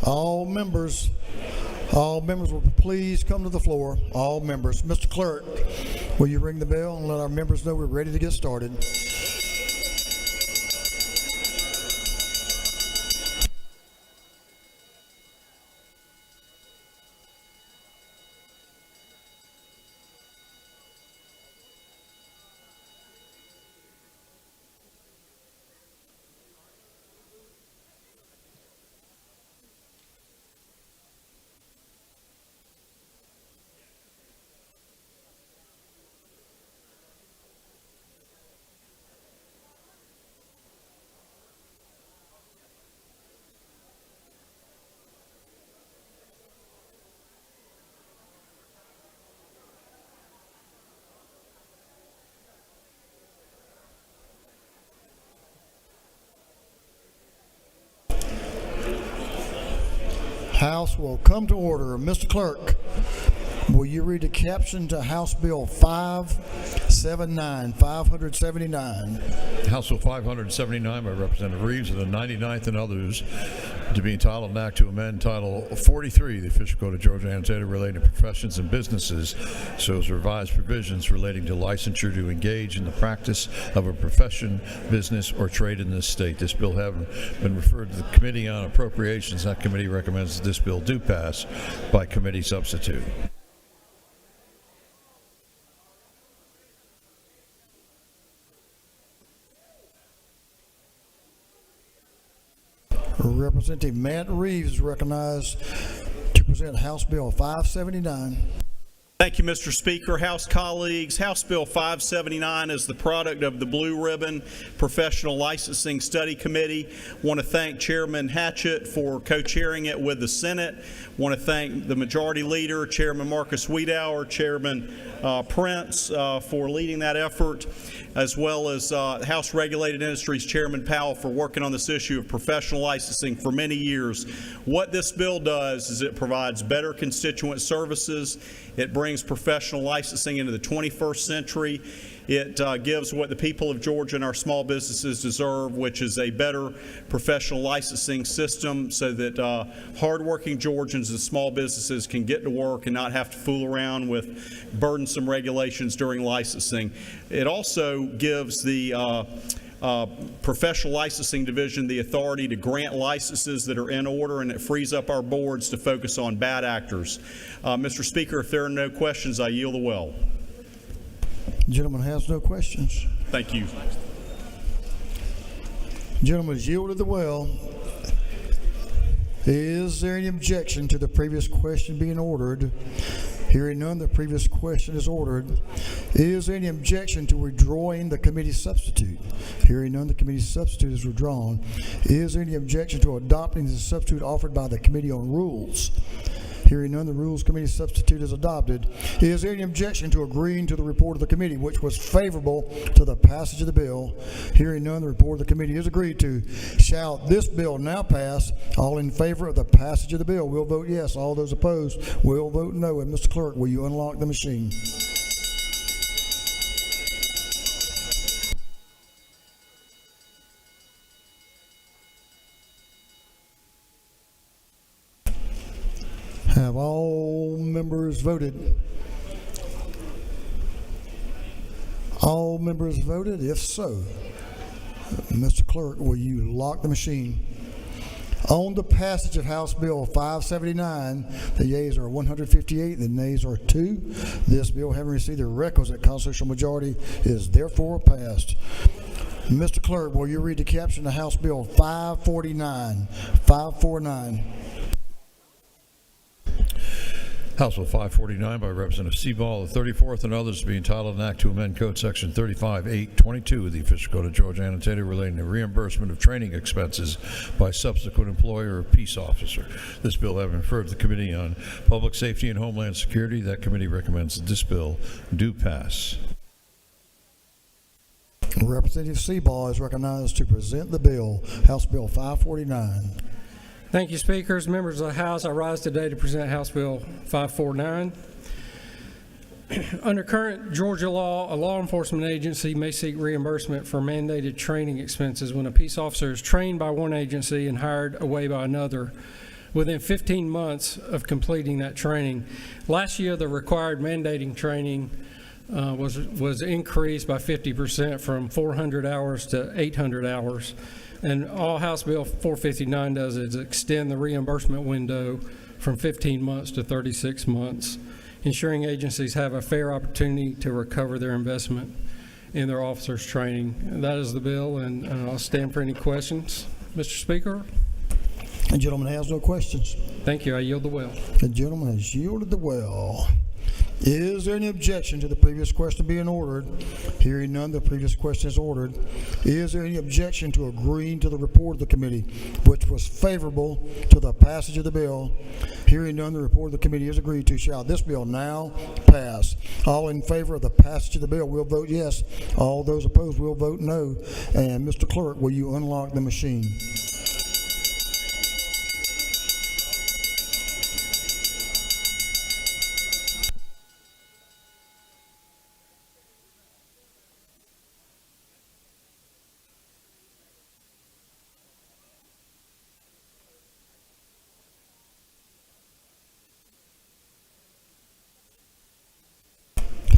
All members will please come to the floor. All members. Mr. Clerk, will you ring the bell and let our members know we're ready to get started? House will come to order. Mr. Clerk, will you read the caption to House Bill 579? House Bill 579 by Representative Reeves of the 99th and others to be entitled an act to amend Title 43 of the Official Code of Georgia annotated relating to professions and businesses so as revised provisions relating to licensure to engage in the practice of a profession, business, or trade in this state. This bill having been referred to the Committee on Appropriations, that committee recommends that this bill do pass by committee substitute. Representative Matt Reeves is recognized to present House Bill 579. Thank you, Mr. Speaker. House colleagues, House Bill 579 is the product of the Blue Ribbon Professional Licensing Study Committee. I want to thank Chairman Hatchett for co-chairing it with the Senate. I want to thank the Majority Leader, Chairman Marcus Wiedauer, Chairman Prince for leading that effort, as well as House Regulated Industries Chairman Powell for working on this issue of professional licensing for many years. What this bill does is it provides better constituent services. It brings professional licensing into the 21st century. It gives what the people of Georgia and our small businesses deserve, which is a better professional licensing system so that hardworking Georgians and small businesses can get to work and not have to fool around with burdensome regulations during licensing. It also gives the Professional Licensing Division the authority to grant licenses that are in order, and it frees up our boards to focus on bad actors. Mr. Speaker, if there are no questions, I yield the well. Gentleman has no questions. Thank you. Gentleman has yielded the well. Is there any objection to the previous question being ordered? Hearing none, the previous question is ordered. Is there any objection to withdrawing the committee substitute? Hearing none, the committee substitute is withdrawn. Is there any objection to adopting the substitute offered by the Committee on Rules? Hearing none, the Rules Committee substitute is adopted. Is there any objection to agreeing to the report of the committee, which was favorable to the passage of the bill? Hearing none, the report of the committee is agreed to. Shall this bill now pass? All in favor of the passage of the bill will vote yes. All those opposed will vote no. And Mr. Clerk, will you unlock the machine? Have all members voted? All members voted? If so, Mr. Clerk, will you lock the machine? On the passage of House Bill 579, the yeas are 158, the nays are 2. This bill, having received the requisite constitutional majority, is therefore passed. Mr. Clerk, will you read the caption to House Bill 549? 549. House Bill 549 by Representative Seaball of the 34th and others to be entitled an act to amend Code Section 35.822 of the Official Code of Georgia annotated relating to reimbursement of training expenses by subsequent employer or peace officer. This bill having referred to the Committee on Public Safety and Homeland Security, that committee recommends that this bill do pass. Representative Seaball is recognized to present the bill, House Bill 549. Thank you, Speakers. Members of the House, I rise today to present House Bill 549. Under current Georgia law, a law enforcement agency may seek reimbursement for mandated training expenses when a peace officer is trained by one agency and hired away by another within 15 months of completing that training. Last year, the required mandating training was increased by 50% from 400 hours to 800 hours. And all House Bill 459 does is extend the reimbursement window from 15 months to 36 months, ensuring agencies have a fair opportunity to recover their investment in their officers' training. And that is the bill, and I'll stand for any questions. Mr. Speaker? The gentleman has no questions. Thank you. I yield the well. The gentleman has yielded the well. Is there any objection to the previous question being ordered? Hearing none, the previous question is ordered. Is there any objection to agreeing to the report of the committee, which was favorable to the passage of the bill? Hearing none, the report of the committee is agreed to. Shall this bill now pass? All in favor of the passage of the bill will vote yes. All those opposed will vote no. And Mr. Clerk, will you unlock the machine?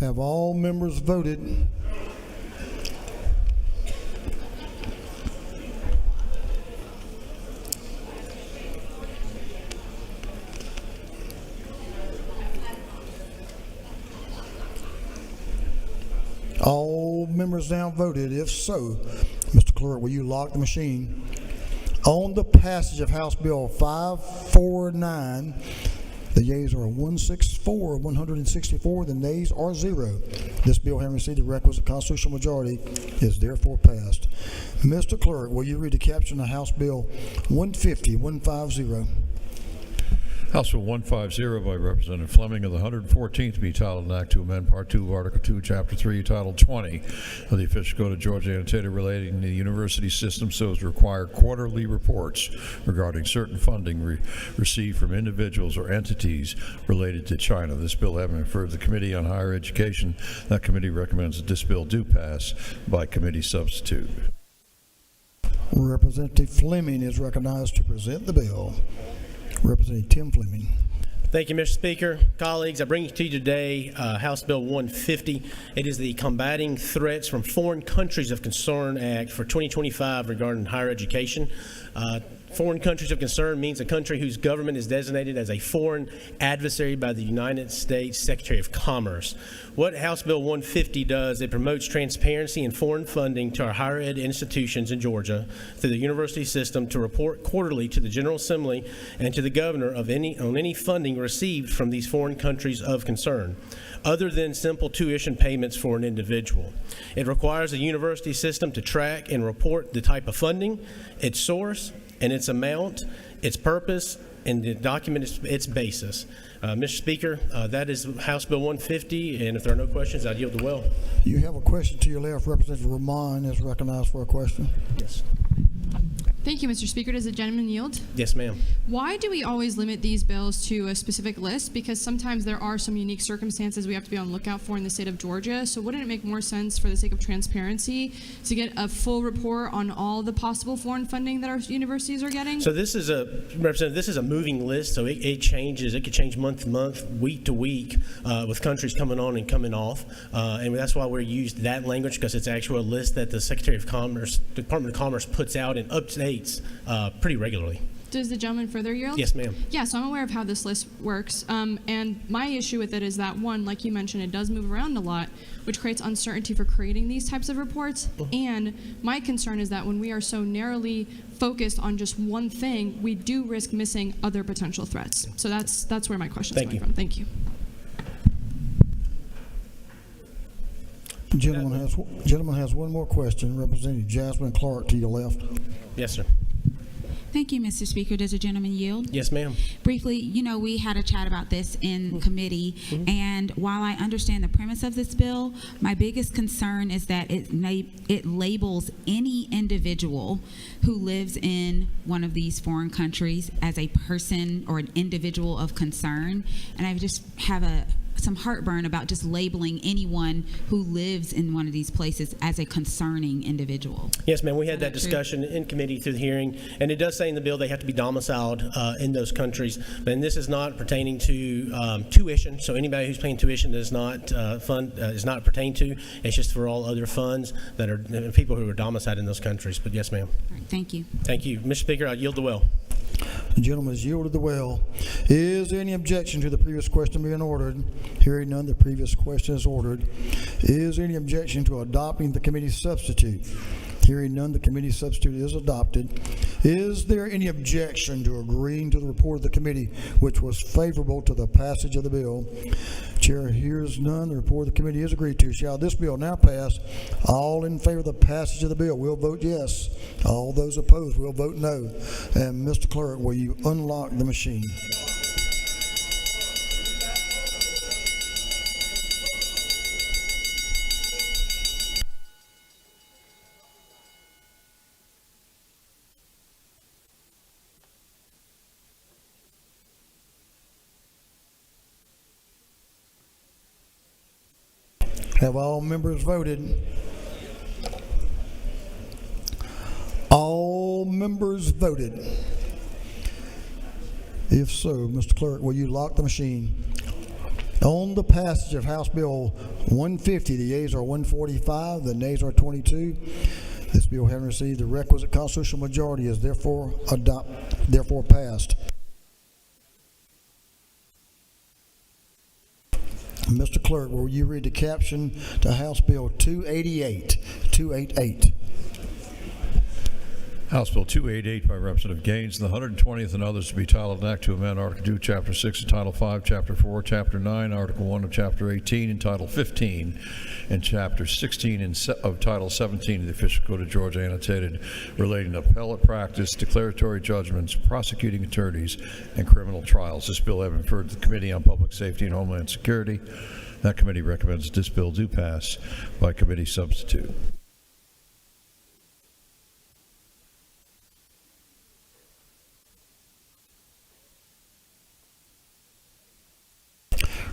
Have all members voted? All members now voted. If so, Mr. Clerk, will you lock the machine? On the passage of House Bill 549, the yeas are 164, the nays are 0. This bill, having received the requisite constitutional majority, is therefore passed. Mr. Clerk, will you read the caption of House Bill 150? House Bill 150 by Representative Fleming of the 114th be titled an act to amend Part 2 of Article 2, Chapter 3, Title 20 of the Official Code of Georgia annotated relating to the university system so as to require quarterly reports regarding certain funding received from individuals or entities related to China. This bill having referred to the Committee on Higher Education, that committee recommends that this bill do pass by committee substitute. Representative Fleming is recognized to present the bill. Representative Tim Fleming. Thank you, Mr. Speaker. Colleagues, I bring to you today House Bill 150. It is the Combating Threats from Foreign Countries of Concern Act for 2025 regarding higher education. Foreign countries of concern means a country whose government is designated as a foreign adversary by the United States Secretary of Commerce. What House Bill 150 does, it promotes transparency in foreign funding to our higher ed institutions in Georgia through the university system to report quarterly to the General Assembly and to the governor on any funding received from these foreign countries of concern, other than simple tuition payments for an individual. It requires the university system to track and report the type of funding, its source, and its amount, its purpose, and to document its basis. Mr. Speaker, that is House Bill 150, and if there are no questions, I yield the well. You have a question to your left. Representative Rahman is recognized for a question. Yes. Thank you, Mr. Speaker. Does the gentleman yield? Yes, ma'am. Why do we always limit these bills to a specific list? Because sometimes there are some unique circumstances we have to be on the lookout for in the state of Georgia. So wouldn't it make more sense, for the sake of transparency, to get a full report on all the possible foreign funding that our universities are getting? So this is a moving list, so it changes. It could change month to month, week to week, with countries coming on and coming off. And that's why we used that language, because it's actually a list that the Secretary of Commerce, Department of Commerce, puts out and updates pretty regularly. Does the gentleman further yield? Yes, ma'am. Yeah, so I'm aware of how this list works. And my issue with it is that, one, like you mentioned, it does move around a lot, which creates uncertainty for creating these types of reports. And my concern is that when we are so narrowly focused on just one thing, we do risk missing other potential threats. So that's where my question is coming from. Thank you. Gentleman has one more question. Representative Jasmine Clark to your left. Yes, sir. Thank you, Mr. Speaker. Does the gentleman yield? Yes, ma'am. Briefly, we had a chat about this in committee, and while I understand the premise of this bill, my biggest concern is that it labels any individual who lives in one of these foreign countries as a person or an individual of concern, and I just have a some heartburn about just labeling anyone who lives in one of these places as a concerning individual. Yes, ma'am. We had that Is that true? discussion in committee through the hearing, and it does say in the bill they have to be domiciled in those countries. And this is not pertaining to tuition, so anybody who's paying tuition does not is not pertain to. It's just for all other funds that are people who are domiciled in those countries. But yes, ma'am. All right, thank you. Thank you, Mr. Speaker. I yield the well. The gentleman has yielded the well. Is there any objection to the previous question being ordered? Hearing none, the previous question is ordered. Is there any objection to adopting the committee substitute? Hearing none, the committee substitute is adopted. Is there any objection to agreeing to the report of the committee, which was favorable to the passage of the bill? Chair hears none. The report of the committee is agreed to. Shall this bill now pass? All in favor of the passage of the bill will vote yes. All those opposed will vote no. And Mr. Clerk, will you unlock the machine? Have all members voted? All members voted. If so, Mr. Clerk, will you lock the machine? On the passage of House Bill 150, the yeas are 145, the nays are 22. This bill, having received the requisite constitutional majority, is therefore passed. Mr. Clerk, will you read the caption to House Bill 288? House Bill 288 by Representative Gaines, and the 120th and others to be titled an act to amend Article 2, Chapter 6 of Title 5, Chapter 4, Chapter 9, Article 1 of Chapter 18, and Title 15, and Chapter 16 of Title 17 of the Official Code of Georgia annotated relating to appellate practice, declaratory judgments, prosecuting attorneys, and criminal trials. This bill having referred to the Committee on Public Safety and Homeland Security. That committee recommends that this bill do pass by committee substitute.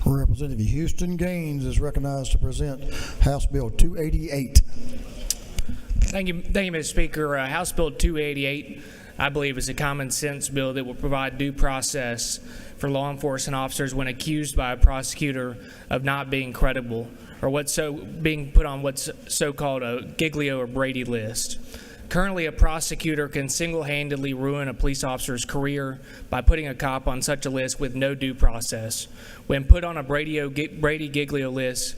Representative Houston Gaines is recognized to present House Bill 288. Thank you, Mr. Speaker. House Bill 288, I believe, is a common sense bill that will provide due process for law enforcement officers when accused by a prosecutor of not being credible or being put on what's so-called a Giglio or Brady list. Currently, a prosecutor can single-handedly ruin a police officer's career by putting a cop on such a list with no due process. When put on a Brady-Giglio list,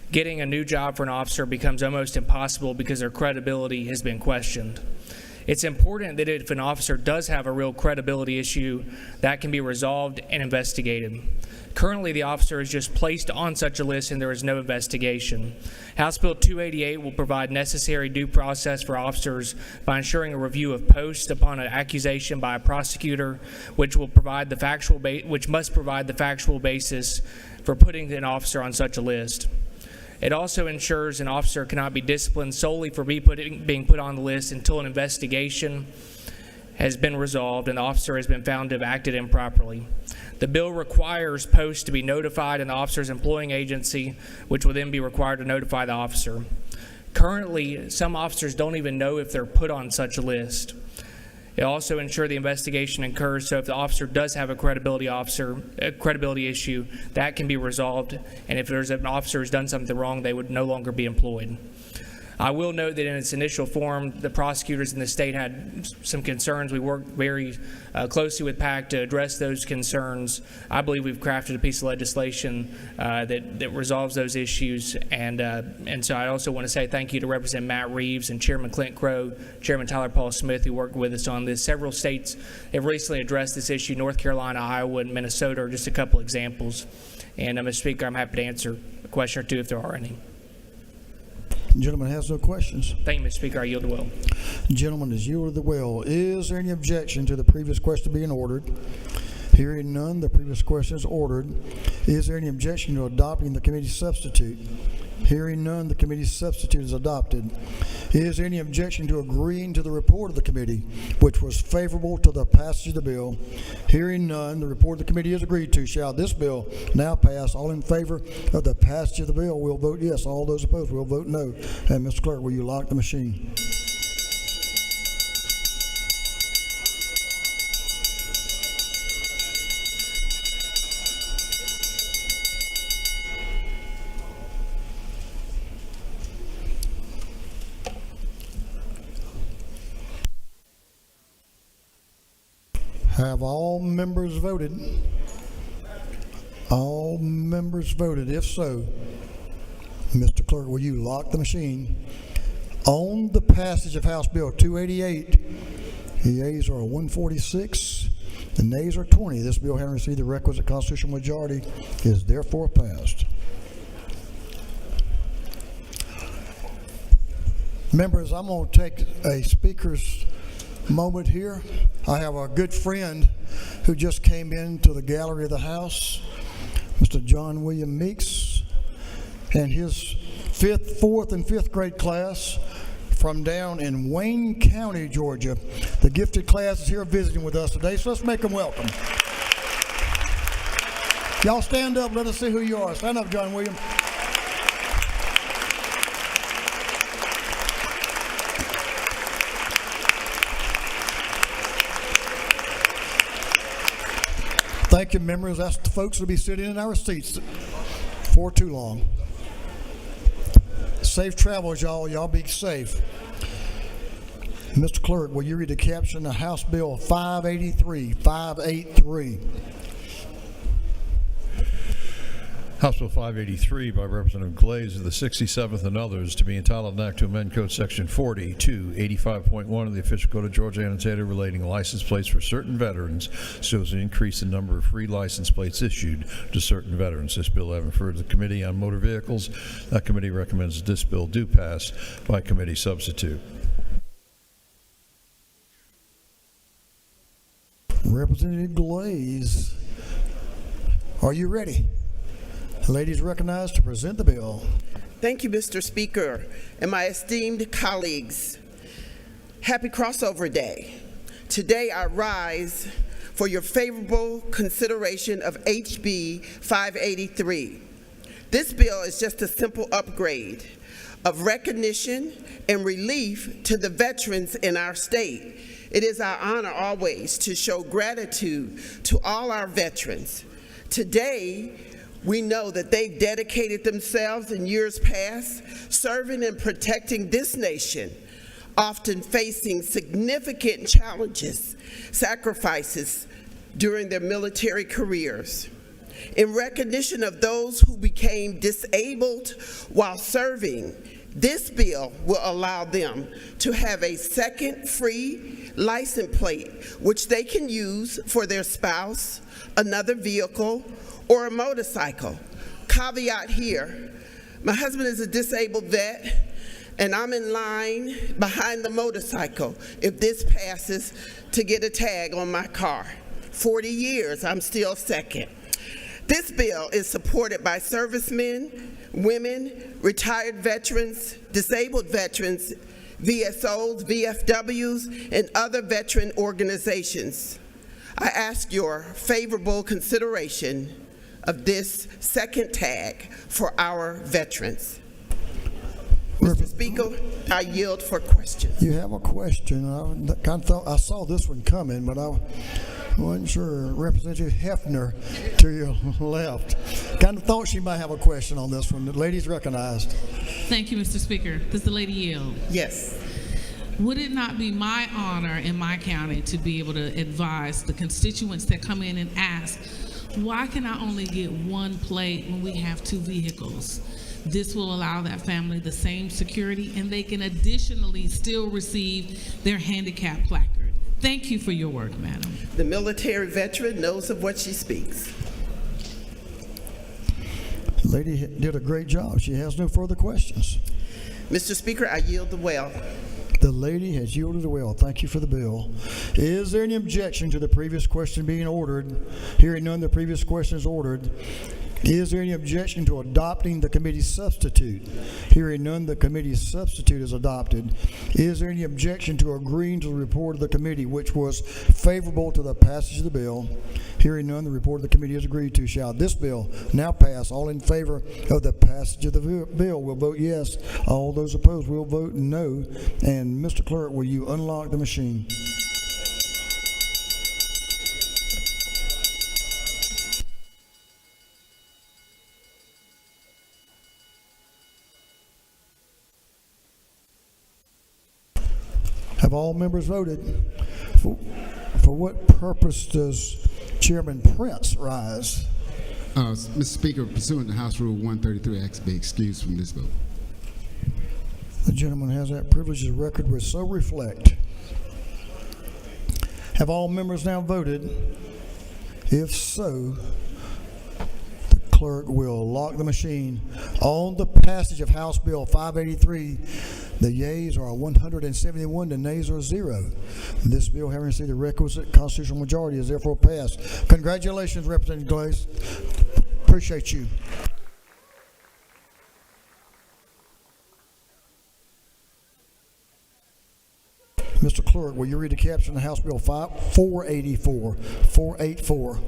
getting a new job for an officer becomes almost impossible because their credibility has been questioned. It's important that if an officer does have a real credibility issue, that can be resolved and investigated. Currently, the officer is just placed on such a list and there is no investigation. House Bill 288 will provide necessary due process for officers by ensuring a review of posts upon an accusation by a prosecutor, which must provide the factual basis for putting an officer on such a list. It also ensures an officer cannot be disciplined solely for being put on the list until an investigation has been resolved and the officer has been found to have acted improperly. The bill requires posts to be notified in the officer's employing agency, which will then be required to notify the officer. Currently, some officers don't even know if they're put on such a list. It also ensures the investigation occurs, so if the officer does have a credibility issue, that can be resolved, and if there's an officer who's done something wrong, they would no longer be employed. I will note that in its initial form, the prosecutors in the state had some concerns. We worked very closely with PAC to address those concerns. I believe we've crafted a piece of legislation that resolves those issues. And so I also want to say thank you to Representative Matt Reeves and Chairman Clint Crow, Chairman Tyler Paul Smith, who worked with us on this. Several states have recently addressed this issue. North Carolina, Iowa, and Minnesota are just a couple examples. And Mr. Speaker, I'm happy to answer a question or two if there are any. Gentleman has no questions. Thank you, Mr. Speaker. I yield the will. Gentleman has yielded the will. Is there any objection to the previous question being ordered? Hearing none, the previous question is ordered. Is there any objection to adopting the committee substitute? Hearing none, the committee substitute is adopted. Is there any objection to agreeing to the report of the committee, which was favorable to the passage of the bill? Hearing none, the report of the committee is agreed to. Shall this bill now pass? All in favor of the passage of the bill will vote yes. All those opposed will vote no. And Mr. Clerk, will you lock the machine? Have all members voted? All members voted. If so, Mr. Clerk, will you lock the machine? On the passage of House Bill 288, the yeas are 146, the nays are 20. This bill, having received the requisite constitutional majority, is therefore passed. Members, I'm going to take a speaker's moment here. I have a good friend who just came into the gallery of the House, Mr. John William Meeks, and his fourth and fifth grade class from down in Wayne County, Georgia. The gifted class is here visiting with us today, so let's make them welcome. Y'all stand up, let us see who you are. Stand up, John William. Thank you, members. That's the folks who will be sitting in our seats for too long. Safe travels, y'all. Y'all be safe. Mr. Clerk, will you read the caption of House Bill 583? House Bill 583 by Representative Glaze of the 67th and others to be entitled an act to amend Code Section 40 to 85.1 of the Official Code of Georgia Annotated relating license plates for certain veterans so as to increase the number of free license plates issued to certain veterans. This bill having referred to the Committee on Motor Vehicles. That committee recommends that this bill do pass by committee substitute. Representative Glaze, are you ready? The lady is recognized to present the bill. Thank you, Mr. Speaker, and my esteemed colleagues. Happy Crossover Day. Today I rise for your favorable consideration of HB 583. This bill is just a simple upgrade of recognition and relief to the veterans in our state. It is our honor always to show gratitude to all our veterans. Today, we know that they've dedicated themselves in years past, serving and protecting this nation, often facing significant challenges, sacrifices during their military careers. In recognition of those who became disabled while serving, this bill will allow them to have a second free license plate, which they can use for their spouse, another vehicle, or a motorcycle. Caveat here, my husband is a disabled vet, and I'm in line behind the motorcycle if this passes to get a tag on my car. 40 years, I'm still second. This bill is supported by servicemen, women, retired veterans, disabled veterans, VSOs, VFWs, and other veteran organizations. I ask your favorable consideration of this second tag for our veterans. Mr. Speaker, I yield for questions. You have a question. I kind of thought I saw this one coming, but I wasn't sure. Representative Hefner to your left. Kind of thought she might have a question on this one. The lady's recognized. Thank you, Mr. Speaker. Does the lady yield? Yes. Would it not be my honor in my county to be able to advise the constituents that come in and ask, why can I only get one plate when we have two vehicles? This will allow that family the same security, and they can additionally still receive their handicap placard. Thank you for your work, madam. The military veteran knows of what she speaks. The lady did a great job. She has no further questions. Mr. Speaker, I yield the well. The lady has yielded well. Thank you for the bill. Is there any objection to the previous question being ordered? Hearing none, the previous question is ordered. Is there any objection to adopting the committee substitute? Hearing none, the committee substitute is adopted. Is there any objection to agreeing to the report of the committee, which was favorable to the passage of the bill? Hearing none, the report of the committee is agreed to. Shall this bill now pass? All in favor of the passage of the bill will vote yes. All those opposed will vote no. And Mr. Clerk, will you unlock the machine? Have all members voted? For what purpose does Chairman Prince rise? Mr. Speaker, pursuant to House Rule 133, I ask to be excused from this vote. The gentleman has that privilege. The record will so reflect. Have all members now voted? If so, the clerk will lock the machine. On the passage of House Bill 583, the yeas are 171, the nays are 0. This bill, having received the requisite constitutional majority, is therefore passed. Congratulations, Representative Glaze. Appreciate you. Mr. Clerk, will you read the caption of House Bill 484? 484.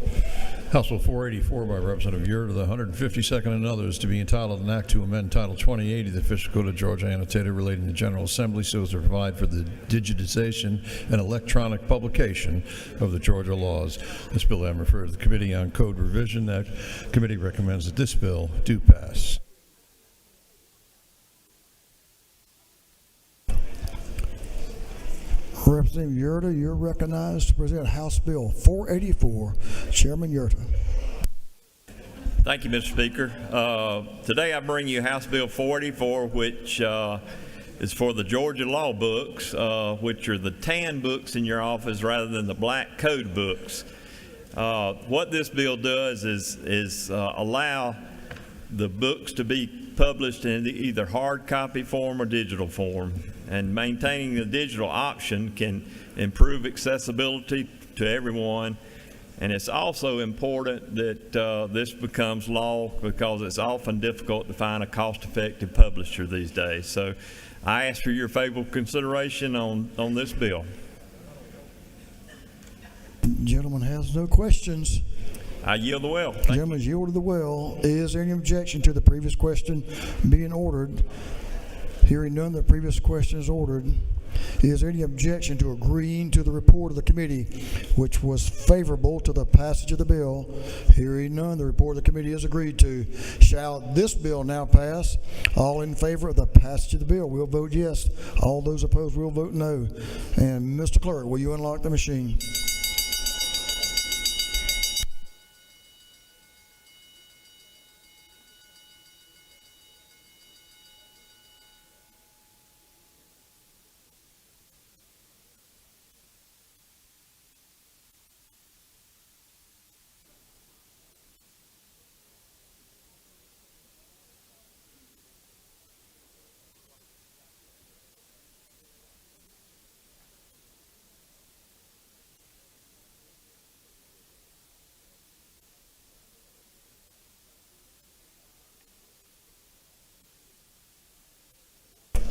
House Bill 484 by Representative Yurda, the 152nd and others, to be entitled an act to amend Title 28 of the Official Code of Georgia annotated relating to General Assembly so as to provide for the digitization and electronic publication of the Georgia laws. This bill having referred to the Committee on Code Revision. That committee recommends that this bill do pass. Representative Yurda, you're recognized to present House Bill 484. Chairman Yurda. Thank you, Mr. Speaker. Today I bring you House Bill 484, which is for the Georgia law books, which are the tan books in your office rather than the black code books. What this bill does is allow the books to be published in either hard copy form or digital form. And maintaining the digital option can improve accessibility to everyone. And it's also important that this becomes law because it's often difficult to find a cost-effective publisher these days. So I ask for your favorable consideration on this bill. Gentleman has no questions. I yield the well. Gentleman yielded the well. Is there any objection to the previous question being ordered? Hearing none, the previous question is ordered. Is there any objection to agreeing to the report of the committee, which was favorable to the passage of the bill? Hearing none, the report of the committee is agreed to. Shall this bill now pass? All in favor of the passage of the bill will vote yes. All those opposed will vote no. And Mr. Clerk, will you unlock the machine?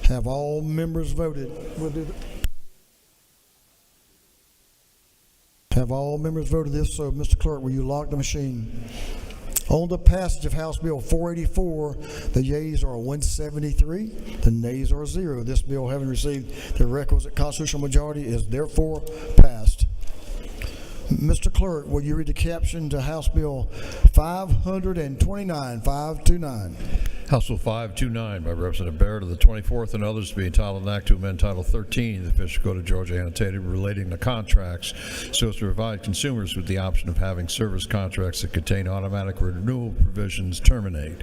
Have all members voted? Have all members voted this? So, Mr. Clerk, will you lock the machine? On the passage of House Bill 484, the yeas are 173, the nays are 0. This bill, having received the requisite constitutional majority, is therefore passed. Mr. Clerk, will you read the caption to House Bill 529? House Bill 529 by Representative Barrett of the 24th and others to be entitled an act to amend Title 13 of the Official Code of Georgia annotated relating to contracts so as to provide consumers with the option of having service contracts that contain automatic renewal provisions terminate.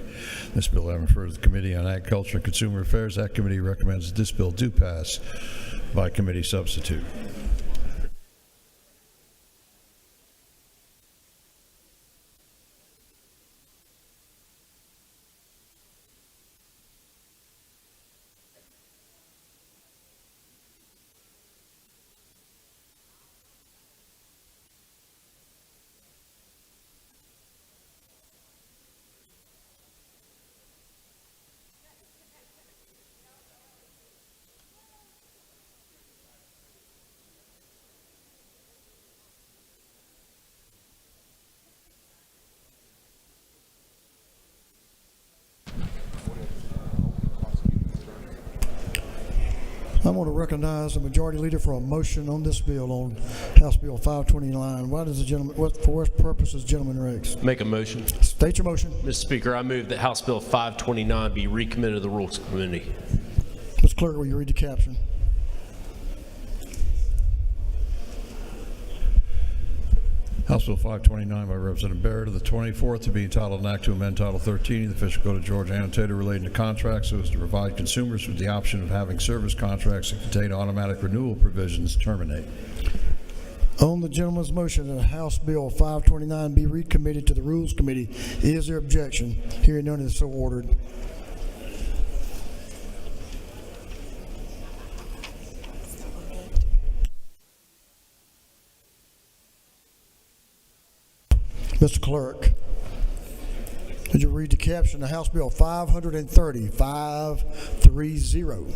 This bill having referred to the Committee on Agriculture and Consumer Affairs. That committee recommends that this bill do pass by committee substitute. I'm going to recognize the majority leader for a motion on this bill, on House Bill 529. Why does the gentleman, for what purpose is Gentleman Rex? Make a motion. State your motion. Mr. Speaker, I move that House Bill 529 be recommitted to the Rules Committee. Mr. Clerk, will you read the caption? House Bill 529 by Representative Barrett of the 24th to be entitled an act to amend Title 13 of the Official Code of Georgia annotated relating to contracts so as to provide consumers with the option of having service contracts that contain automatic renewal provisions terminate. On the gentleman's motion that House Bill 529 be recommitted to the Rules Committee, is there objection? Hearing none, it is so ordered. Mr. Clerk, could you read the caption of House Bill 530, 530?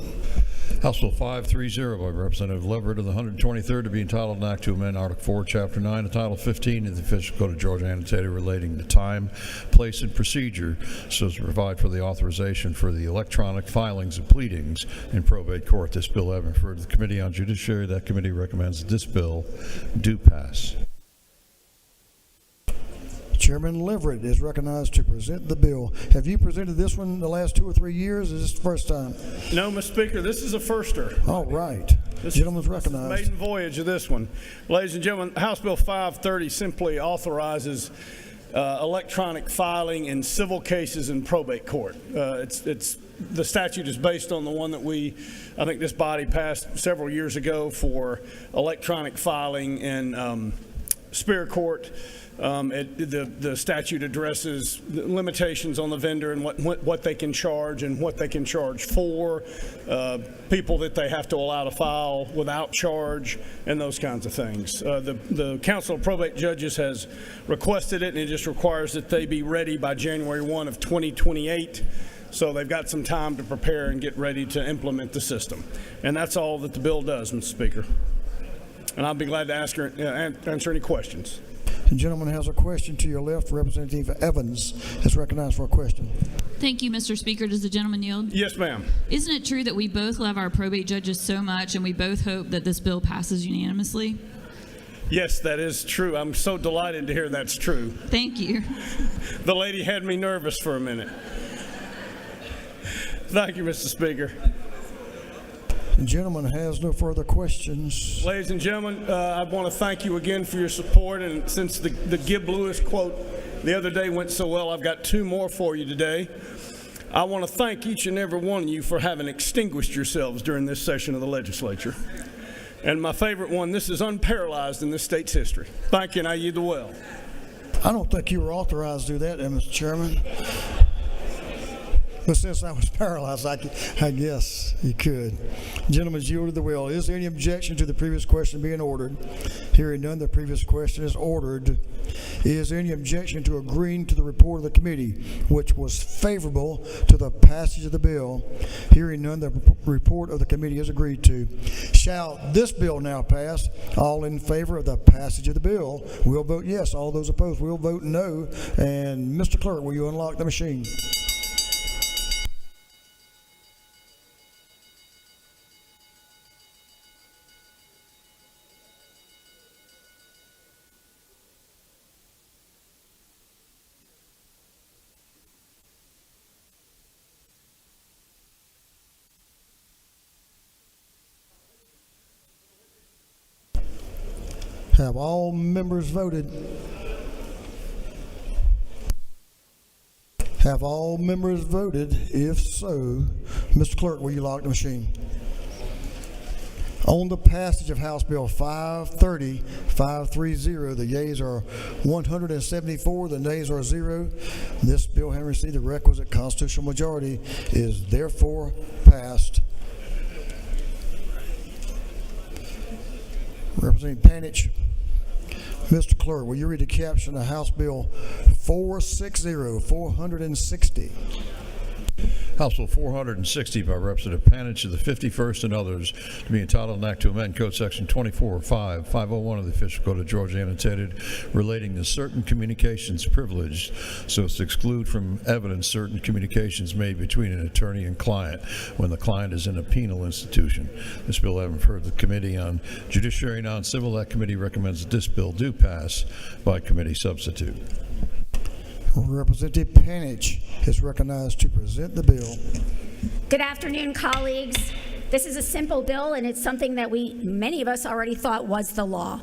House Bill 530 by Representative Leverett of the 123rd to be entitled an act to amend Article 4, Chapter 9 of Title 15 of the Official Code of Georgia annotated relating to time, place, and procedure so as to provide for the authorization for the electronic filings of pleadings in probate court. This bill having referred to the Committee on Judiciary, that committee recommends that this bill do pass. Chairman Leverett is recognized to present the bill. Have you presented this one in the last 2 or 3 years? Is this the first time? No, Mr. Speaker, this is a firster. All right. This Gentleman's is recognized. the maiden voyage of this one. Ladies and gentlemen, House Bill 530 simply authorizes electronic filing in civil cases in probate court. The statute is based on the one that I think this body passed several years ago for electronic filing in Superior Court. The statute addresses the limitations on the vendor and what they can charge and what they can charge for, people that they have to allow to file without charge, and those kinds of things. The Council of Probate Judges has requested it, and it just requires that they be ready by January 1 of 2028. So they've got some time to prepare and get ready to implement the system. And that's all that the bill does, Mr. Speaker. And I'll be glad to answer any questions. The gentleman has a question to your left. Representative Evans is recognized for a question. Thank you, Mr. Speaker. Does the gentleman yield? Yes, ma'am. Isn't it true that we both love our probate judges so much and we both hope that this bill passes unanimously? Yes, that is true. I'm so delighted to hear that's true. Thank you. The lady had me nervous for a minute. Thank you, Mr. Speaker. The gentleman has no further questions. Ladies and gentlemen, I want to thank you again for your support. And since the Gib Lewis quote the other day went so well, I've got 2 more for you today. I want to thank each and every one of you for having extinguished yourselves during this session of the legislature. And my favorite one, this is unparalleled in this state's history. Thank you, and I yield the well. I don't think you were authorized to do that, Mr. Chairman. But since I was paralyzed, I guess you could. Gentlemen's yielded the will. Is there any objection to the previous question being ordered? Hearing none, the previous question is ordered. Is there any objection to agreeing to the report of the committee, which was favorable to the passage of the bill? Hearing none, the report of the committee is agreed to. Shall this bill now pass? All in favor of the passage of the bill will vote yes. All those opposed will vote no. And Mr. Clerk, will you unlock the machine? Have all members voted? Have all members voted? If so, Mr. Clerk, will you lock the machine? On the passage of House Bill 530, the yeas are 174, the nays are 0. This bill, having received the requisite constitutional majority, is therefore passed. Representative Panich. Mr. Clerk, will you read the caption of House Bill 460? House Bill 460 by Representative Panich of the 51st and others to be entitled an act to amend Code Section 24.5.501 of the Official Code of Georgia annotated relating to certain communications privileged so as to exclude from evidence certain communications made between an attorney and client when the client is in a penal institution. This bill having referred to the Committee on Judiciary and Non-Civil, that committee recommends that this bill do pass by committee substitute. Representative Panich is recognized to present the bill. Good afternoon, colleagues. This is a simple bill, and it's something that many of us already thought was the law.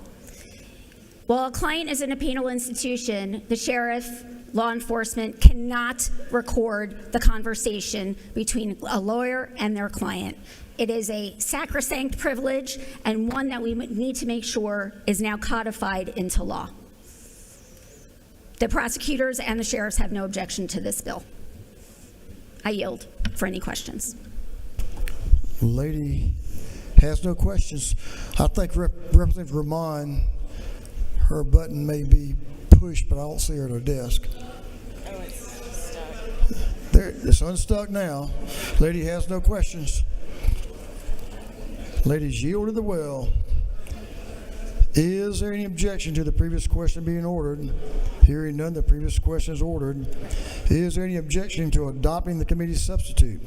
While a client is in a penal institution, the sheriff, law enforcement cannot record the conversation between a lawyer and their client. It is a sacrosanct privilege and one that we need to make sure is now codified into law. The prosecutors and the sheriffs have no objection to this bill. I yield for any questions. Lady has no questions. I think Representative Ramon, her button may be pushed, but I don't see her at her desk. Oh, it's stuck. There, it's unstuck now. Lady has no questions. Ladies, yield to the well. Is there any objection to the previous question being ordered? Hearing none, the previous question is ordered. Is there any objection to adopting the committee's substitute?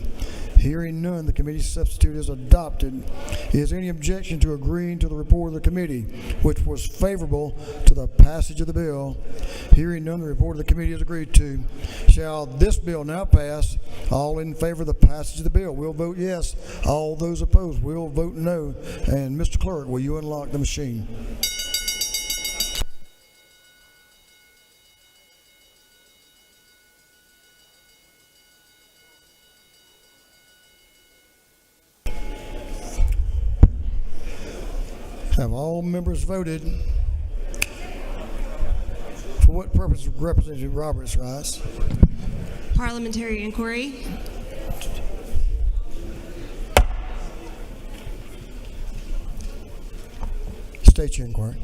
Hearing none, the committee's substitute is adopted. Is there any objection to agreeing to the report of the committee, which was favorable to the passage of the bill? Hearing none, the report of the committee is agreed to. Shall this bill now pass? All in favor of the passage of the bill will vote yes. All those opposed will vote no. And Mr. Clerk, will you unlock the machine? Have all members voted? For what purpose, Representative Roberts rise? Parliamentary inquiry. State your inquiry.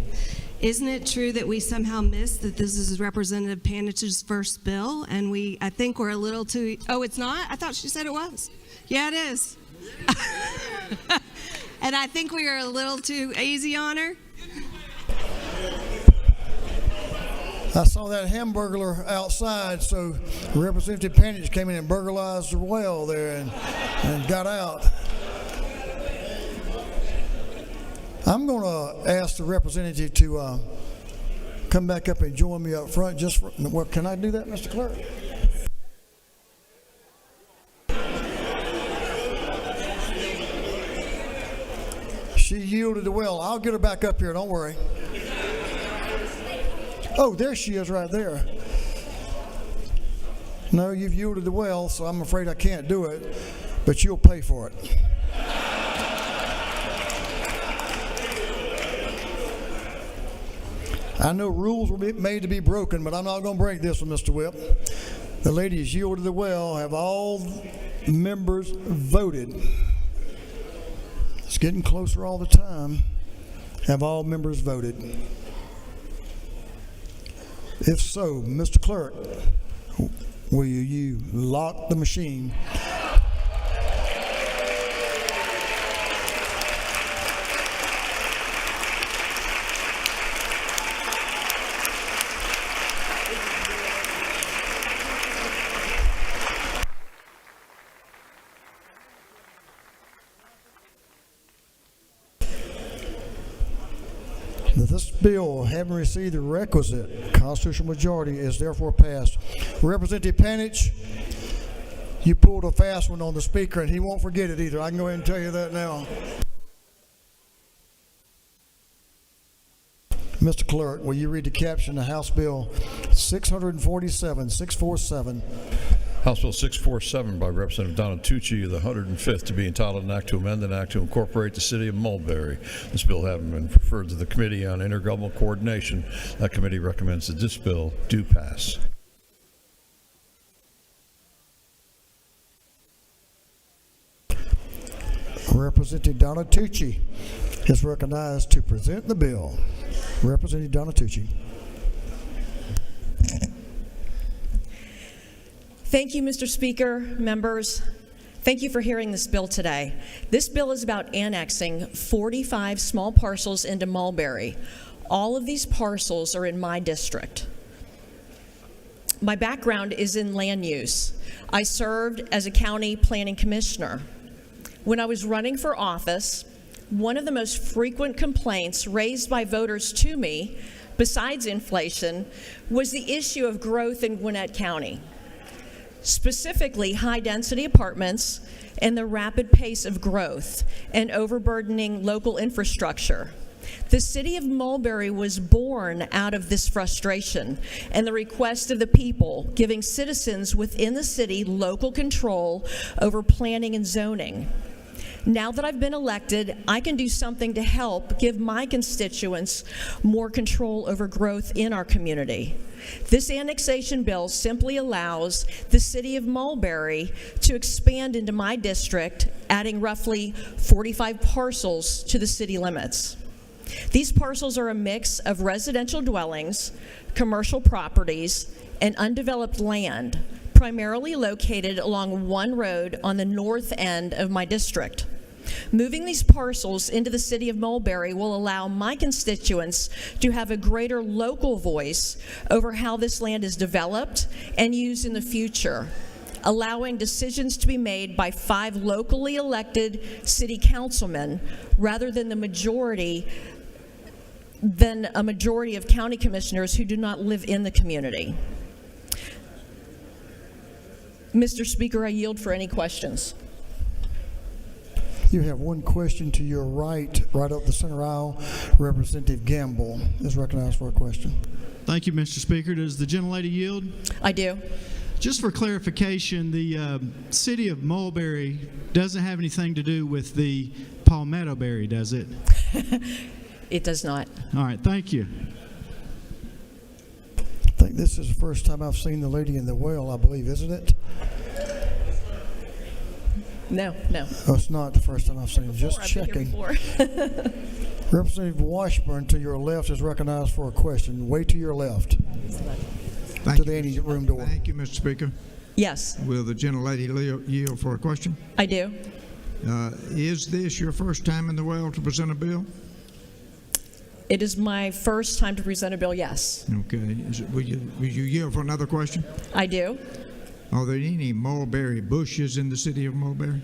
Isn't it true that we somehow missed that this is Representative Panich's first bill, and I think we're a little too, oh, it's not? I thought she said it was. Yeah, it is. And I think we are a little too easy on her. I saw that hamburglar outside, so Representative Panich came in and burglarized the well there and got out. I'm going to ask the representative to come back up and join me up front. Well, can I do that, Mr. Clerk? She yielded the well. I'll get her back up here, don't worry. Oh, there she is right there. No, you've yielded the well, so I'm afraid I can't do it, but you'll pay for it. I know rules will be made to be broken, but I'm not going to break this one, Mr. Whip. The lady has yielded the well. Have all members voted? It's getting closer all the time. Have all members voted? If so, Mr. Clerk, will you lock the machine? This bill, having received the requisite constitutional majority, is therefore passed. Representative Panich, you pulled a fast one on the speaker, and he won't forget it either. I can go ahead and tell you that now. Mr. Clerk, will you read the caption of House Bill 647. House Bill 647 by Representative Donna Tucci of the 105th to be entitled an act to amend an act to incorporate the city of Mulberry. This bill having been referred to the Committee on Intergovernmental Coordination, that committee recommends that this bill do pass. Representative Donna Tucci is recognized to present the bill. Representative Donna Tucci. Thank you, Mr. Speaker, members. Thank you for hearing this bill today. This bill is about annexing 45 small parcels into Mulberry. All of these parcels are in my district. My background is in land use. I served as a county planning commissioner. When I was running for office, one of the most frequent complaints raised by voters to me, besides inflation, was the issue of growth in Gwinnett County. Specifically, high-density apartments and the rapid pace of growth and overburdening local infrastructure. The city of Mulberry was born out of this frustration and the request of the people, giving citizens within the city local control over planning and zoning. Now that I've been elected, I can do something to help give my constituents more control over growth in our community. This annexation bill simply allows the city of Mulberry to expand into my district, adding roughly 45 parcels to the city limits. These parcels are a mix of residential dwellings, commercial properties, and undeveloped land, primarily located along one road on the north end of my district. Moving these parcels into the city of Mulberry will allow my constituents to have a greater local voice over how this land is developed and used in the future, allowing decisions to be made by 5 locally elected city councilmen rather than a majority of county commissioners who do not live in the community. Mr. Speaker, I yield for any questions. You have one question to your right up the center aisle. Representative Gamble is recognized for a question. Thank you, Mr. Speaker. Does the gentlelady yield? I do. Just for clarification, the city of Mulberry doesn't have anything to do with the palmetto berry, does it? It does not. All right, thank you. I think this is the first time I've seen the lady in the well, I believe, isn't it? No. Oh, it's not the first time I've seen it. Just checking. Representative Washburn to your left is recognized for a question. Way to your left. To the ante room door. Thank you, Mr. Speaker. Yes. Will the gentlelady yield for a question? I do. Is this your first time in the well to present a bill? It is my first time to present a bill, yes. Okay. Will you yield for another question? I do. Are there any mulberry bushes in the city of Mulberry?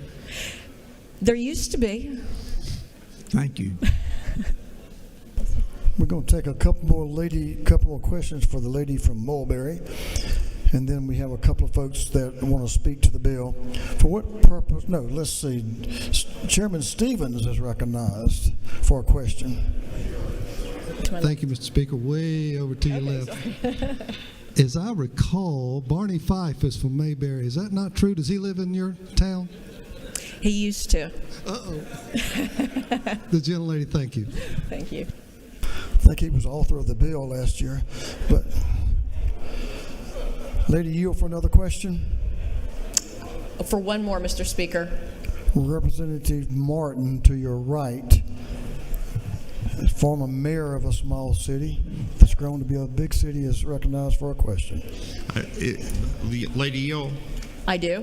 There used to be. Thank you. We're going to take a couple more questions for the lady from Mulberry, and then we have a couple of folks that want to speak to the bill. For what purpose? No, let's see. Chairman Stevens is recognized for a question. Thank you, Mr. Speaker. Way over to your left. As I recall, Barney Fife is from Mayberry. Is that not true? Does he live in your town? He used to. Uh-oh. The gentlelady, thank you. Thank you. I think he was author of the bill last year. But, lady, yield for another question? For one more, Mr. Speaker. Representative Martin to your right. Former mayor of a small city that's grown to be a big city is recognized for a question. Lady Yule? I do.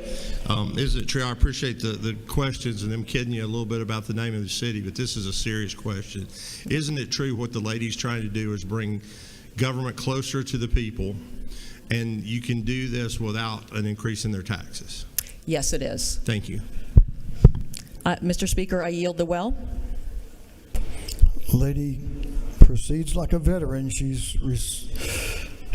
Is it true? I appreciate the questions and them kidding you a little bit about the name of the city, but this is a serious question. Isn't it true what the lady's trying to do is bring government closer to the people, and you can do this without an increase in their taxes? Yes, it is. Thank you. Mr. Speaker, I yield the well. Lady proceeds like a veteran. She's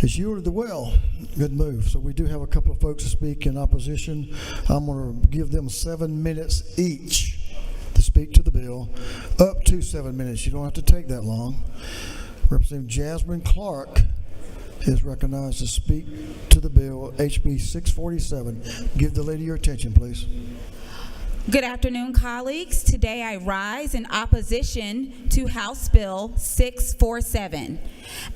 yielded the well. Good move. So we do have a couple of folks to speak in opposition. I'm going to give them 7 minutes each to speak to the bill. Up to 7 minutes. You don't have to take that long. Representative Jasmine Clark is recognized to speak to the bill, HB 647. Give the lady your attention, please. Good afternoon, colleagues. Today I rise in opposition to House Bill 647.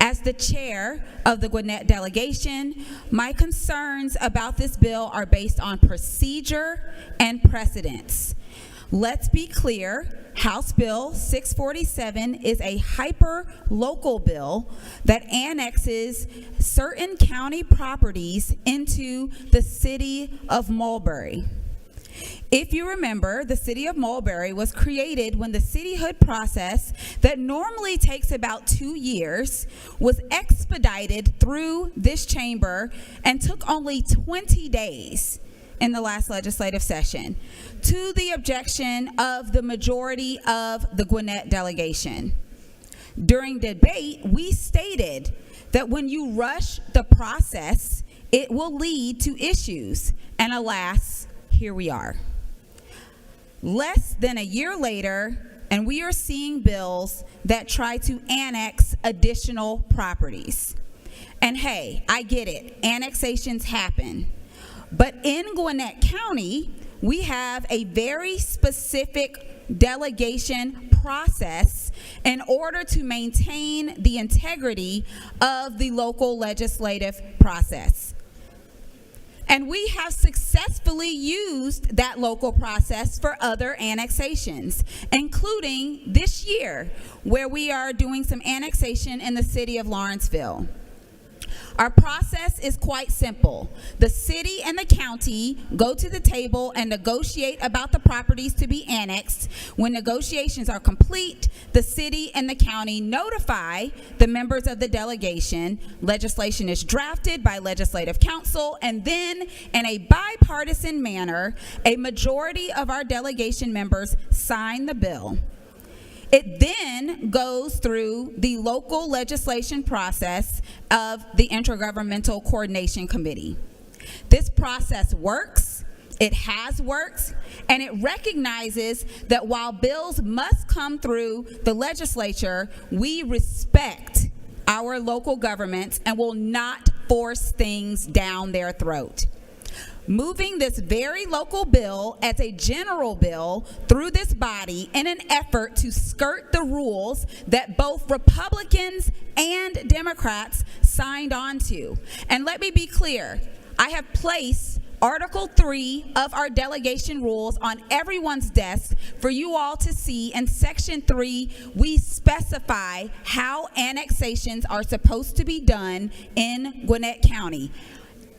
As the chair of the Gwinnett delegation, my concerns about this bill are based on procedure and precedence. Let's be clear, House Bill 647 is a hyper-local bill that annexes certain county properties into the city of Mulberry. If you remember, the city of Mulberry was created when the cityhood process that normally takes about 2 years was expedited through this chamber and took only 20 days in the last legislative session, to the objection of the majority of the Gwinnett delegation. During debate, we stated that when you rush the process, it will lead to issues, and alas, here we are. Less than a year later, and we are seeing bills that try to annex additional properties. And hey, I get it, annexations happen. But in Gwinnett County, we have a very specific delegation process in order to maintain the integrity of the local legislative process. And we have successfully used that local process for other annexations, including this year, where we are doing some annexation in the city of Lawrenceville. Our process is quite simple. The city and the county go to the table and negotiate about the properties to be annexed. When negotiations are complete, the city and the county notify the members of the delegation. Legislation is drafted by legislative council, and then in a bipartisan manner, a majority of our delegation members sign the bill. It then goes through the local legislation process of the Intergovernmental Coordination Committee. This process works, it has worked, and it recognizes that while bills must come through the legislature, we respect our local governments and will not force things down their throat. Moving this very local bill as a general bill through this body in an effort to skirt the rules that both Republicans and Democrats signed on to. And let me be clear, I have placed Article 3 of our delegation rules on everyone's desk for you all to see. In Section 3, we specify how annexations are supposed to be done in Gwinnett County.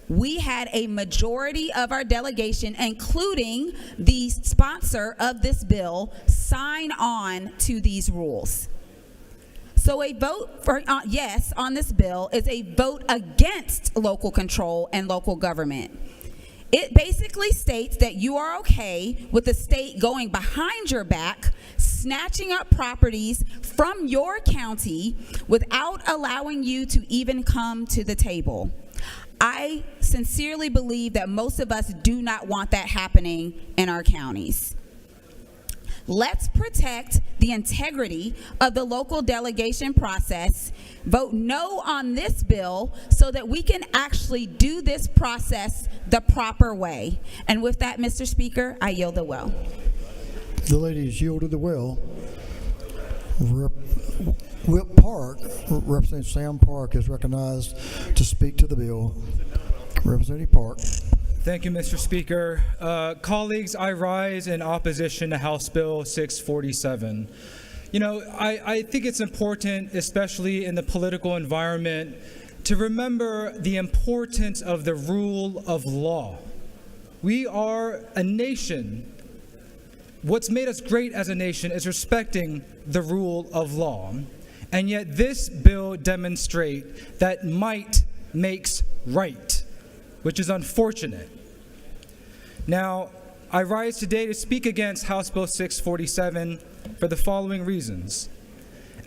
We had a majority of our delegation, including the sponsor of this bill, sign on to these rules. So a vote for yes on this bill is a vote against local control and local government. It basically states that you are okay with the state going behind your back, snatching up properties from your county without allowing you to even come to the table. I sincerely believe that most of us do not want that happening in our counties. Let's protect the integrity of the local delegation process. Vote no on this bill so that we can actually do this process the proper way. And with that, Mr. Speaker, I yield the well. The lady has yielded the well. Whip Park, Representative Sam Park is recognized to speak to the bill. Representative Park. Thank you, Mr. Speaker. Colleagues, I rise in opposition to House Bill 647. You know, I think it's important, especially in the political environment, to remember the importance of the rule of law. We are a nation. What's made us great as a nation is respecting the rule of law. And yet this bill demonstrates that might makes right, which is unfortunate. Now, I rise today to speak against House Bill 647 for the following reasons.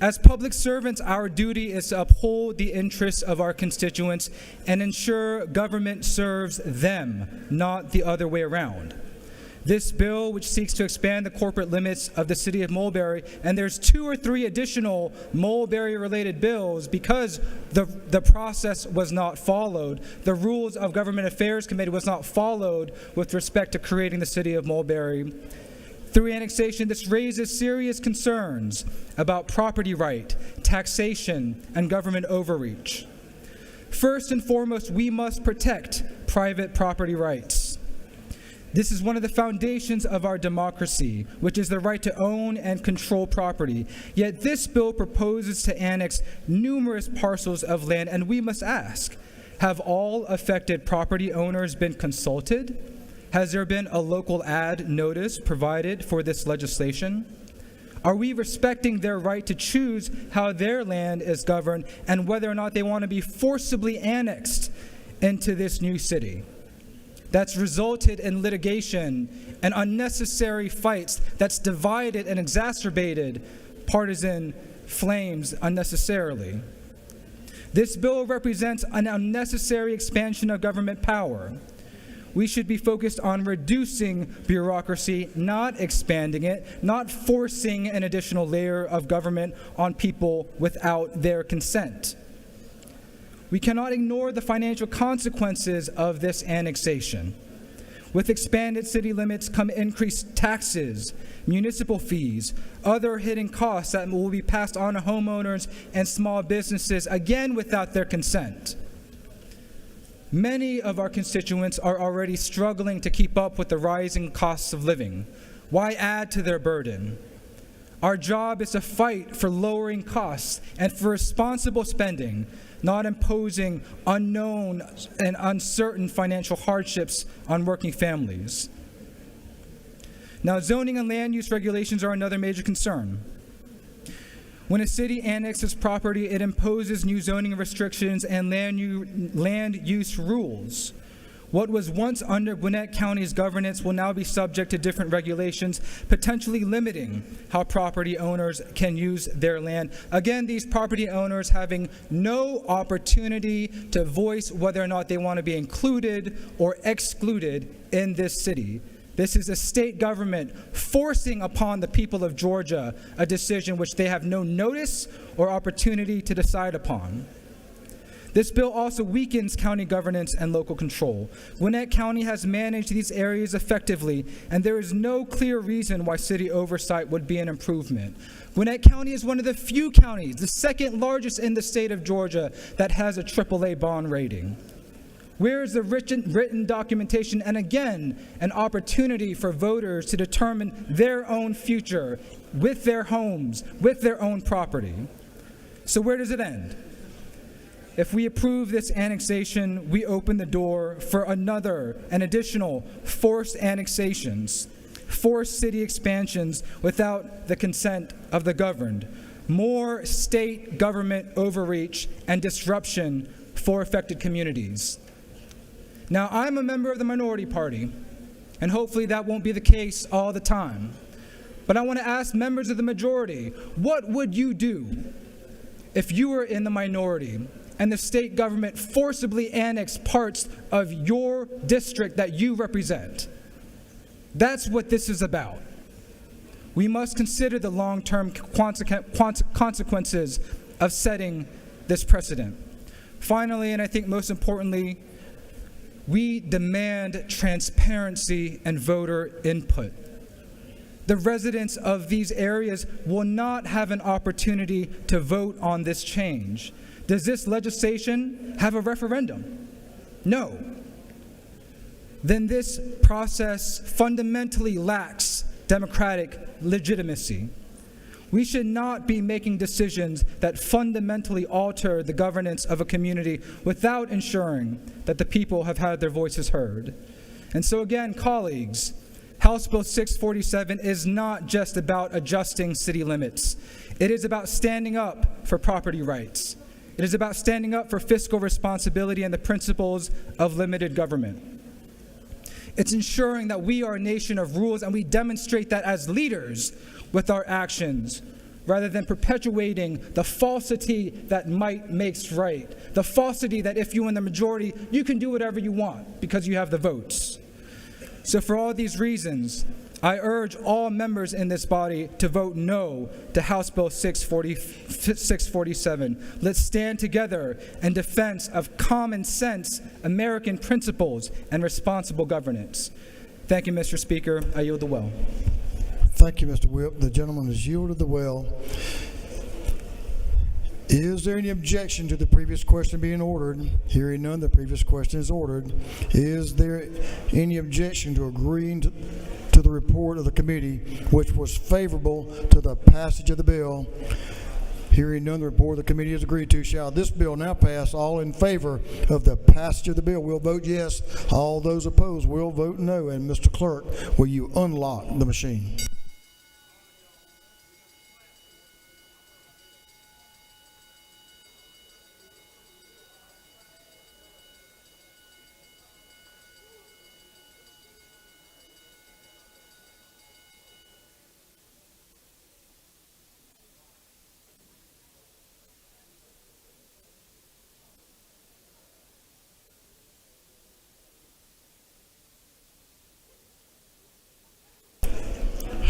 As public servants, our duty is to uphold the interests of our constituents and ensure government serves them, not the other way around. This bill, which seeks to expand the corporate limits of the city of Mulberry, and there's 2 or 3 additional Mulberry-related bills because the process was not followed. The Rules of Government Affairs Committee was not followed with respect to creating the city of Mulberry. Through annexation, this raises serious concerns about property right, taxation, and government overreach. First and foremost, we must protect private property rights. This is one of the foundations of our democracy, which is the right to own and control property. Yet this bill proposes to annex numerous parcels of land, and we must ask, have all affected property owners been consulted? Has there been a local ad notice provided for this legislation? Are we respecting their right to choose how their land is governed and whether or not they want to be forcibly annexed into this new city? That's resulted in litigation and unnecessary fights that's divided and exacerbated partisan flames unnecessarily. This bill represents an unnecessary expansion of government power. We should be focused on reducing bureaucracy, not expanding it, not forcing an additional layer of government on people without their consent. We cannot ignore the financial consequences of this annexation. With expanded city limits come increased taxes, municipal fees, other hidden costs that will be passed on to homeowners and small businesses, again without their consent. Many of our constituents are already struggling to keep up with the rising costs of living. Why add to their burden? Our job is to fight for lowering costs and for responsible spending, not imposing unknown and uncertain financial hardships on working families. Now, zoning and land use regulations are another major concern. When a city annexes property, it imposes new zoning restrictions and land use rules. What was once under Gwinnett County's governance will now be subject to different regulations, potentially limiting how property owners can use their land. Again, these property owners having no opportunity to voice whether or not they want to be included or excluded in this city. This is a state government forcing upon the people of Georgia a decision which they have no notice or opportunity to decide upon. This bill also weakens county governance and local control. Gwinnett County has managed these areas effectively, and there is no clear reason why city oversight would be an improvement. Gwinnett County is one of the few counties, the second largest in the state of Georgia, that has a AAA bond rating. Where is the written documentation and, again, an opportunity for voters to determine their own future with their homes, with their own property? So where does it end? If we approve this annexation, we open the door for an additional forced annexations, forced city expansions without the consent of the governed, more state government overreach and disruption for affected communities. Now, I'm a member of the minority party, and hopefully that won't be the case all the time. But I want to ask members of the majority, what would you do if you were in the minority and the state government forcibly annexed parts of your district that you represent? That's what this is about. We must consider the long-term consequences of setting this precedent. Finally, and I think most importantly, we demand transparency and voter input. The residents of these areas will not have an opportunity to vote on this change. Does this legislation have a referendum? No. Then this process fundamentally lacks democratic legitimacy. We should not be making decisions that fundamentally alter the governance of a community without ensuring that the people have had their voices heard. And so again, colleagues, House Bill 647 is not just about adjusting city limits. It is about standing up for property rights. It is about standing up for fiscal responsibility and the principles of limited government. It's ensuring that we are a nation of rules and we demonstrate that as leaders with our actions, rather than perpetuating the falsity that might makes right, the falsity that if you're in the majority, you can do whatever you want because you have the votes. So for all these reasons, I urge all members in this body to vote no to House Bill 647. Let's stand together in defense of common sense American principles and responsible governance. Thank you, Mr. Speaker. I yield the well. Thank you, Mr. Whip. The gentleman has yielded the well. Is there any objection to the previous question being ordered? Hearing none, the previous question is ordered. Is there any objection to agreeing to the report of the committee, which was favorable to the passage of the bill? Hearing none, the report of the committee is agreed to. Shall this bill now pass? All in favor of the passage of the bill will vote yes. All those opposed will vote no. And Mr. Clerk, will you unlock the machine?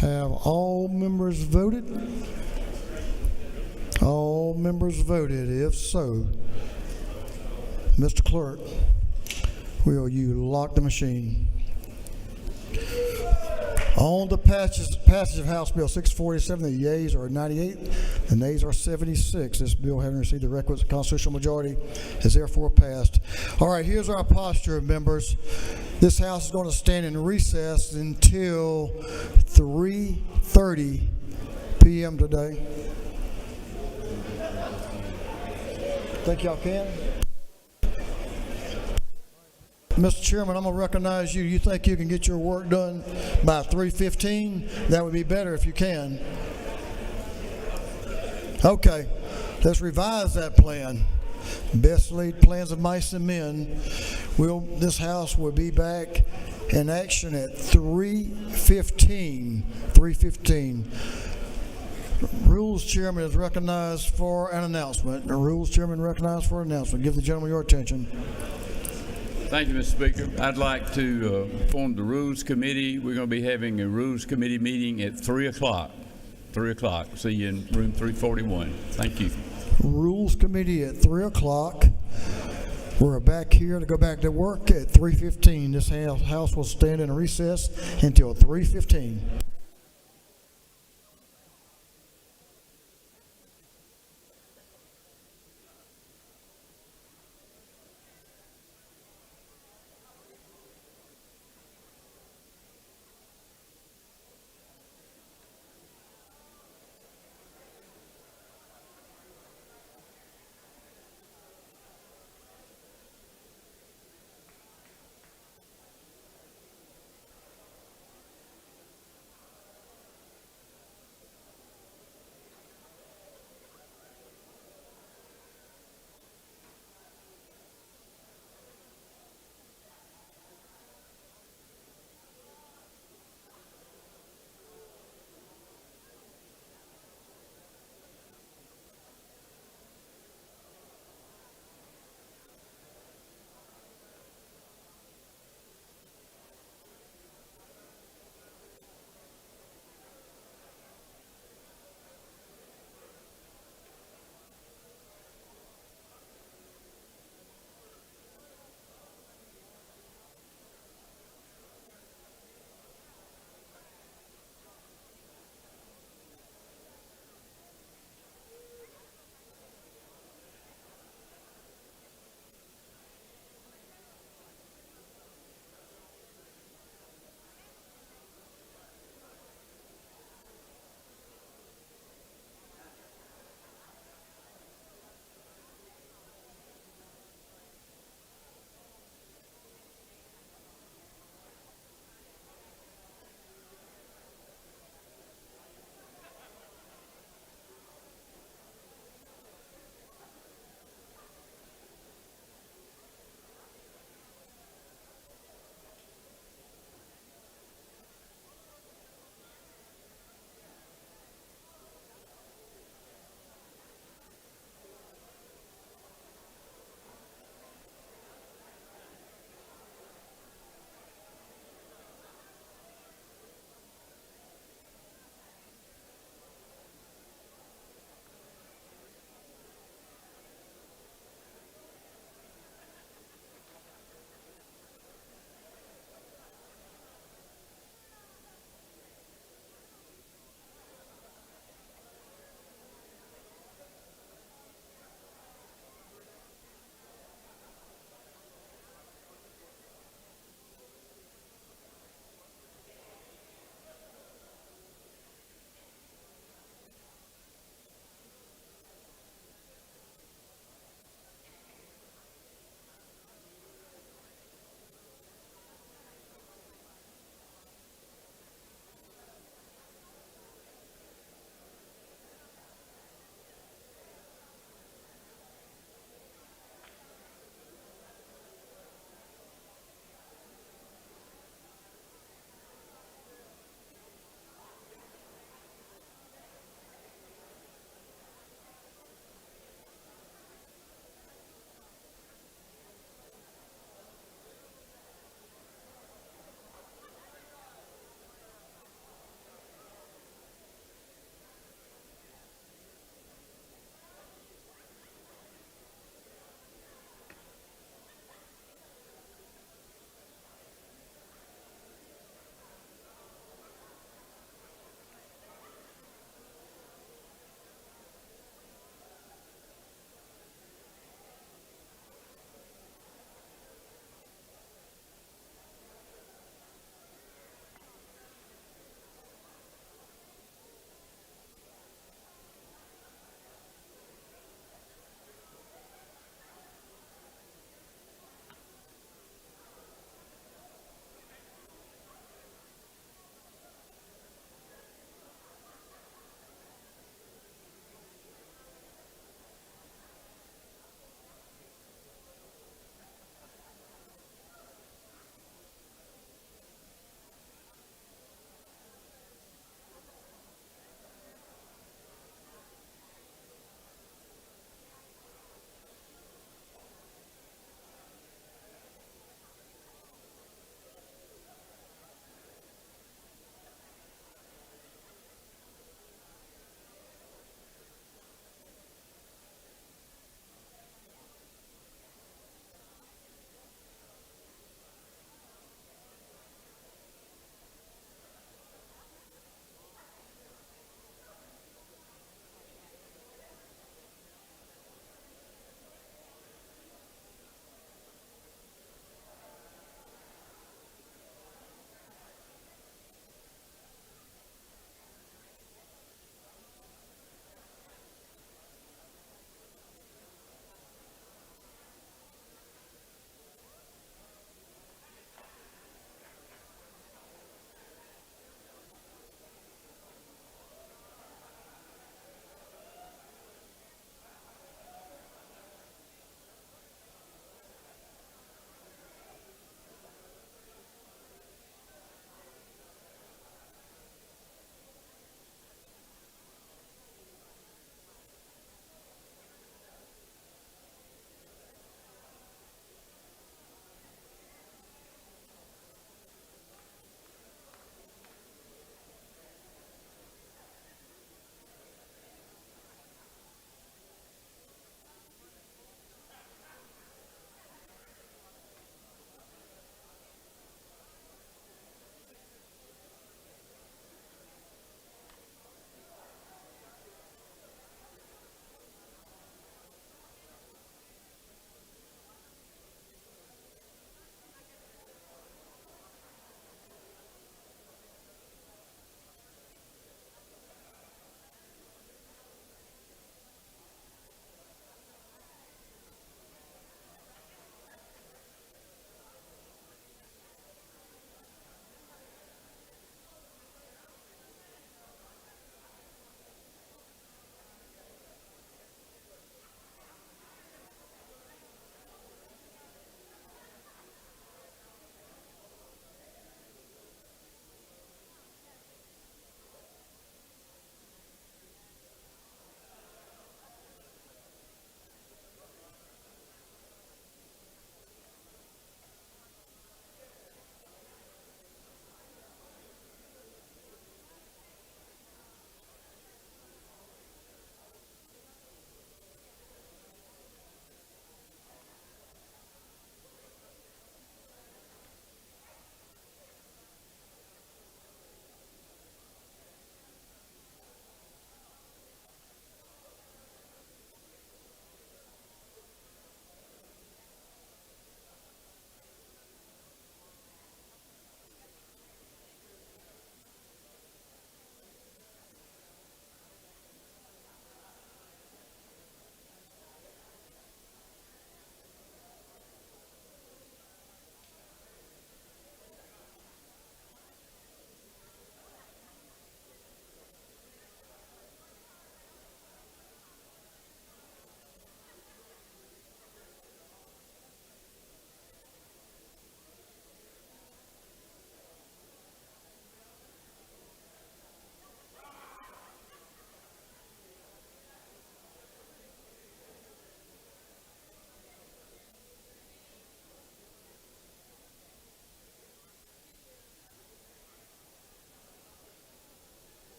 Have all members voted? All members voted. If so, Mr. Clerk, will you lock the machine? On the passage of House Bill 647, the yeas are 98, the nays are 76. This bill, having received the requisite constitutional majority, is therefore passed. All right, here's our posture, members. This House is going to stand in recess until 3:30 p.m. today. Think y'all can? Mr. Chairman, I'm going to recognize you. You think you can get your work done by 3:15? That would be better if you can. Okay, let's revise that plan. Best laid plans of mice and men. This House will be back in action at 3:15. 3:15. Rules Chairman is recognized for an announcement. The Rules Chairman recognized for an announcement. Give the gentleman your attention. Thank you, Mr. Speaker. I'd like to inform the Rules Committee. We're going to be having a Rules Committee meeting at 3 o'clock. 3 o'clock. See you in room 341. Thank you. Rules Committee at 3 o'clock. We're back here to go back to work at 3:15. This House will stand in recess until 3:15.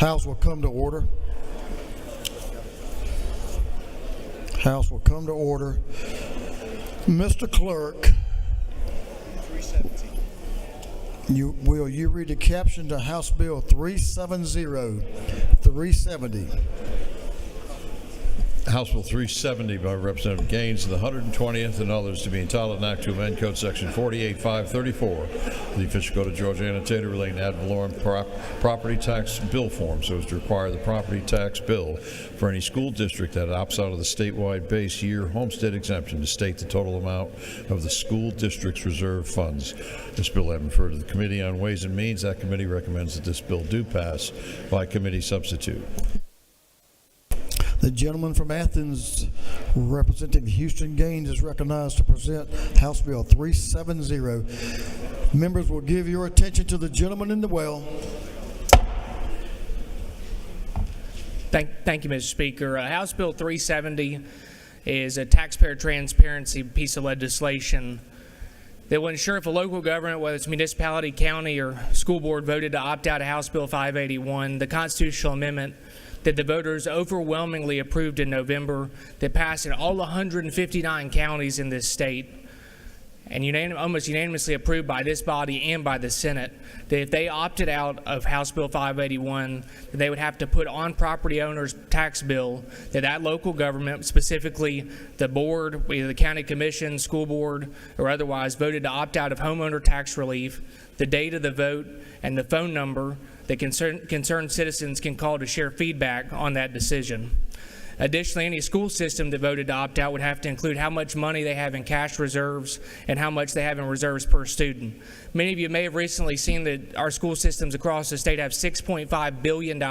House will come to order. House will come to order. Mr. Clerk, will you read the caption to House Bill 370? 370. House Bill 370 by Representative Gaines of the 120th and others to be entitled an act to amend Code Section 48534, the official code of Georgia annotated relating to ad valorem property tax bill form, so as to require the property tax bill for any school district that opts out of the statewide base year homestead exemption to state the total amount of the school district's reserve funds. This bill has been referred to the Committee on Ways and Means. That committee recommends that this bill do pass by committee substitute. The gentleman from Athens, Representative Houston Gaines, is recognized to present House Bill 370. Members will give your attention to the gentleman in the well. Thank you, Mr. Speaker. House Bill 370 is a taxpayer transparency piece of legislation that will ensure if a local government, whether it's municipality, county, or school board, voted to opt out of House Bill 581, the constitutional amendment that the voters overwhelmingly approved in November, that passed in all 159 counties in this state, and almost unanimously approved by this body and by the Senate, that if they opted out of House Bill 581, that they would have to put on property owners' tax bill that local government, specifically the board, either the county commission, school board, or otherwise, voted to opt out of homeowner tax relief, the date of the vote, and the phone number that concerned citizens can call to share feedback on that decision. Additionally, any school system that voted to opt out would have to include how much money they have in cash reserves and how much they have in reserves per student. Many of you may have recently seen that our school systems across the state have $6.5 billion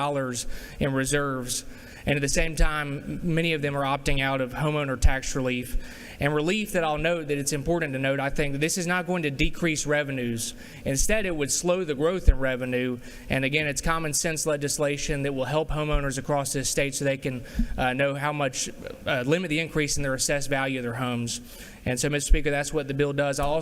in reserves, and at the same time, many of them are opting out of homeowner tax relief. And relief that I'll note, that it's important to note, I think that this is not going to decrease revenues. Instead, it would slow the growth in revenue. And again, it's common sense legislation that will help homeowners across this state so they can know how much, limit the increase in their assessed value of their homes. And so, Mr. Speaker, that's what the bill does. I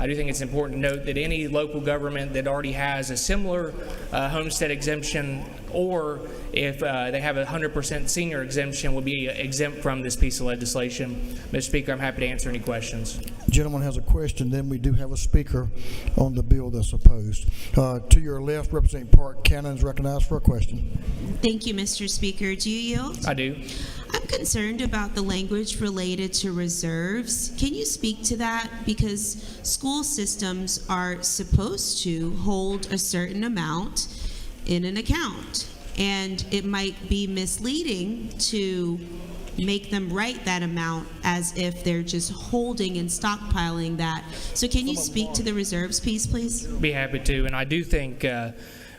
do think it's important to note that any local government that already has a similar homestead exemption, or if they have a 100% senior exemption, will be exempt from this piece of legislation. Mr. Speaker, I'm happy to answer any questions. Gentleman has a question. Then we do have a speaker on the bill that's opposed. To your left, Representative Park Cannon is recognized for a question. Thank you, Mr. Speaker. Do you yield? I do. I'm concerned about the language related to reserves. Can you speak to that? Because school systems are supposed to hold a certain amount in an account, and it might be misleading to make them write that amount as if they're just holding and stockpiling that. So can you speak to the reserves piece, please? Be happy to. And I do think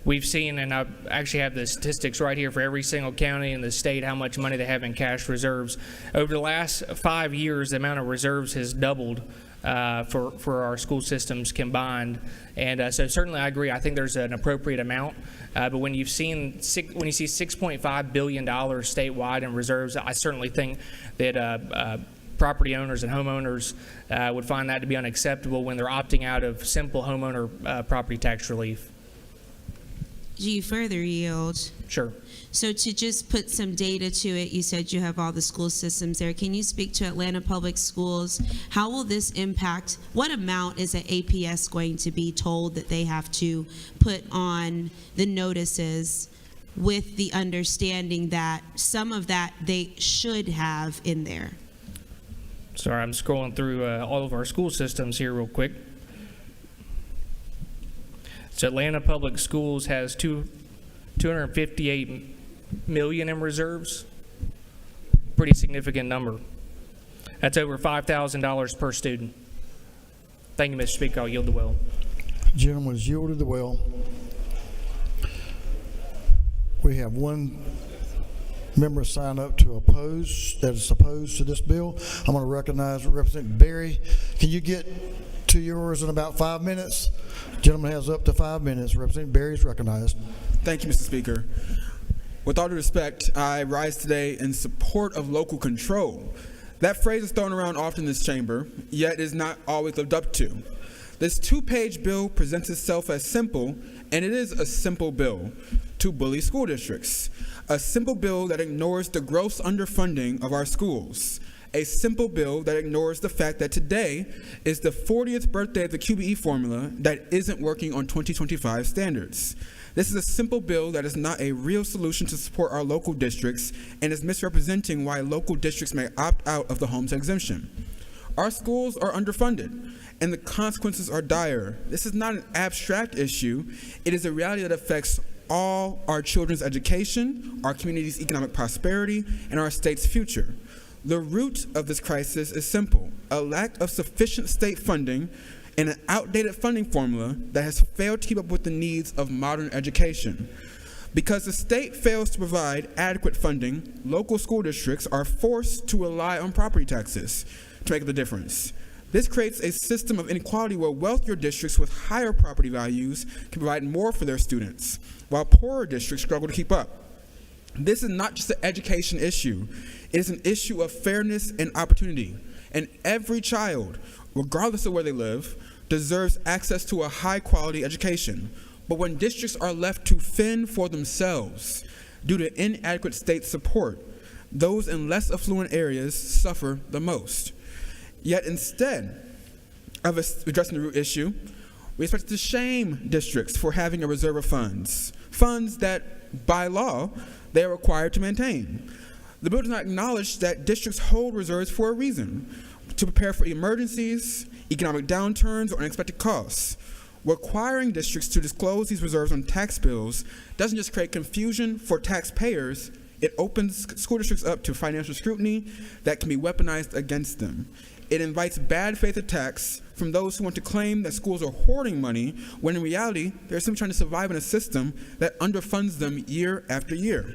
we've seen, and I actually have the statistics right here for every single county in the state, how much money they have in cash reserves. Over the last 5 years, the amount of reserves has doubled for our school systems combined. And so certainly I agree. I think there's an appropriate amount. But when you see $6.5 billion statewide in reserves, I certainly think that property owners and homeowners would find that to be unacceptable when they're opting out of simple homeowner property tax relief. Do you further yield? Sure. So to just put some data to it, you said you have all the school systems there. Can you speak to Atlanta Public Schools? How will this impact, what amount is an APS going to be told that they have to put on the notices, with the understanding that some of that they should have in there? Sorry, I'm scrolling through all of our school systems here real quick. So Atlanta Public Schools has $258 million in reserves. Pretty significant number. That's over $5,000 per student. Thank you, Mr. Speaker. I'll yield the well. Gentleman has yielded the well. We have one member sign up to oppose, that is opposed to this bill. I'm going to recognize Representative Berry. Can you get to yours in about 5 minutes? Gentleman has up to 5 minutes. Representative Berry is recognized. Thank you, Mr. Speaker. With all due respect, I rise today in support of local control. That phrase is thrown around often in this chamber, yet is not always lived up to. This two-page bill presents itself as simple, and it is a simple bill. to bully school districts. A simple bill that ignores the gross underfunding of our schools. A simple bill that ignores the fact that today is the 40th birthday of the QBE formula that isn't working on 2025 standards. This is a simple bill that is not a real solution to support our local districts and is misrepresenting why local districts may opt out of the homestead exemption. Our schools are underfunded, and the consequences are dire. This is not an abstract issue. It is a reality that affects all our children's education, our community's economic prosperity, and our state's future. The root of this crisis is simple: a lack of sufficient state funding and an outdated funding formula that has failed to keep up with the needs of modern education. Because the state fails to provide adequate funding, local school districts are forced to rely on property taxes to make the difference. This creates a system of inequality where wealthier districts with higher property values can provide more for their students, while poorer districts struggle to keep up. This is not just an education issue. It is an issue of fairness and opportunity. And every child, regardless of where they live, deserves access to a high-quality education. But when districts are left to fend for themselves due to inadequate state support, those in less affluent areas suffer the most. Yet instead of addressing the root issue, we expect to shame districts for having a reserve of funds that, by law, they are required to maintain. The bill does not acknowledge that districts hold reserves for a reason: to prepare for emergencies, economic downturns, or unexpected costs. Requiring districts to disclose these reserves on tax bills doesn't just create confusion for taxpayers, it opens school districts up to financial scrutiny that can be weaponized against them. It invites bad faith attacks from those who want to claim that schools are hoarding money, when in reality, they're simply trying to survive in a system that underfunds them year after year.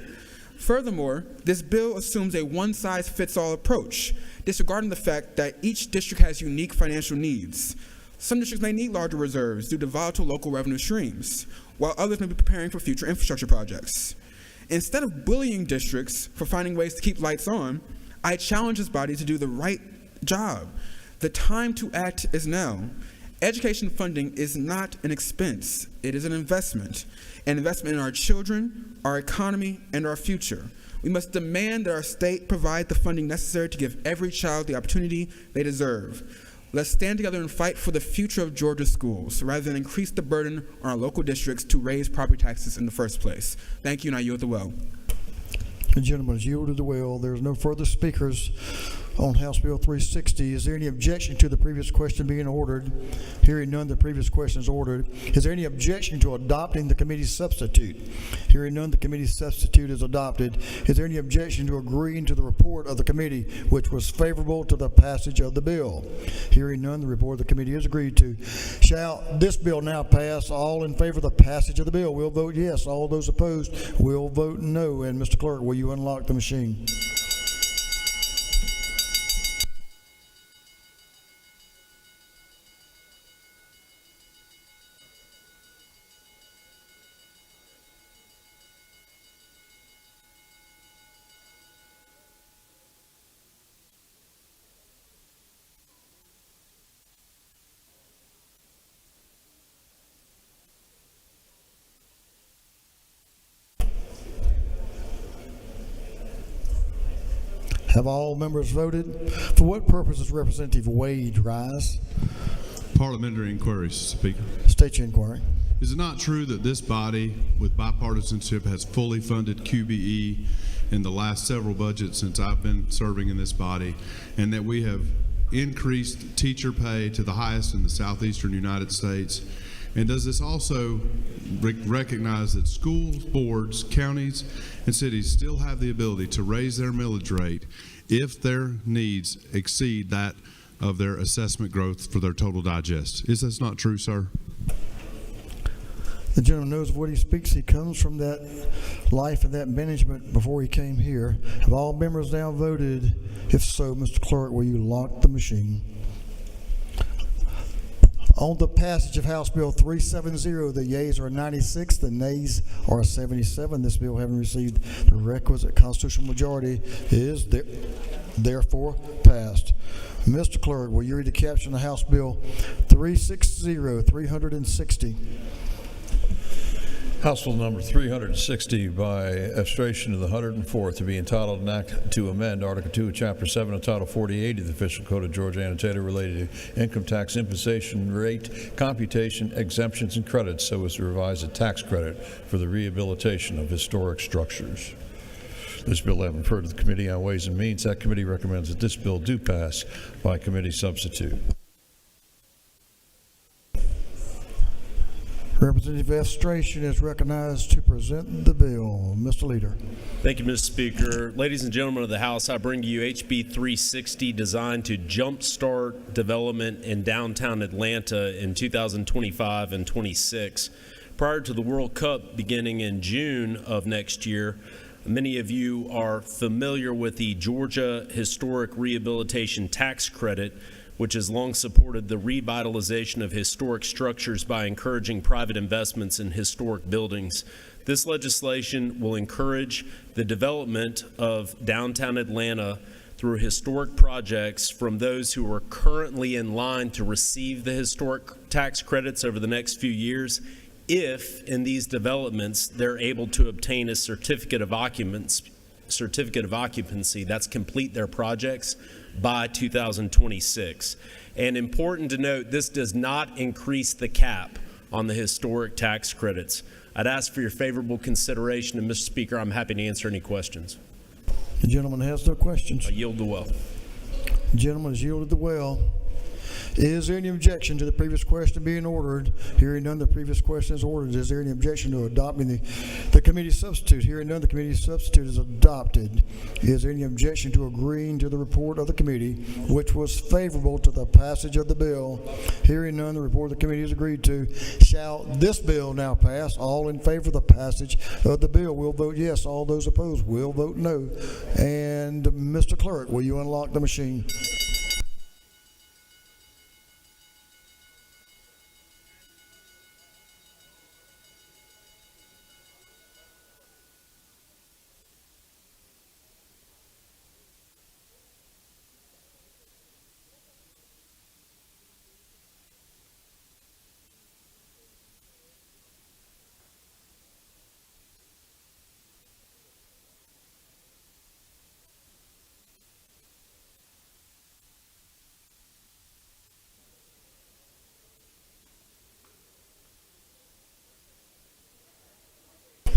Furthermore, this bill assumes a one-size-fits-all approach, disregarding the fact that each district has unique financial needs. Some districts may need larger reserves due to volatile local revenue streams, while others may be preparing for future infrastructure projects. Instead of bullying districts for finding ways to keep lights on, I challenge this body to do the right job. The time to act is now. Education funding is not an expense, it is an investment in our children, our economy, and our future. We must demand that our state provide the funding necessary to give every child the opportunity they deserve. Let's stand together and fight for the future of Georgia's schools, rather than increase the burden on our local districts to raise property taxes in the first place. Thank you, and I yield the well. The gentleman has yielded the well. There's no further speakers on House Bill 360. Is there any objection to the previous question being ordered? Hearing none, the previous question is ordered. Is there any objection to adopting the committee's substitute? Hearing none, the committee's substitute is adopted. Is there any objection to agreeing to the report of the committee, which was favorable to the passage of the bill? Hearing none, the report of the committee is agreed to. Shall this bill now pass? All in favor of the passage of the bill will vote yes. All those opposed will vote no. And Mr. Clerk, will you unlock the machine? Have all members voted? For what purpose does Representative Wade rise? Parliamentary inquiries, Speaker. State your inquiry. Is it not true that this body, with bipartisanship, has fully funded QBE in the last several budgets since I've been serving in this body, and that we have increased teacher pay to the highest in the southeastern United States? And does this also recognize that school boards, counties, and cities still have the ability to raise their millage rate if their needs exceed that of their assessment growth for their total digest? Is this not true, sir? The gentleman knows of what he speaks. He comes from that life and that management before he came here. Have all members now voted? If so, Mr. Clerk, will you lock the machine? On the passage of House Bill 370, the yeas are 96, the nays are 77. This bill, having received the requisite constitutional majority, is therefore passed. Mr. Clerk, will you read the caption of House Bill 360, 360? House Bill number 360 by abstraction of the 104th to be entitled an act to amend Article 2 of Chapter 7 of Title 48 of the Official Code of Georgia Annotated related to income tax imposition rate, computation, exemptions, and credits so as to revise the tax credit for the rehabilitation of historic structures. This bill having referred to the Committee on Ways and Means, that committee recommends that this bill do pass by committee substitute. Representative Estration is recognized to present the bill. Mr. Leader. Thank you, Mr. Speaker. Ladies and gentlemen of the House, I bring to you HB 360, designed to jumpstart development in downtown Atlanta in 2025 and 26. Prior to the World Cup beginning in June of next year, many of you are familiar with the Georgia Historic Rehabilitation Tax Credit, which has long supported the revitalization of historic structures by encouraging private investments in historic buildings. This legislation will encourage the development of downtown Atlanta through historic projects from those who are currently in line to receive the historic tax credits over the next few years, if in these developments they're able to obtain a certificate of occupancy that's complete their projects by 2026. And important to note, this does not increase the cap on the historic tax credits. I'd ask for your favorable consideration, and Mr. Speaker, I'm happy to answer any questions. The gentleman has no questions. I yield the well. The gentleman has yielded the well. Is there any objection to the previous question being ordered? Hearing none, the previous question is ordered. Is there any objection to adopting the committee substitute? Hearing none, the committee substitute is adopted. Is there any objection to agreeing to the report of the committee, which was favorable to the passage of the bill? Hearing none, the report of the committee is agreed to. Shall this bill now pass? All in favor of the passage of the bill will vote yes. All those opposed will vote no. And Mr. Clerk, will you unlock the machine?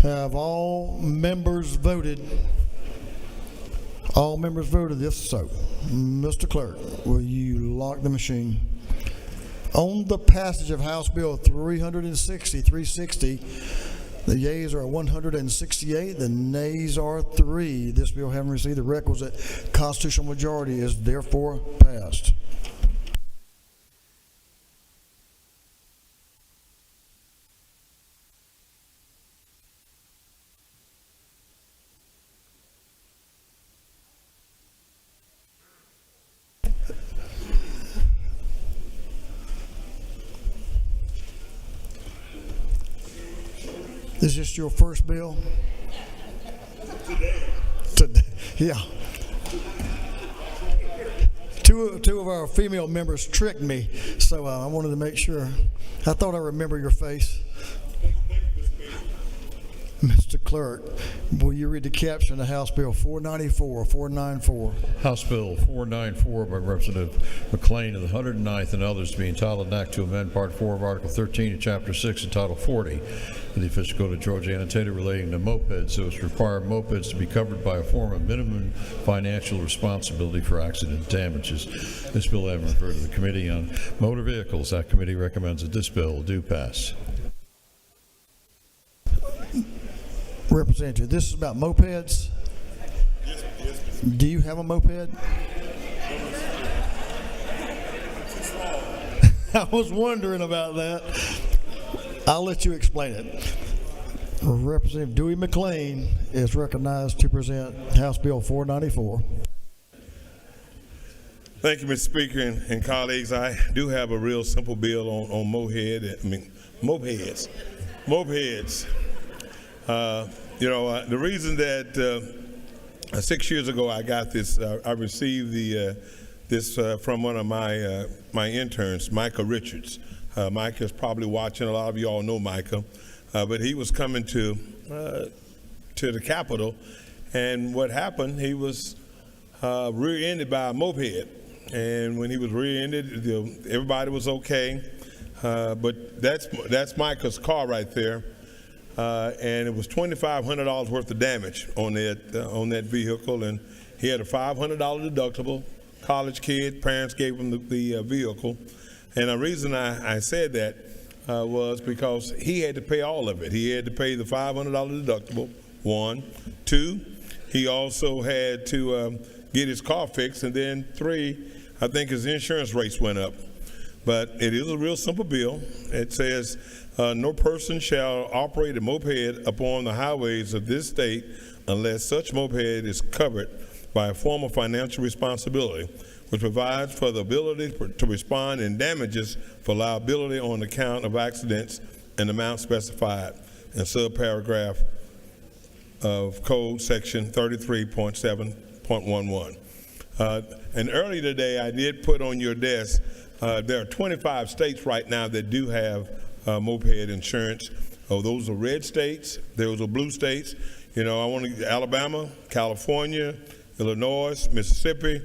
Have all members voted? All members voted, if so. Mr. Clerk, will you lock the machine? On the passage of House Bill 360, the yeas are 168, the nays are 3. This bill, having received the requisite constitutional majority, is therefore passed. Is this your first bill? Today. Yeah. Two of our female members tricked me, so I wanted to make sure. I thought I remember your face. Mr. Clerk, will you read the caption of House Bill 494? House Bill 494 by Representative McLean of the 109th and others to be entitled an act to amend Part 4 of Article 13 of Chapter 6 of Title 40 of the Official Code of Georgia Annotated relating to mopeds, so as to require mopeds to be covered by a form of minimum financial responsibility for accident damages. This bill having referred to the Committee on Motor Vehicles, that committee recommends that this bill do pass. Representative, this is about mopeds. Yes. Do you have a moped? I was wondering about that. I'll let you explain it. Representative Dewey McLean is recognized to present House Bill 494. Thank you, Mr. Speaker and colleagues. I do have a real simple bill on mopeds. The reason that 6 years ago I got this, I received this from one of my interns, Micah Richards. Micah is probably watching. A lot of you all know Micah. but he was coming to the Capitol, and what happened? He was rear-ended by a moped, and when he was rear-ended, everybody was okay, but that's Micah's car right there, and it was $2,500 worth of damage on that vehicle, and he had a $500 deductible. College kid, parents gave him the vehicle, and the reason I said that was because he had to pay all of it. He had to pay the $500 deductible, one. Two, he also had to get his car fixed, and then three, I think his insurance rates went up. But it is a real simple bill. It says, no person shall operate a moped upon the highways of this state unless such moped is covered by a form of financial responsibility, which provides for the ability to respond in damages for liability on account of accidents and amount specified in subparagraph of Code Section 33.7.11. And earlier today, I did put on your desk, there are 25 states right now that do have moped insurance. Oh, those are red states. Those are blue states. You know, I want to Alabama, California, Illinois, Mississippi,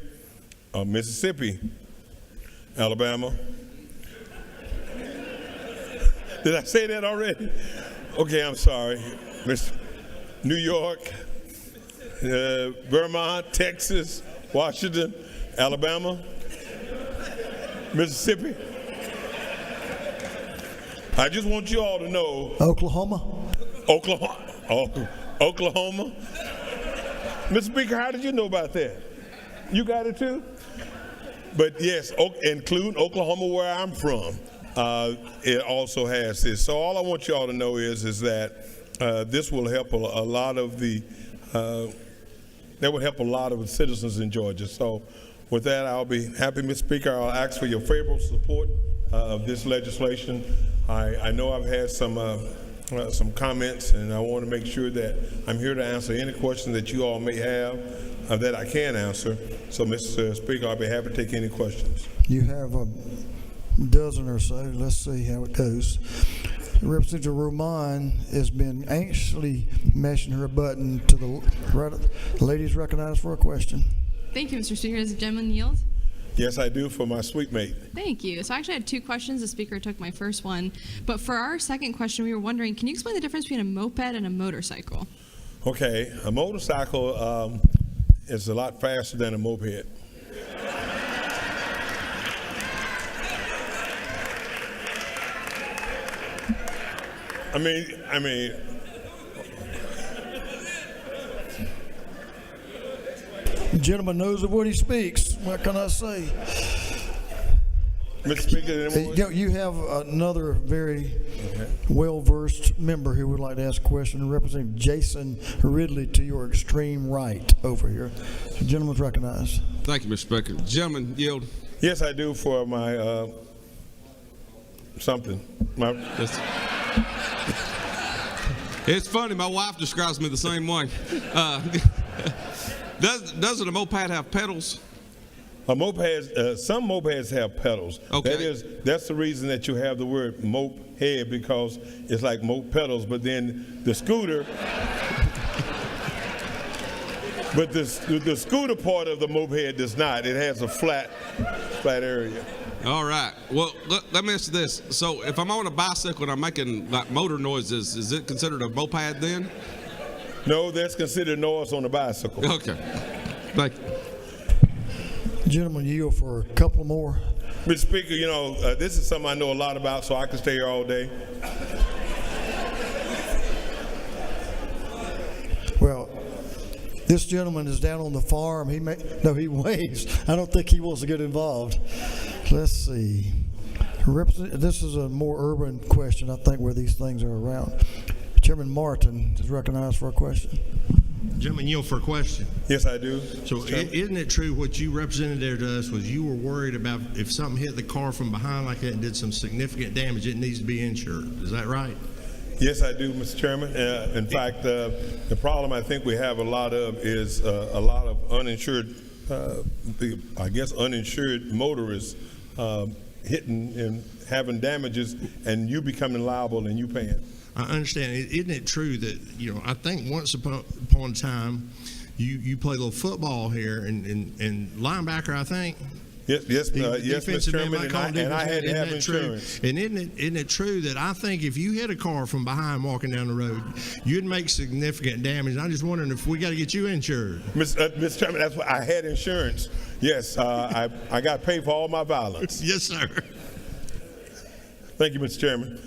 Alabama. Did I say that already? Okay, I'm sorry. New York, Vermont, Texas, Washington, Alabama, Mississippi. I just want you all to know. Oklahoma. Oklahoma. Mr. Speaker, how did you know about that? You got it too? But yes, including Oklahoma, where I'm from, it also has this. So all I want you all to know is that this will help a lot of the, that would help a lot of the citizens in Georgia. So with that, I'll be happy, Mr. Speaker. I'll ask for your favorable support of this legislation. I know I've had some comments, and I want to make sure that I'm here to answer any questions that you all may have that I can answer. So, Mr. Speaker, I'll be happy to take any questions. You have a dozen or so. Let's see how it goes. Representative Roman has been anxiously mashing her button to the right. The lady's recognized for a question. Thank you, Mr. Speaker. Does the gentleman yield? Yes, I do, for my sweet mate. Thank you. So I actually had two questions. The speaker took my first one. But for our second question, we were wondering, can you explain the difference between a moped and a motorcycle? Okay, a motorcycle is a lot faster than a moped. I mean, the gentleman knows of what he speaks. What can I say? Mr. Speaker, you have another very well-versed member who would like to ask a question, representing Jason Ridley to your extreme right over here. The gentleman's recognized. Thank you, Mr. Speaker. Gentleman, yield. Yes, I do, for my something. It's funny, my wife describes me the same way. Doesn't a moped have pedals? A moped, some mopeds have pedals. Okay. That's the reason that you have the word moped, because it's like mope pedals, but then the scooter, but the scooter part of the moped does not. It has a flat area. All right. Well, let me ask you this. So if I'm on a bicycle and I'm making like motor noises, is it considered a moped then? No, that's considered noise on a bicycle. Okay. Thank you. Gentleman, yield for a couple more. Mr. Speaker, you know, this is something I know a lot about, so I can stay here all day. Well, this gentleman is down on the farm. He waves. I don't think he wants to get involved. Let's see. This is a more urban question, I think, where these things are around. Chairman Martin is recognized for a question. Gentleman, yield for a question. Yes, I do. So isn't it true what you represented there to us was you were worried about if something hit the car from behind like that and did some significant damage, it needs to be insured. Is that right? Yes, I do, Mr. Chairman. In fact, the problem I think we have a lot of is a lot of uninsured, uninsured motorists hitting and having damages, and you becoming liable and you paying. I understand. Isn't it true that, I think once upon a time, you play a little football here and linebacker, I think. Yes, Mr. Chairman, and I had to have insurance. And isn't it true that I think if you hit a car from behind walking down the road, you'd make significant damage? And I'm just wondering if we got to get you insured. Mr. Chairman, that's why I had insurance. Yes, I got paid for all my violence. Yes, sir. Thank you, Mr. Chairman.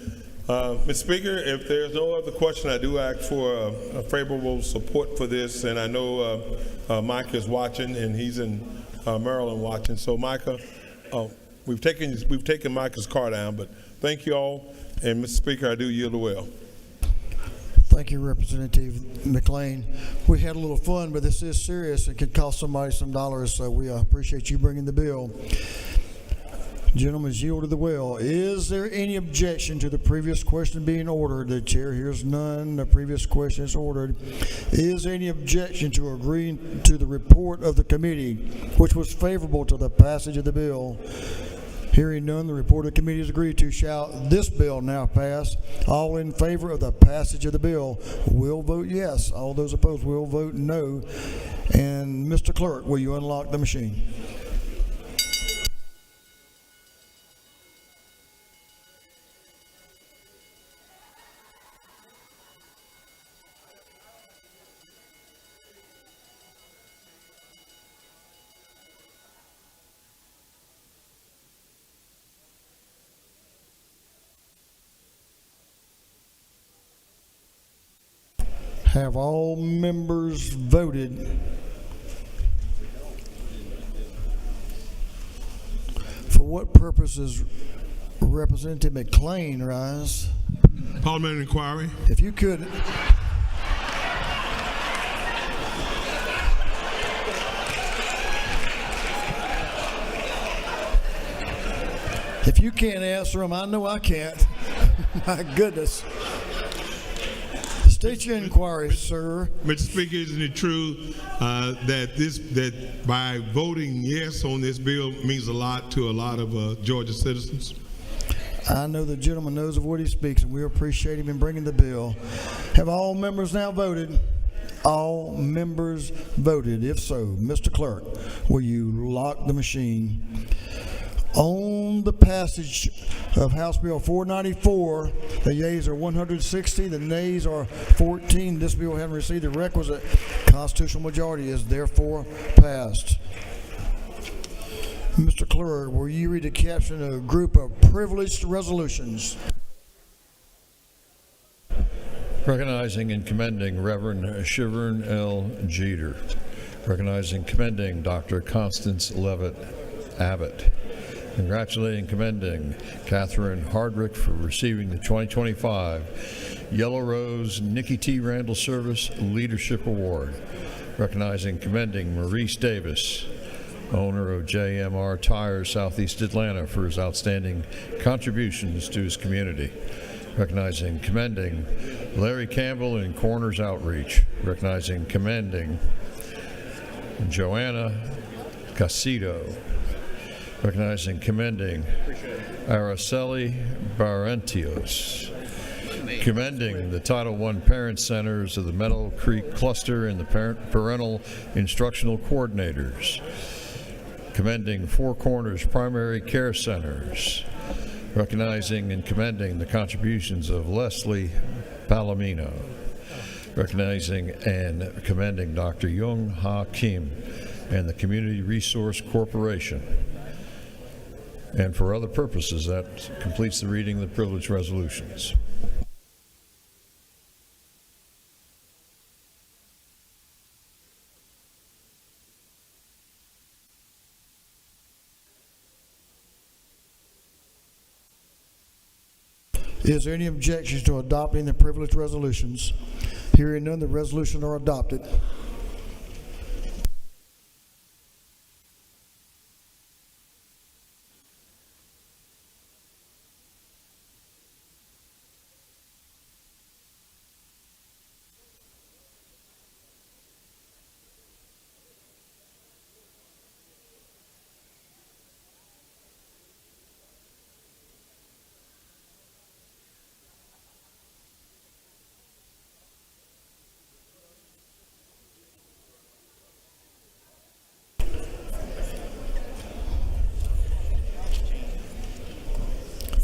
Mr. Speaker, if there's no other question, I do ask for a favorable support for this, and I know Mike is watching, and he's in Maryland watching. So, Micah, we've taken Micah's car down, but thank you all, and Mr. Speaker, I do yield the well. Thank you, Representative McLean. We had a little fun, but this is serious. It could cost somebody some dollars, so we appreciate you bringing the bill. Gentlemen's yield to the well. Is there any objection to the previous question being ordered? The chair hears none. The previous question is ordered. Is there any objection to agreeing to the report of the committee, which was favorable to the passage of the bill? Hearing none, the report of the committee is agreed to. Shall this bill now pass? All in favor of the passage of the bill will vote yes. All those opposed will vote no. And Mr. Clerk, will you unlock the machine? Have all members voted? For what purpose does Representative McLean rise? Parliamentary inquiry. If you could. If you can't answer them, I know I can't. My goodness. State your inquiry, sir. Mr. Speaker, isn't it true that by voting yes on this bill means a lot to a lot of Georgia citizens? I know the gentleman knows of what he speaks, and we appreciate him in bringing the bill. Have all members now voted? All members voted. If so, Mr. Clerk, will you lock the machine? On the passage of House Bill 494, the yeas are 160, the nays are 14. This bill having received the requisite constitutional majority is therefore passed. Mr. Clerk, will you read the caption of a group of privileged resolutions? Recognizing and commending Reverend Shivern L. Jeter. Recognizing and commending Dr. Constance Levitt Abbott. Congratulating and commending Catherine Hardrick for receiving the 2025 Yellow Rose Nikki T. Randall Service Leadership Award. Recognizing and commending Maurice Davis, owner of JMR Tires, Southeast Atlanta, for his outstanding contributions to his community. Recognizing and commending Larry Campbell in Corners Outreach. Recognizing and commending Joanna Casido. Recognizing and commending Araceli Barrentios. Commending the Title I Parent Centers of the Meadow Creek Cluster and the Parental Instructional Coordinators. Commending Four Corners Primary Care Centers. Recognizing and commending the contributions of Leslie Palomino. Recognizing and commending Dr. Young Ha Kim and the Community Resource Corporation. And for other purposes, that completes the reading of the privileged resolutions. Is there any objections to adopting the privileged resolutions? Hearing none, the resolutions are adopted.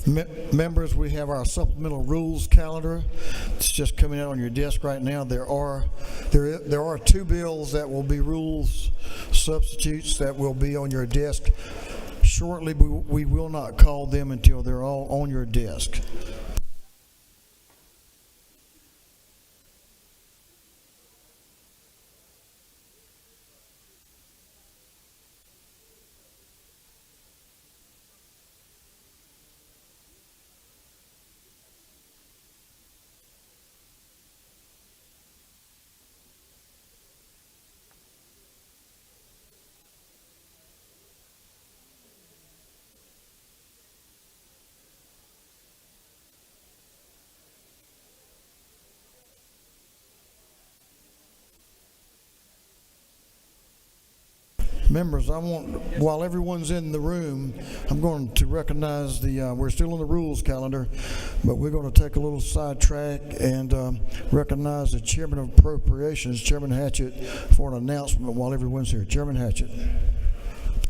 Members, we have our supplemental rules calendar. It's just coming out on your desk right now. There are two bills that will be rules substitutes that will be on your desk shortly. We will not call them until they're all on your desk. Members, while everyone's in the room, I'm going to recognize we're still on the rules calendar, but we're going to take a little sidetrack and recognize the Chairman of Appropriations, Chairman Hatchett, for an announcement while everyone's here. Chairman Hatchett.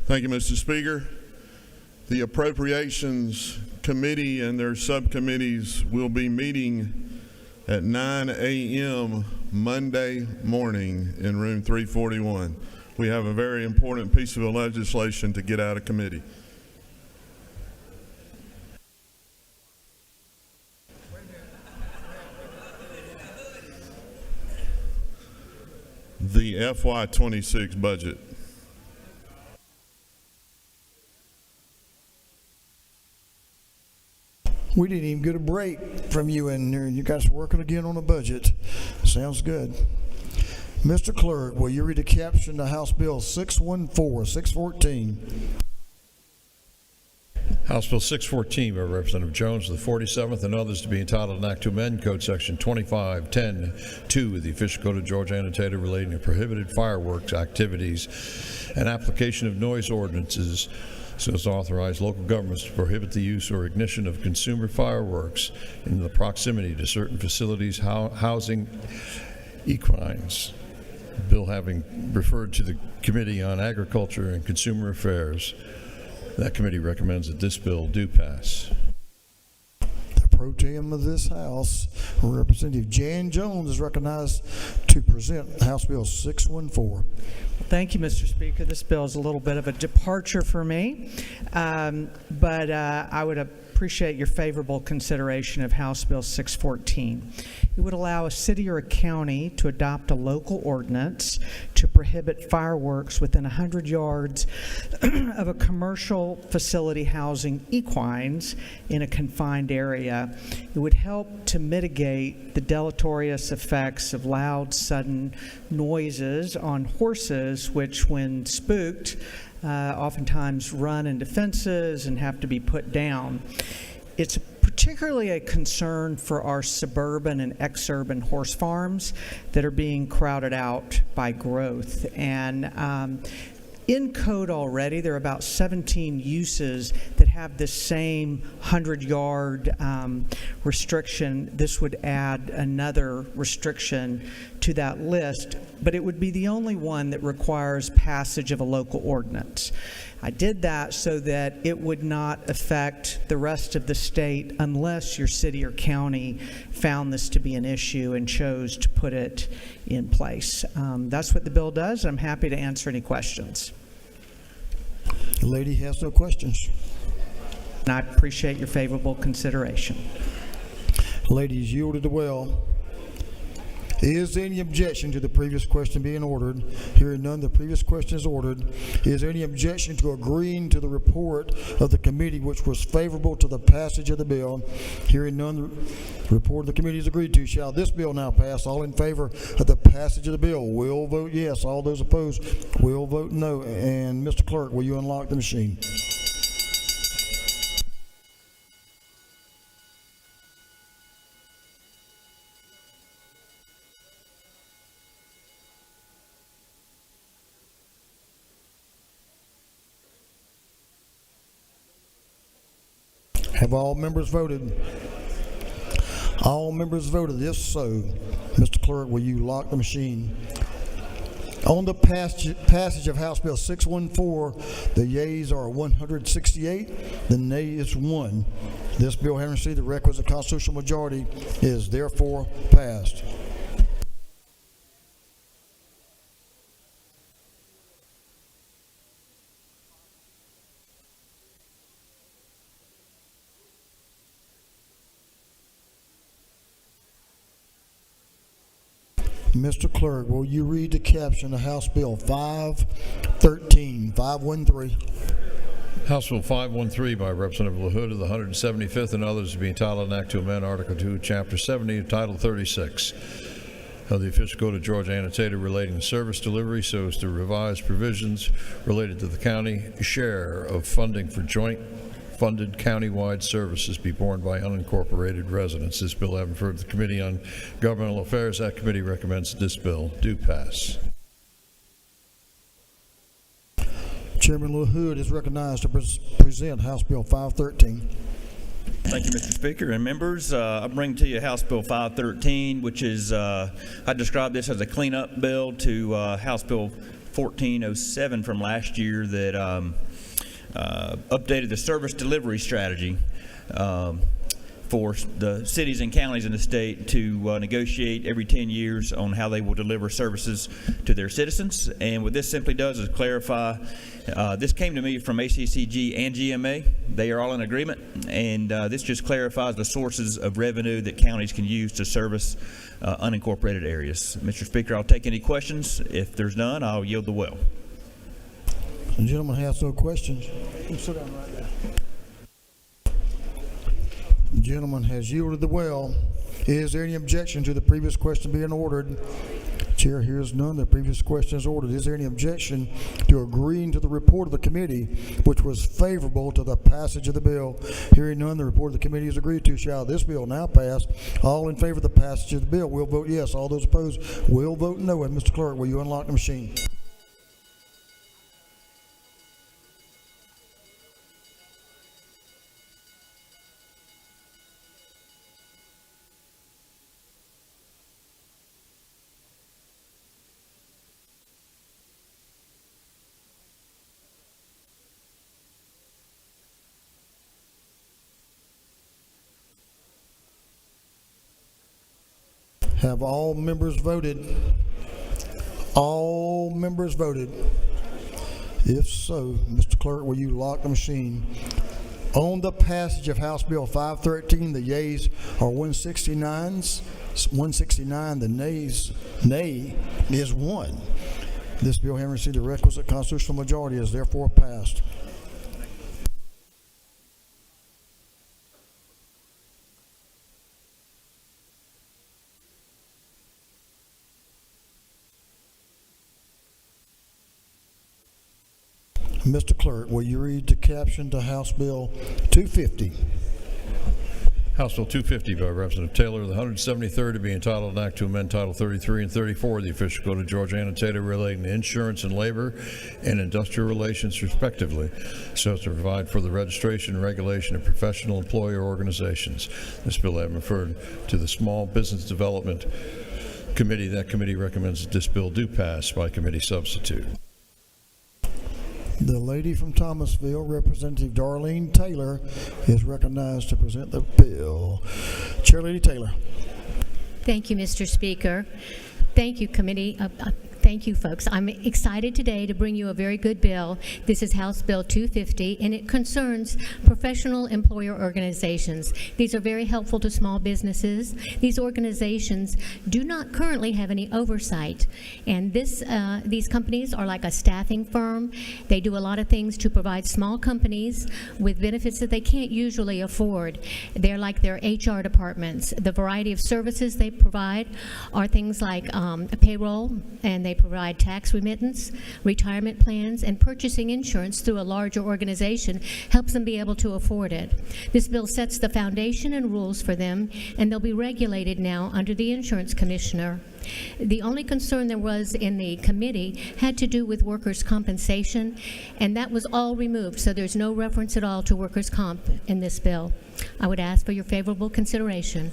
Thank you, Mr. Speaker. The Appropriations Committee and their subcommittees will be meeting at 9 a.m. Monday morning in room 341. We have a very important piece of legislation to get out of committee. The FY26 budget. We didn't even get a break from you in there. You guys are working again on the budget. Sounds good. Mr. Clerk, will you read the caption to House Bill 614? House Bill 614 by Representative Jones of the 47th and others to be entitled an act to amend Code Section 2510(2) of the Official Code of Georgia Annotated relating to prohibited fireworks activities and application of noise ordinances so as to authorize local governments to prohibit the use or ignition of consumer fireworks in the proximity to certain facilities housing equines. Bill having referred to the Committee on Agriculture and Consumer Affairs. That committee recommends that this bill do pass. The pro tem of this House, Representative Jan Jones, is recognized to present House Bill 614. Thank you, Mr. Speaker. This bill is a little bit of a departure for me, but I would appreciate your favorable consideration of House Bill 614. It would allow a city or a county to adopt a local ordinance to prohibit fireworks within 100 yards of a commercial facility housing equines in a confined area. It would help to mitigate the deleterious effects of loud, sudden noises on horses, which, when spooked, oftentimes run into fences and have to be put down. It's particularly a concern for our suburban and exurban horse farms that are being crowded out by growth. And in code already, there are about 17 uses that have this same 100-yard restriction. This would add another restriction to that list, but it would be the only one that requires passage of a local ordinance. I did that so that it would not affect the rest of the state unless your city or county found this to be an issue and chose to put it in place. That's what the bill does. I'm happy to answer any questions. The lady has no questions. And I appreciate your favorable consideration. Ladies yielded well. Is there any objection to the previous question being ordered? Hearing none, the previous question is ordered. Is there any objection to agreeing to the report of the committee which was favorable to the passage of the bill? Hearing none, the report of the committee is agreed to. Shall this bill now pass? All in favor of the passage of the bill will vote yes. All those opposed will vote no. And Mr. Clerk, will you unlock the machine? Have all members voted? All members voted. If so, Mr. Clerk, will you lock the machine? On the passage of House Bill 614, the yeas are 168, the nay is 1. This bill, having received the requisite constitutional majority, is therefore passed. Mr. Clerk, will you read the caption of House Bill 513? House Bill 513 by Representative LaHood of the 175th and others to be entitled an act to amend Article 2, Chapter 70 of Title 36 of the Official Code of Georgia annotated relating to service delivery so as to revise provisions related to the county share of funding for joint funded countywide services be borne by unincorporated residents. This bill having referred to the Committee on Governmental Affairs, that committee recommends that this bill do pass. Chairman LaHood is recognized to present House Bill 513. Thank you, Mr. Speaker and members. I bring to you House Bill 513, which is, I describe this as a cleanup bill to House Bill 1407 from last year that updated the service delivery strategy for the cities and counties in the state to negotiate every 10 years on how they will deliver services to their citizens. And what this simply does is clarify, this came to me from ACCG and GMA. They are all in agreement, and this just clarifies the sources of revenue that counties can use to service unincorporated areas. Mr. Speaker, I'll take any questions. If there's none, I'll yield the well. The gentleman has no questions. Sit down right there. The gentleman has yielded the well. Is there any objection to the previous question being ordered? Chair hears none. The previous question is ordered. Is there any objection to agreeing to the report of the committee, which was favorable to the passage of the bill? Hearing none, the report of the committee is agreed to. Shall this bill now pass? All in favor of the passage of the bill will vote yes. All those opposed will vote no. And Mr. Clerk, will you unlock the machine? Have all members voted? All members voted. If so, Mr. Clerk, will you lock the machine? On the passage of House Bill 513, the yeas are 169. The nay is 1. This bill, having received the requisite constitutional majority, is therefore passed. Mr. Clerk, will you read the caption to House Bill 250? House Bill 250 by Representative Taylor of the 173rd to be entitled an act to amend Title 33 and 34 of the Official Code of Georgia annotated relating to insurance and labor and industrial relations respectively, so as to provide for the registration and regulation of professional employer organizations. This bill having referred to the Small Business Development Committee. That committee recommends that this bill do pass by committee substitute. The lady from Thomasville, Representative Darlene Taylor, is recognized to present the bill. Chair Lady Taylor. Thank you, Mr. Speaker. Thank you, committee. Thank you, folks. I'm excited today to bring you a very good bill. This is House Bill 250, and it concerns professional employer organizations. These are very helpful to small businesses. These organizations do not currently have any oversight, and these companies are like a staffing firm. They do a lot of things to provide small companies with benefits that they can't usually afford. They're like their HR departments. The variety of services they provide are things like payroll, and they provide tax remittance, retirement plans, and purchasing insurance through a larger organization helps them be able to afford it. This bill sets the foundation and rules for them, and they'll be regulated now under the insurance commissioner. The only concern there was in the committee had to do with workers' compensation, and that was all removed, so there's no reference at all to workers' comp in this bill. I would ask for your favorable consideration.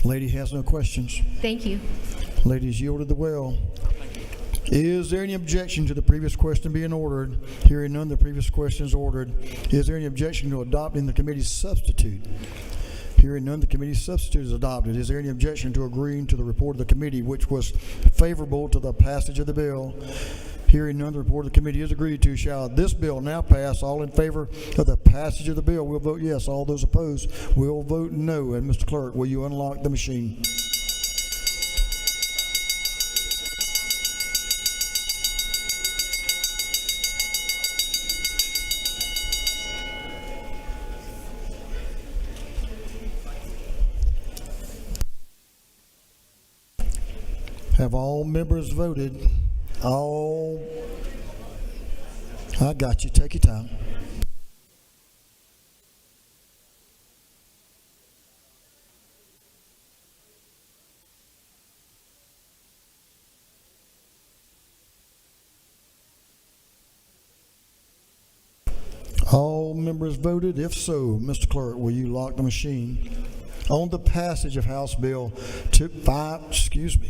Lady has no questions. Thank you. Lady's yielded the well. Is there any objection to the previous question being ordered? Hearing none, the previous question is ordered. Is there any objection to adopting the committee's substitute? Hearing none, the committee's substitute is adopted. Is there any objection to agreeing to the report of the committee, which was favorable to the passage of the bill? Hearing none, the report of the committee is agreed to. Shall this bill now pass? All in favor of the passage of the bill will vote yes. All those opposed will vote no. And Mr. Clerk, will you unlock the machine? Have all members voted? I got you. Take your time. All members voted? If so, Mr. Clerk, will you lock the machine? On the passage of House Bill 250,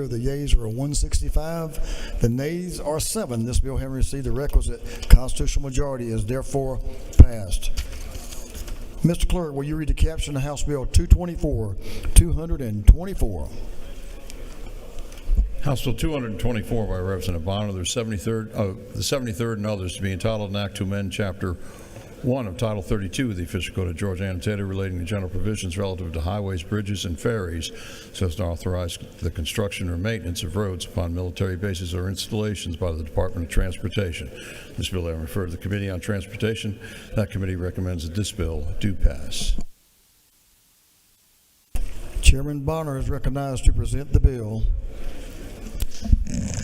the yeas are 165, the nays are 7. This bill, having received the requisite constitutional majority, is therefore passed. Mr. Clerk, will you read the caption of House Bill 224? House Bill 224 by Representative Bonner, the 73rd and others, to be entitled an act to amend Chapter 1 of Title 32 of the Official Code of Georgia Annotated relating to general provisions relative to highways, bridges, and ferries, so as to authorize the construction or maintenance of roads upon military bases or installations by the Department of Transportation. This bill having referred to the Committee on Transportation, that committee recommends that this bill do pass. Chairman Bonner is recognized to present the bill.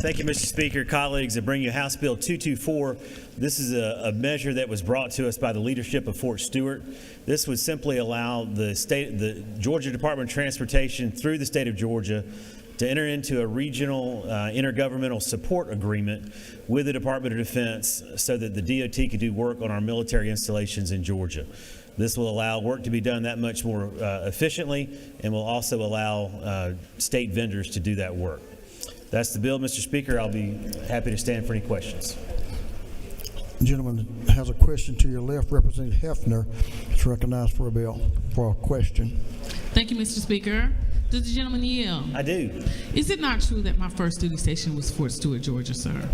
Thank you, Mr. Speaker. Colleagues, I bring you House Bill 224. This is a measure that was brought to us by the leadership of Fort Stewart. This would simply allow the Georgia Department of Transportation through the state of Georgia to enter into a regional intergovernmental support agreement with the Department of Defense so that the DOT could do work on our military installations in Georgia. This will allow work to be done that much more efficiently and will also allow state vendors to do that work. That's the bill, Mr. Speaker. I'll be happy to stand for any questions. The gentleman has a question to your left. Representative Hefner is recognized for a question. Thank you, Mr. Speaker. Does the gentleman yield? I do. Is it not true that my first duty station was Fort Stewart, Georgia, sir?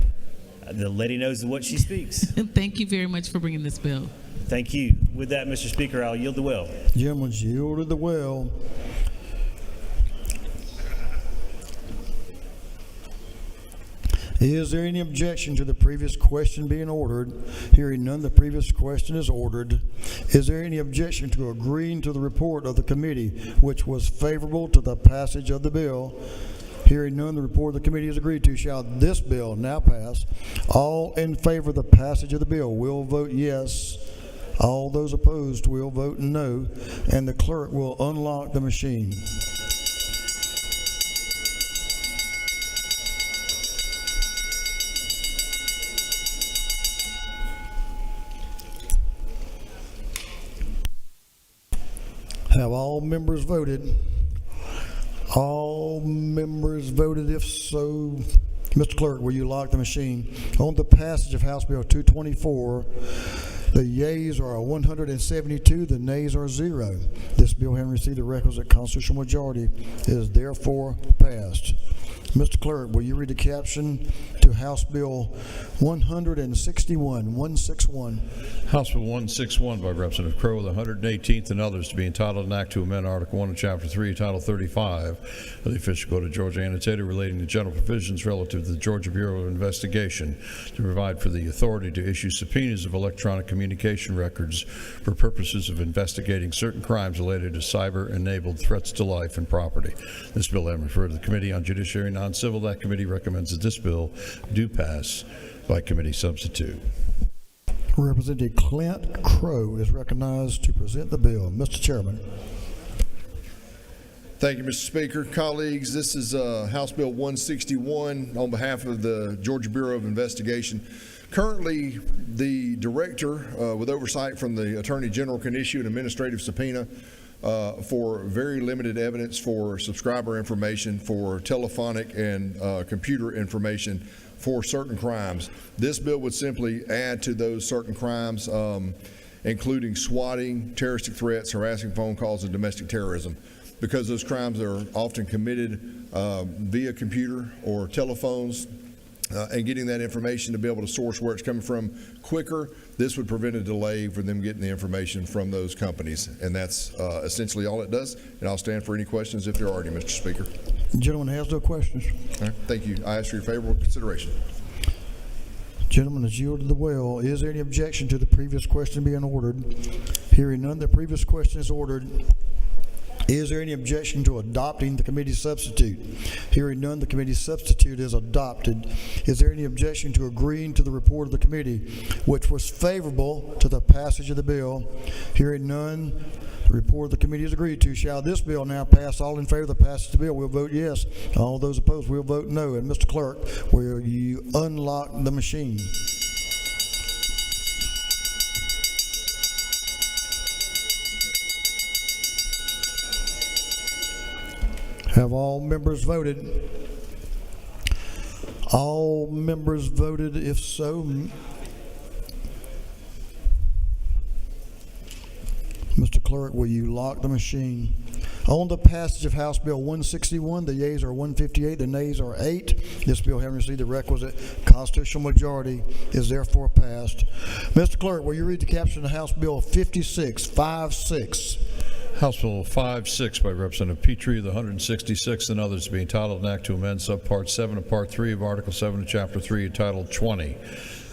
The lady knows what she speaks. Thank you very much for bringing this bill. Thank you. With that, Mr. Speaker, I'll yield the well. The gentleman's yielded the well. Is there any objection to the previous question being ordered? Hearing none, the previous question is ordered. Is there any objection to agreeing to the report of the committee, which was favorable to the passage of the bill? Hearing none, the report of the committee is agreed to. Shall this bill now pass? All in favor of the passage of the bill will vote yes. All those opposed will vote no. And the clerk will unlock the machine. Have all members voted? All members voted. If so, Mr. Clerk, will you lock the machine? On the passage of House Bill 224, the yeas are 172, the nays are 0. This bill, having received the requisite constitutional majority, is therefore passed. Mr. Clerk, will you read the caption to House Bill 161? House Bill 161 by Representative Crowe, the 118th and others, to be entitled an act to amend Article 1 of Chapter 3, Title 35 of the Official Code of Georgia Annotated relating to general provisions relative to the Georgia Bureau of Investigation to provide for the authority to issue subpoenas of electronic communication records for purposes of investigating certain crimes related to cyber-enabled threats to life and property. This bill having referred to the Committee on Judiciary and Non-Civil, that committee recommends that this bill do pass by committee substitute. Representative Clint Crowe is recognized to present the bill. Mr. Chairman. Thank you, Mr. Speaker. Colleagues, this is House Bill 161 on behalf of the Georgia Bureau of Investigation. Currently, the director, with oversight from the Attorney General, can issue an administrative subpoena for very limited evidence for subscriber information, for telephonic and computer information for certain crimes. This bill would simply add to those certain crimes, including swatting, terroristic threats, harassing phone calls, and domestic terrorism, because those crimes are often committed via computer or telephones, and getting that information to be able to source where it's coming from quicker. This would prevent a delay for them getting the information from those companies, and that's essentially all it does. And I'll stand for any questions if there are any, Mr. Speaker. The gentleman has no questions. All right, thank you. I ask for your favorable consideration. Gentleman has yielded the well. Is there any objection to the previous question being ordered? Hearing none, the previous question is ordered. Is there any objection to adopting the committee substitute? Hearing none, the committee substitute is adopted. Is there any objection to agreeing to the report of the committee, which was favorable to the passage of the bill? Hearing none, the report of the committee is agreed to. Shall this bill now pass? All in favor of the passage of the bill will vote yes. All those opposed will vote no. And Mr. Clerk, will you unlock the machine? Have all members voted? All members voted. If so, Mr. Clerk, will you lock the machine? On the passage of House Bill 161, the yeas are 158, the nays are 8. This bill, having received the requisite constitutional majority, is therefore passed. Mr. Clerk, will you read the caption of House Bill 5656? House Bill 56 by Representative Petrie, the 166th and others, to be entitled an act to amend subpart 7 of part 3 of Article 7 of Chapter 3, entitled 20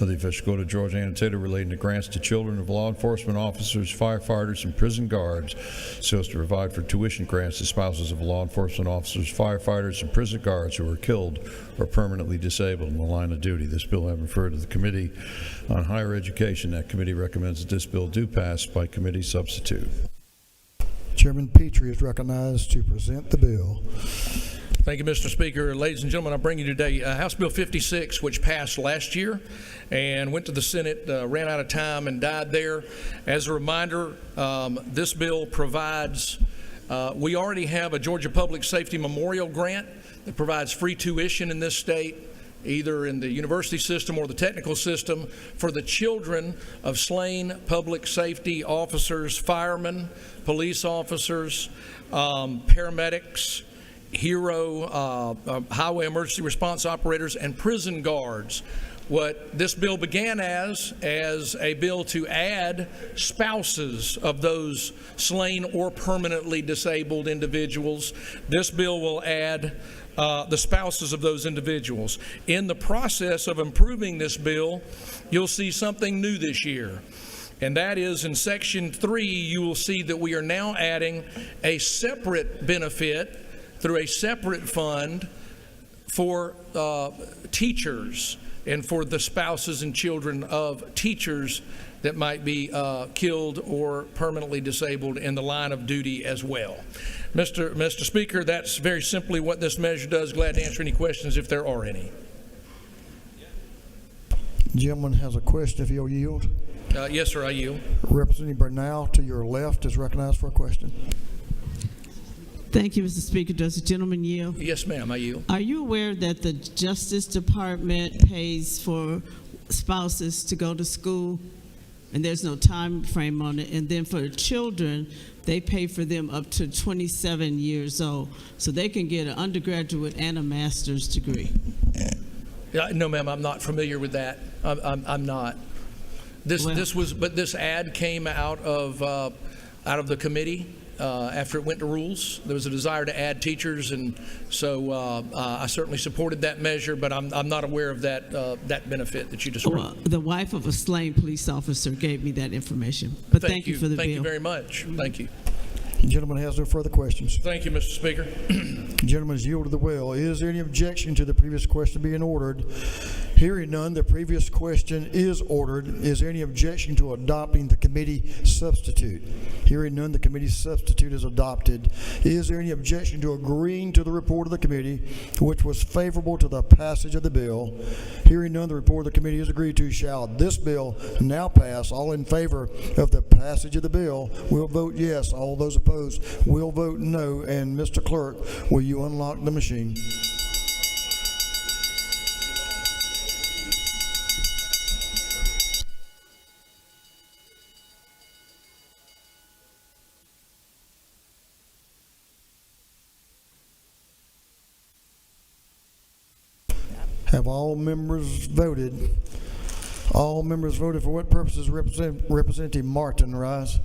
of the official code of Georgia annotated relating to grants to children of law enforcement officers, firefighters, and prison guards, so as to provide for tuition grants to spouses of law enforcement officers, firefighters, and prison guards who are killed or permanently disabled in the line of duty. This bill having referred to the Committee on Higher Education. That committee recommends that this bill do pass by committee substitute. Chairman Petrie is recognized to present the bill. Thank you, Mr. Speaker. Ladies and gentlemen, I bring you today House Bill 56, which passed last year and went to the Senate, ran out of time and died there. As a reminder, this bill provides, we already have a Georgia Public Safety Memorial Grant that provides free tuition in this state, either in the university system or the technical system, for the children of slain public safety officers, firemen, police officers, paramedics, hero highway emergency response operators, and prison guards. What this bill began as a bill to add spouses of those slain or permanently disabled individuals. This bill will add the spouses of those individuals. In the process of improving this bill, you'll see something new this year. And that is in Section 3, you will see that we are now adding a separate benefit through a separate fund for teachers and for the spouses and children of teachers that might be killed or permanently disabled in the line of duty as well. Mr. Speaker, that's very simply what this measure does. Glad to answer any questions if there are any. Gentleman has a question, if he'll yield. Yes, sir, I yield. Representative Bernal, to your left, is recognized for a question. Thank you, Mr. Speaker. Does the gentleman yield? Yes, ma'am, I yield. Are you aware that the Justice Department pays for spouses to go to school, and there's no time frame on it? And then for children, they pay for them up to 27 years old, so they can get an undergraduate and a master's degree. No, ma'am, I'm not familiar with that. I'm not. This ad came out of the committee after it went to rules. There was a desire to add teachers, and so I certainly supported that measure. But I'm not aware of that benefit that you described. Well, the wife of a slain police officer gave me that information. But thank you for the bill. Thank you very much. Thank you. The gentleman has no further questions. Thank you, Mr. Speaker. The gentleman has yielded the will. Is there any objection to the previous question being ordered? Hearing none, the previous question is ordered. Is there any objection to adopting the committee substitute? Hearing none, the committee substitute is adopted. Is there any objection to agreeing to the report of the committee, which was favorable to the passage of the bill? Hearing none, the report of the committee is agreed to. Shall this bill now pass? All in favor of the passage of the bill will vote yes. All those opposed will vote no. And Mr. Clerk, will you unlock the machine? Have all members voted? All members voted. For what purposes? Representative Martin, rise.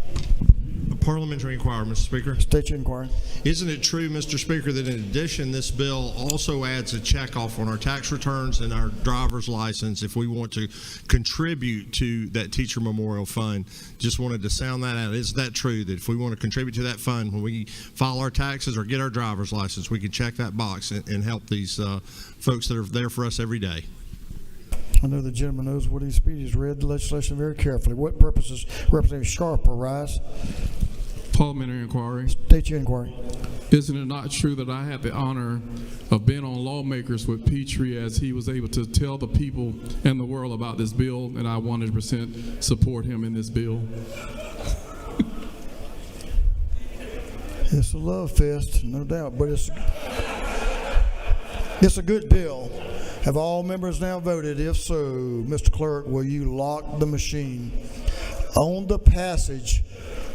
A parliamentary inquiry, Mr. Speaker. State your inquiry. Isn't it true, Mr. Speaker, that in addition, this bill also adds a checkoff on our tax returns and our driver's license if we want to contribute to that teacher memorial fund? Just wanted to sound that out. Is that true, that if we want to contribute to that fund, when we file our taxes or get our driver's license, we can check that box and help these folks that are there for us every day? I know the gentleman knows what he's speaking. He's read the legislation very carefully. What purposes? Representative Sharper, rise. Parliamentary inquiry. State your inquiry. Isn't it not true that I had the honor of being on Lawmakers with Petrie as he was able to tell the people and the world about this bill, and I 100% support him in this bill? It's a love fest, no doubt, but it's a good bill. Have all members now voted? If so, Mr. Clerk, will you lock the machine? On the passage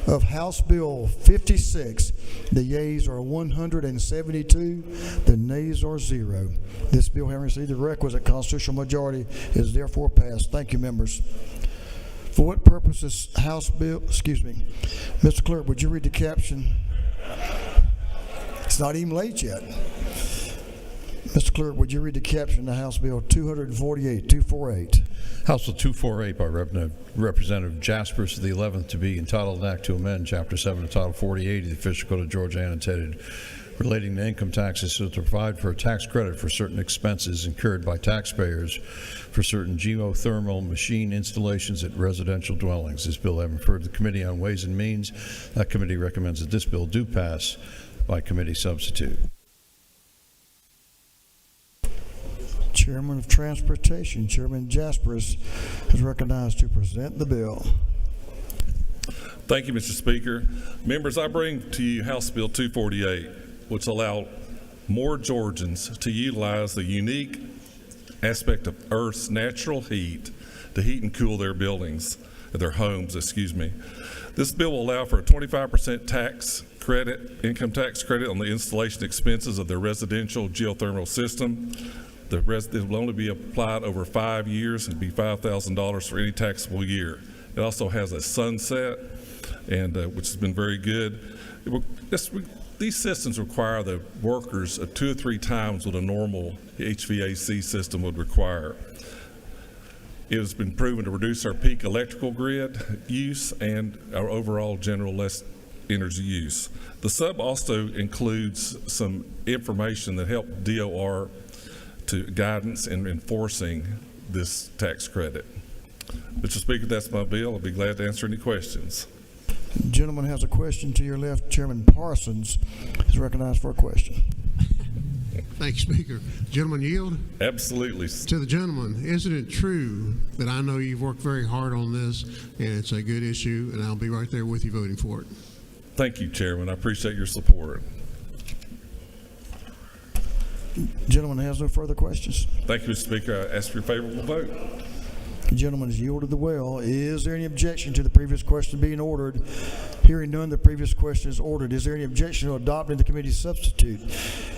of House Bill 56, the yeas are 172, the nays are 0. This bill, having received the requisite constitutional majority, is therefore passed. Thank you, members. For what purposes House Bill, Mr. Clerk, would you read the caption? It's not even late yet. Mr. Clerk, would you read the caption to House Bill 248? House Bill 248 by Representative Jaspers, the 11th, to be entitled an act to amend Chapter 7 of Title 48 of the Official Code of Georgia annotated relating to income taxes so to provide for a tax credit for certain expenses incurred by taxpayers for certain geothermal machine installations at residential dwellings. This bill having referred to the Committee on Ways and Means. That committee recommends that this bill do pass by committee substitute. Chairman of Transportation, Chairman Jaspers, is recognized to present the bill. Thank you, Mr. Speaker. Members, I bring to you House Bill 248, which allow more Georgians to utilize the unique aspect of Earth's natural heat to heat and cool their buildings, their homes, This bill will allow for a 25% tax credit, income tax credit on the installation expenses of their residential geothermal system. It will only be applied over 5 years and be $5,000 for any taxable year. It also has a sunset, and which has been very good. These systems require the workers 2 or 3 times what a normal HVAC system would require. It has been proven to reduce our peak electrical grid use and our overall general less energy use. The sub also includes some information that help DOR to guidance in enforcing this tax credit. Mr. Speaker, that's my bill. I'll be glad to answer any questions. The gentleman has a question to your left. Chairman Parsons is recognized for a question. Thank you, Speaker. Gentleman yield? Absolutely. To the gentleman, isn't it true that I know you've worked very hard on this and it's a good issue, and I'll be right there with you voting for it? Thank you, Chairman. I appreciate your support. Gentleman has no further questions. Thank you, Mr. Speaker. I ask for your favorable vote. The gentleman has yielded the well. Is there any objection to the previous question being ordered? Hearing none, the previous question is ordered. Is there any objection to adopting the committee substitute?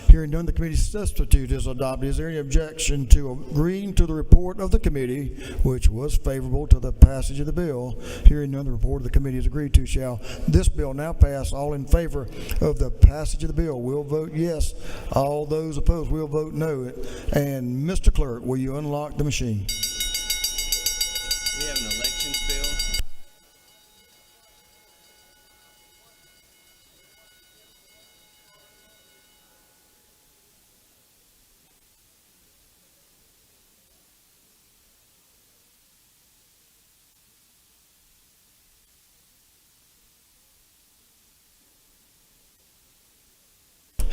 Hearing none, the committee substitute is adopted. Is there any objection to agreeing to the report of the committee, which was favorable to the passage of the bill? Hearing none, the report of the committee is agreed to. Shall this bill now pass? All in favor of the passage of the bill will vote yes. All those opposed will vote no. And Mr. Clerk, will you unlock the machine? We have an elections bill.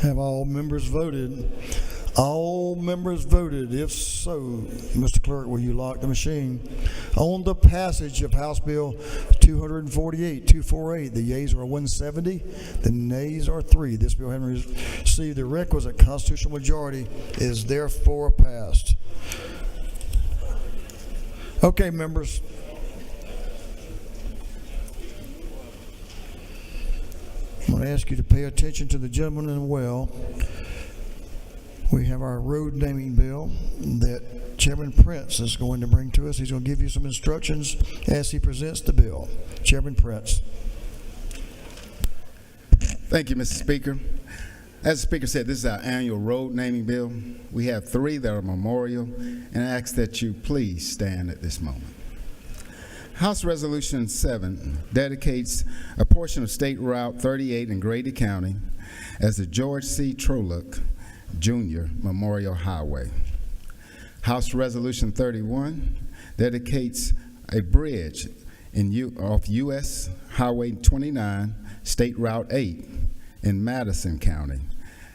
Have all members voted? All members voted. If so, Mr. Clerk, will you lock the machine? On the passage of House Bill 248, the yeas are 170, the nays are 3. This bill, having received the requisite constitutional majority, is therefore passed. Okay, members. I'm going to ask you to pay attention to the gentleman in the well. We have our road naming bill that Chairman Prince is going to bring to us. He's going to give you some instructions as he presents the bill. Chairman Prince. Thank you, Mr. Speaker. As the Speaker said, this is our annual road naming bill. We have 3 that are memorial, and I ask that you please stand at this moment. House Resolution 7 dedicates a portion of State Route 38 in Grady County as the George C. Trollock Jr. Memorial Highway. House Resolution 31 dedicates a bridge off U.S. Highway 29, State Route 8 in Madison County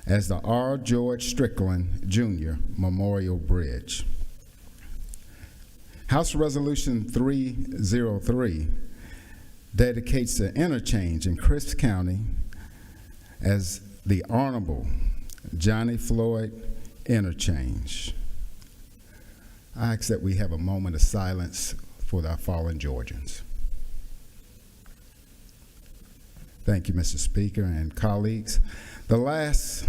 as the R. George Strickland Jr. Memorial Bridge. House Resolution 303 dedicates the interchange in Crisp County as the Honorable Johnny Floyd Interchange. I ask that we have a moment of silence for our fallen Georgians. Thank you, Mr. Speaker and colleagues. The last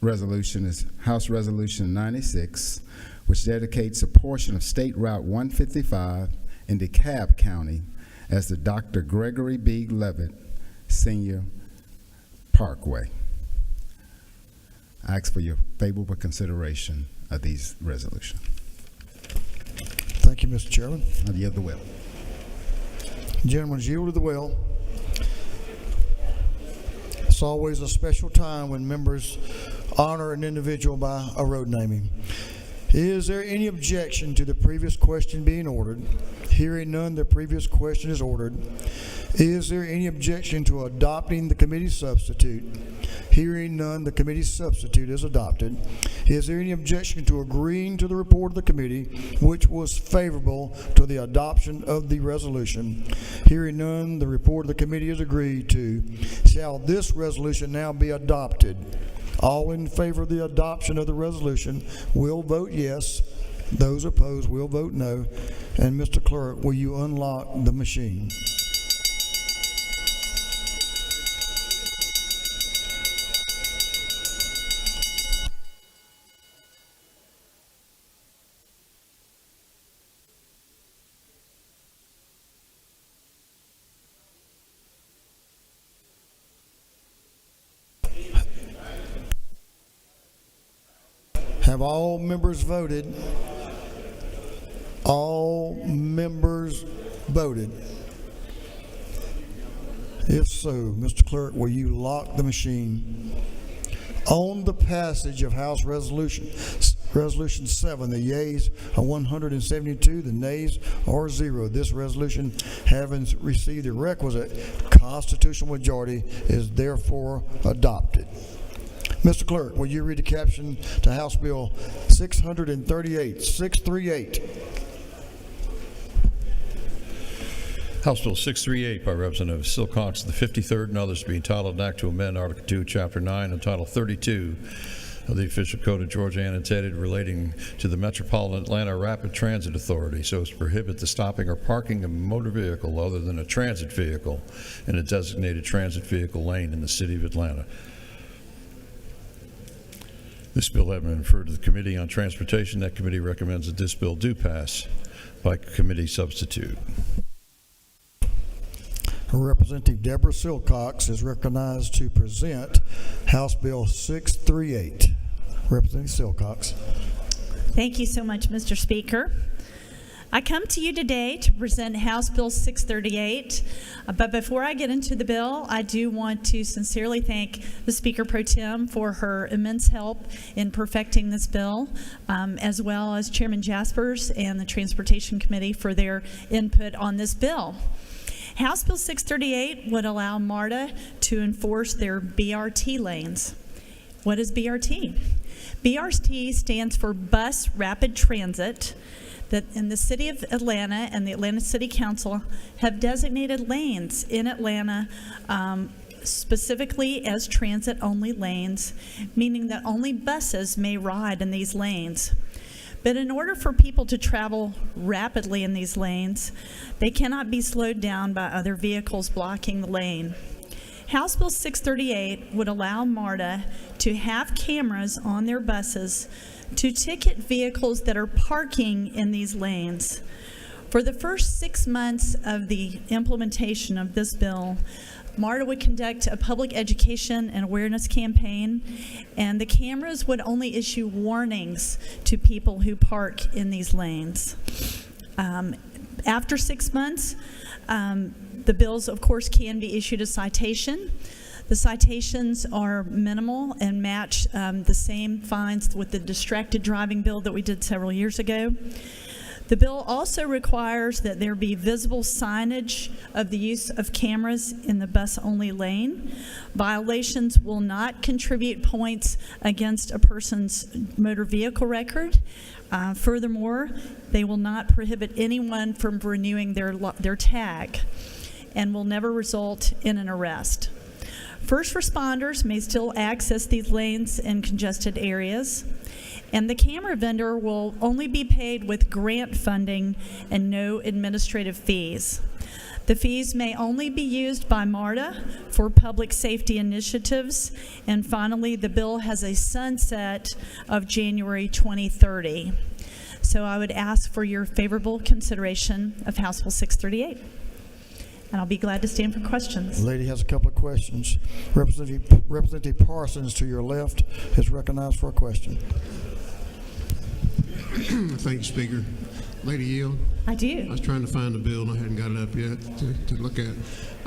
resolution is House Resolution 96, which dedicates a portion of State Route 155 in DeKalb County as the Dr. Gregory B. Levitt Senior Parkway. I ask for your favorable consideration of these resolutions. Thank you, Mr. Chairman. I yield the will. Gentlemen, yielded the will. It's always a special time when members honor an individual by a road naming. Is there any objection to the previous question being ordered? Hearing none, the previous question is ordered. Is there any objection to adopting the committee substitute? Hearing none, the committee substitute is adopted. Is there any objection to agreeing to the report of the committee, which was favorable to the adoption of the resolution? Hearing none, the report of the committee is agreed to. Shall this resolution now be adopted? All in favor of the adoption of the resolution will vote yes. Those opposed will vote no. And Mr. Clerk, will you unlock the machine? Have all members voted? All members voted. If so, Mr. Clerk, will you lock the machine? On the passage of House Resolution 7, the yeas are 172, the nays are 0. This resolution, having received the requisite constitutional majority, is therefore adopted. Mr. Clerk, will you read the caption to House Bill 638? House Bill 638 by Representative Silcox, the 53rd, and others to be entitled an act to amend Article 2, Chapter 9, and Title 32 of the Official Code of Georgia annotated relating to the Metropolitan Atlanta Rapid Transit Authority so as to prohibit the stopping or parking of a motor vehicle other than a transit vehicle in a designated transit vehicle lane in the city of Atlanta. This bill having been referred to the Committee on Transportation, that committee recommends that this bill do pass by committee substitute. Representative Deborah Silcox is recognized to present House Bill 638. Representative Silcox. Thank you so much, Mr. Speaker. I come to you today to present House Bill 638, but before I get into the bill, I do want to sincerely thank the Speaker Pro Tem for her immense help in perfecting this bill, as well as Chairman Jaspers and the Transportation Committee for their input on this bill. House Bill 638 would allow MARTA to enforce their BRT lanes. What is BRT? BRT stands for Bus Rapid Transit. That in the city of Atlanta and the Atlanta City Council have designated lanes in Atlanta specifically as transit-only lanes, meaning that only buses may ride in these lanes. But in order for people to travel rapidly in these lanes, they cannot be slowed down by other vehicles blocking the lane. House Bill 638 would allow MARTA to have cameras on their buses to ticket vehicles that are parking in these lanes. For the first 6 months of the implementation of this bill, MARTA would conduct a public education and awareness campaign, and the cameras would only issue warnings to people who park in these lanes. After 6 months, the bills, of course, can be issued a citation. The citations are minimal and match the same fines with the distracted driving bill that we did several years ago. The bill also requires that there be visible signage of the use of cameras in the bus-only lane. Violations will not contribute points against a person's motor vehicle record. Furthermore, they will not prohibit anyone from renewing their tag and will never result in an arrest. First responders may still access these lanes in congested areas, and the camera vendor will only be paid with grant funding and no administrative fees. The fees may only be used by MARTA for public safety initiatives. And finally, the bill has a sunset of January 2030. So I would ask for your favorable consideration of House Bill 638. And I'll be glad to stand for questions. The lady has a couple of questions. Representative Parsons to your left is recognized for a question. Thank you, Speaker. Lady Yield. I do. I was trying to find the bill and I hadn't got it up yet to look at.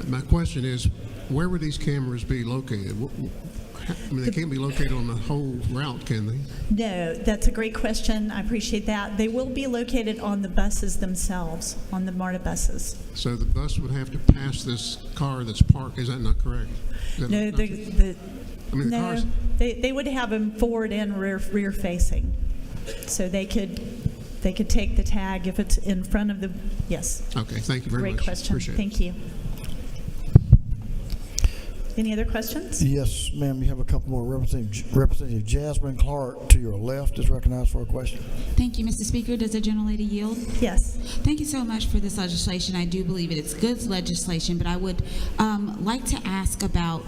My question is, where would these cameras be located? I mean, they can't be located on the whole route, can they? No, that's a great question. I appreciate that. They will be located on the buses themselves, on the MARTA buses. So the bus would have to pass this car that's parked. Is that not correct? No, they would have them forward and rear facing, so they could take the tag if it's in front of the. Yes. Okay. Thank you very much. Great question. Appreciate it. Thank you. Any other questions? Yes, ma'am. You have a couple more. Representative Jasmine Clark to your left is recognized for a question. Thank you, Mr. Speaker. Does the gentlelady yield? Yes. Thank you so much for this legislation. I do believe it's good legislation, but I would like to ask about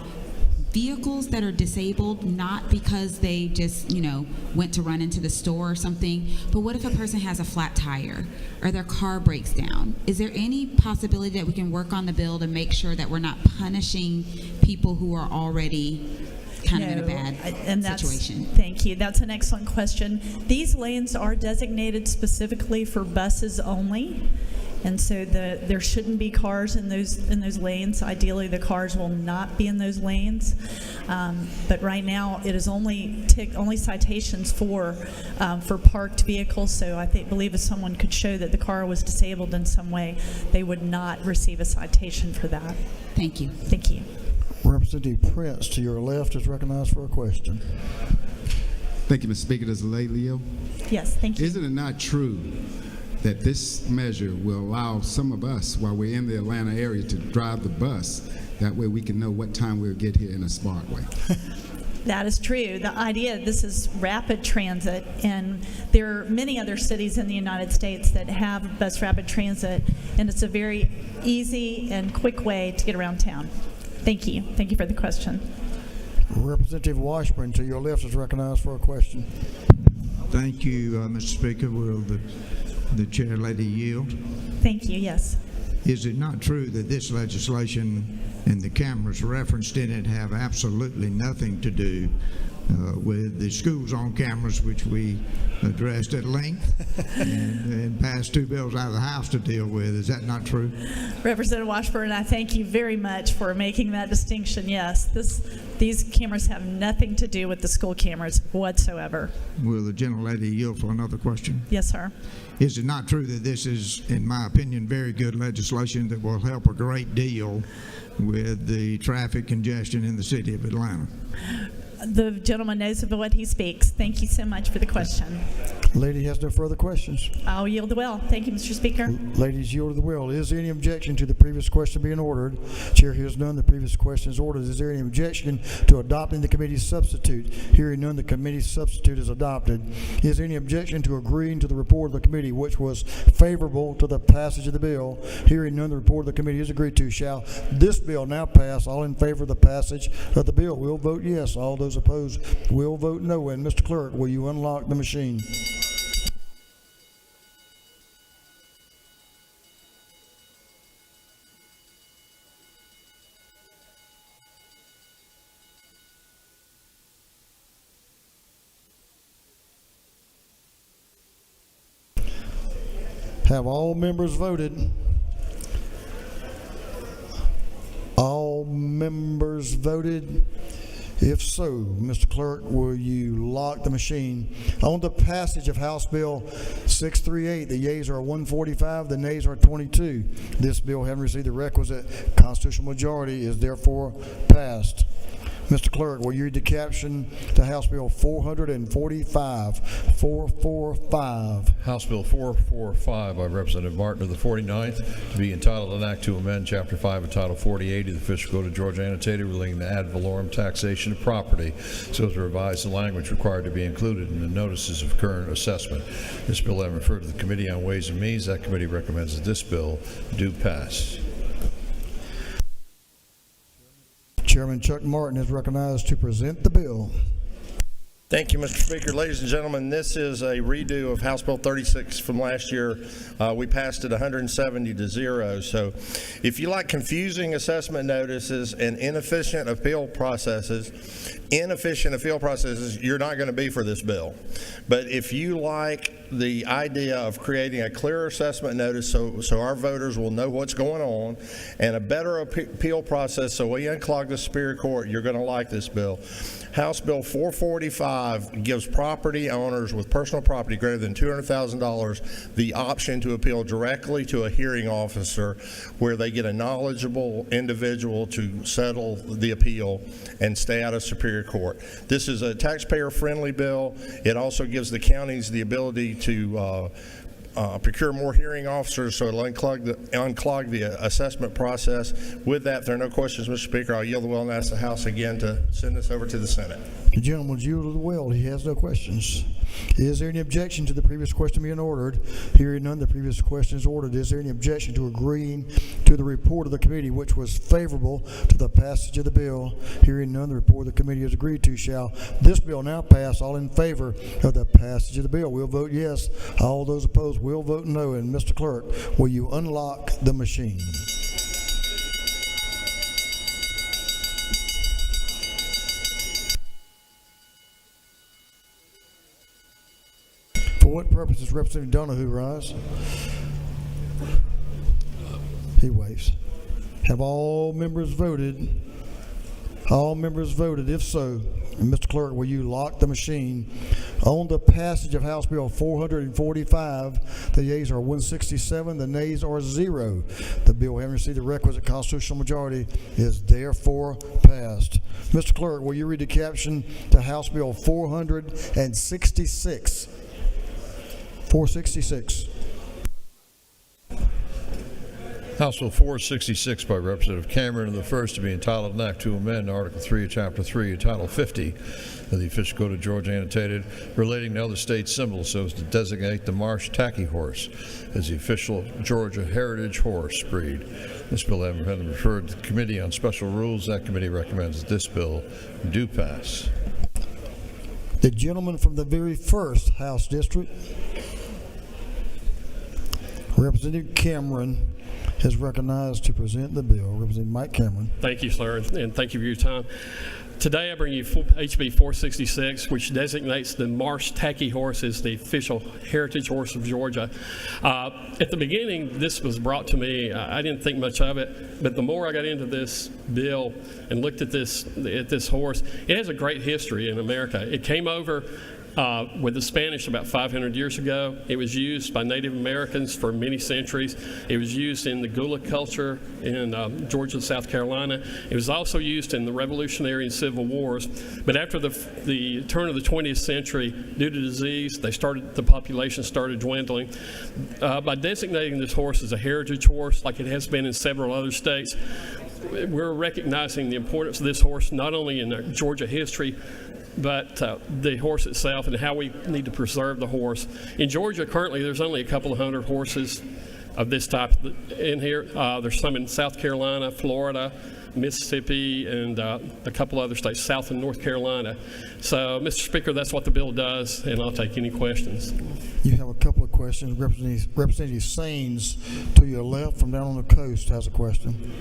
vehicles that are disabled, not because they just, went to run into the store or something, but what if a person has a flat tire or their car breaks down? Is there any possibility that we can work on the bill to make sure that we're not punishing people who are already kind of in a bad situation? Thank you. That's an excellent question. These lanes are designated specifically for buses only. And so there shouldn't be cars in those lanes. Ideally, the cars will not be in those lanes. But right now, it is only citations for parked vehicles. So I believe if someone could show that the car was disabled in some way, they would not receive a citation for that. Thank you. Thank you. Representative Prince to your left is recognized for a question. Thank you, Mr. Speaker. Does the lady yield? Yes, thank you. Isn't it not true that this measure will allow some of us, while we're in the Atlanta area, to drive the bus? That way we can know what time we'll get here in a smart way. That is true. The idea, this is rapid transit, and there are many other cities in the United States that have bus rapid transit, and it's a very easy and quick way to get around town. Thank you. Thank you for the question. Representative Washburn to your left is recognized for a question. Thank you, Mr. Speaker. Will the chair lady yield? Thank you. Yes. Is it not true that this legislation and the cameras referenced in it have absolutely nothing to do with the schools on cameras, which we addressed at length and passed two bills out of the House to deal with? Is that not true? Representative Washburn, I thank you very much for making that distinction. Yes, these cameras have nothing to do with the school cameras whatsoever. Will the gentlelady yield for another question? Yes, sir. Is it not true that this is, in my opinion, very good legislation that will help a great deal with the traffic congestion in the city of Atlanta? the gentleman knows of what he speaks. Thank you so much for the question. Lady has no further questions. I'll yield the will. Thank you, Mr. Speaker. Ladies yield the will. Is there any objection to the previous question being ordered? Chair hears none. The previous question is ordered. Is there any objection to adopting the committee's substitute? Hearing none, the committee's substitute is adopted. Is there any objection to agreeing to the report of the committee, which was favorable to the passage of the bill? Hearing none, the report of the committee is agreed to. Shall this bill now pass? All in favor of the passage of the bill will vote yes. All those opposed will vote no. And Mr. Clerk, will you unlock the machine? Have all members voted? All members voted? If so, Mr. Clerk, will you lock the machine? On the passage of House Bill 638, the yeas are 145, the nays are 22. This bill, having received the requisite constitutional majority, is therefore passed. Mr. Clerk, will you read the caption to House Bill 445? 445. House Bill 445 by Representative Martin of the 49th, to be entitled an act to amend Chapter 5 of Title 48 of the Official Code of Georgia annotated relating to ad valorem taxation of property, so as to revise the language required to be included in the notices of current assessment. This bill having referred to the Committee on Ways and Means, that committee recommends that this bill do pass. Chairman Chuck Martin is recognized to present the bill. Thank you, Mr. Speaker. Ladies and gentlemen, this is a redo of House Bill 36 from last year. We passed it 170 to 0. So if you like confusing assessment notices and inefficient appeal processes, you're not going to be for this bill. But if you like the idea of creating a clearer assessment notice so our voters will know what's going on, and a better appeal process so we unclog the Superior Court, you're going to like this bill. House Bill 445 gives property owners with personal property greater than $200,000 the option to appeal directly to a hearing officer, where they get a knowledgeable individual to settle the appeal and stay out of Superior Court. This is a taxpayer-friendly bill. It also gives the counties the ability to procure more hearing officers, so it'll unclog the assessment process. With that, if there are no questions, Mr. Speaker, I'll yield the will and ask the House again to send this over to the Senate. The gentleman yielded the will. He has no questions. Is there any objection to the previous question being ordered? Hearing none, the previous question is ordered. Is there any objection to agreeing to the report of the committee, which was favorable to the passage of the bill? Hearing none, the report of the committee is agreed to. Shall this bill now pass? All in favor of the passage of the bill will vote yes. All those opposed will vote no. And Mr. Clerk, will you unlock the machine? For what purpose does Representative Donahue rise? He waves. Have all members voted? All members voted. If so, Mr. Clerk, will you lock the machine? On the passage of House Bill 445, the yeas are 167, the nays are 0. The bill, having received the requisite constitutional majority, is therefore passed. Mr. Clerk, will you read the caption to House Bill 466? 466. House Bill 466 by Representative Cameron of the 1st, to be entitled an act to amend Article 3 of Chapter 3 of Title 50 of the Official Code of Georgia annotated relating to other state symbols, so as to designate the marsh tacky horse as the official Georgia heritage horse breed. This bill having been referred to the Committee on Special Rules, that committee recommends that this bill do pass. The gentleman from the very first House District, Representative Cameron, is recognized to present the bill. Representative Mike Cameron. Thank you, sir, and thank you for your time. Today I bring you HB 466, which designates the marsh tacky horse as the official heritage horse of Georgia. At the beginning, this was brought to me. I didn't think much of it, but the more I got into this bill and looked at this horse, it has a great history in America. It came over with the Spanish about 500 years ago. It was used by Native Americans for many centuries. It was used in the Gullah culture in Georgia and South Carolina. It was also used in the Revolutionary and Civil Wars. But after the turn of the 20th century, due to disease, the population started dwindling. By designating this horse as a heritage horse, like it has been in several other states, we're recognizing the importance of this horse not only in Georgia history, but the horse itself and how we need to preserve the horse. In Georgia, currently, there's only a couple of hundred horses of this type in here. There's some in South Carolina, Florida, Mississippi, and a couple other states, South and North Carolina. So, Mr. Speaker, that's what the bill does, and I'll take any questions. You have a couple of questions. Representative Saines, to your left from down on the coast, has a question.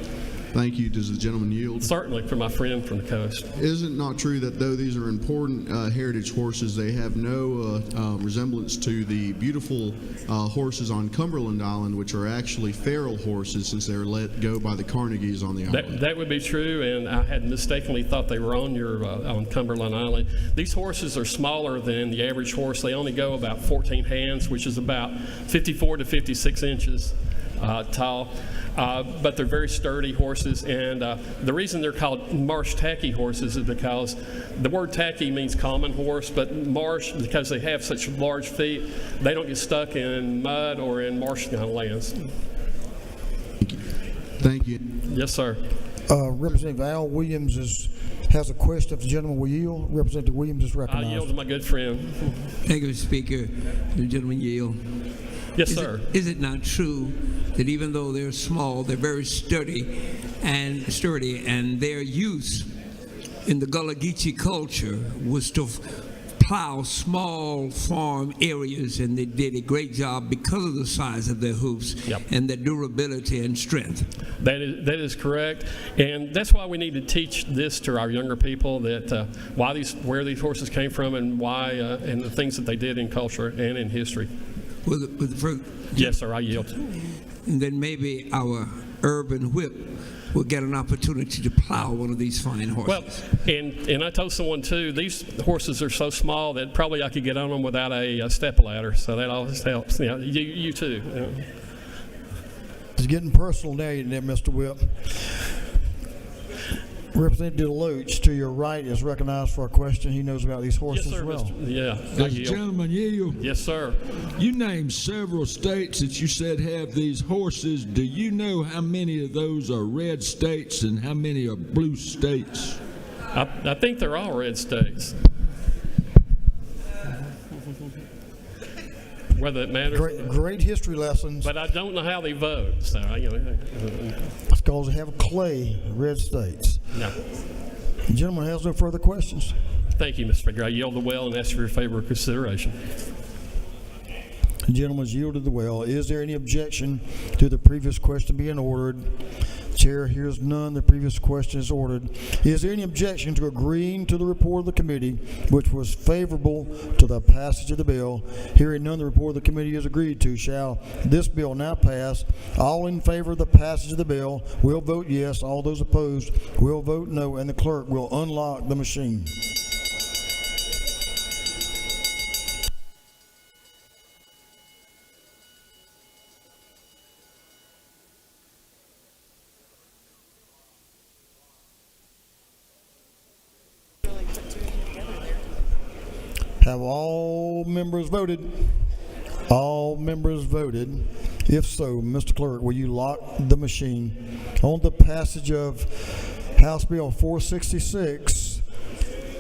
Thank you. Does the gentleman yield? Certainly, for my friend from the coast. Is it not true that though these are important heritage horses, they have no resemblance to the beautiful horses on Cumberland Island, which are actually feral horses since they're let go by the Carnegies on the island? That would be true, and I had mistakenly thought they were on on Cumberland Island. These horses are smaller than the average horse. They only go about 14 hands, which is about 54 to 56 inches tall. But they're very sturdy horses, and the reason they're called marsh tacky horses is because the word tacky means common horse, but marsh, because they have such large feet, they don't get stuck in mud or in marsh kind of lands. Thank you. Yes, sir. Representative Al Williams has a question. If the gentleman will yield, Representative Williams is recognized. I yield to my good friend. Thank you, Mr. Speaker. The gentleman yield. Yes, sir. Is it not true that even though they're small, they're very sturdy, and their use in the Gullah Geechee culture was to plow small farm areas, and they did a great job because of the size of their hoofs and their durability and strength? That is correct, and that's why we need to teach this to our younger people, that where these horses came from and why and the things that they did in culture and in history. Yes, sir, I yield. And then maybe our urban whip will get an opportunity to plow one of these fine horses. Well, and I told someone too, these horses are so small that probably I could get on them without a stepladder, so that always helps. You know, you too. You know. It's getting personal now, isn't it, Mr. Whip? Representative Deloach, to your right, is recognized for a question. He knows about these horses yes, sir, well. Does the gentleman yield? Yes, sir. You named several states that you said have these horses. Do you know how many of those are red states and how many are blue states? I think they're all red states. Whether it matters. Great history lessons. But I don't know how they vote. So it's because they have clay red states. No. The gentleman has no further questions. Thank you, Mr. Speaker. I yield the well and ask for your favorable consideration. The gentleman has yielded the well. Is there any objection to the previous question being ordered? Chair hears none. The previous question is ordered. Is there any objection to agreeing to the report of the committee, which was favorable to the passage of the bill? Hearing none, the report of the committee is agreed to. Shall this bill now pass? All in favor of the passage of the bill will vote yes. All those opposed will vote no, and the clerk will unlock the machine. Have all members voted? All members voted. If so, Mr. Clerk, will you lock the machine on the passage of House Bill 466?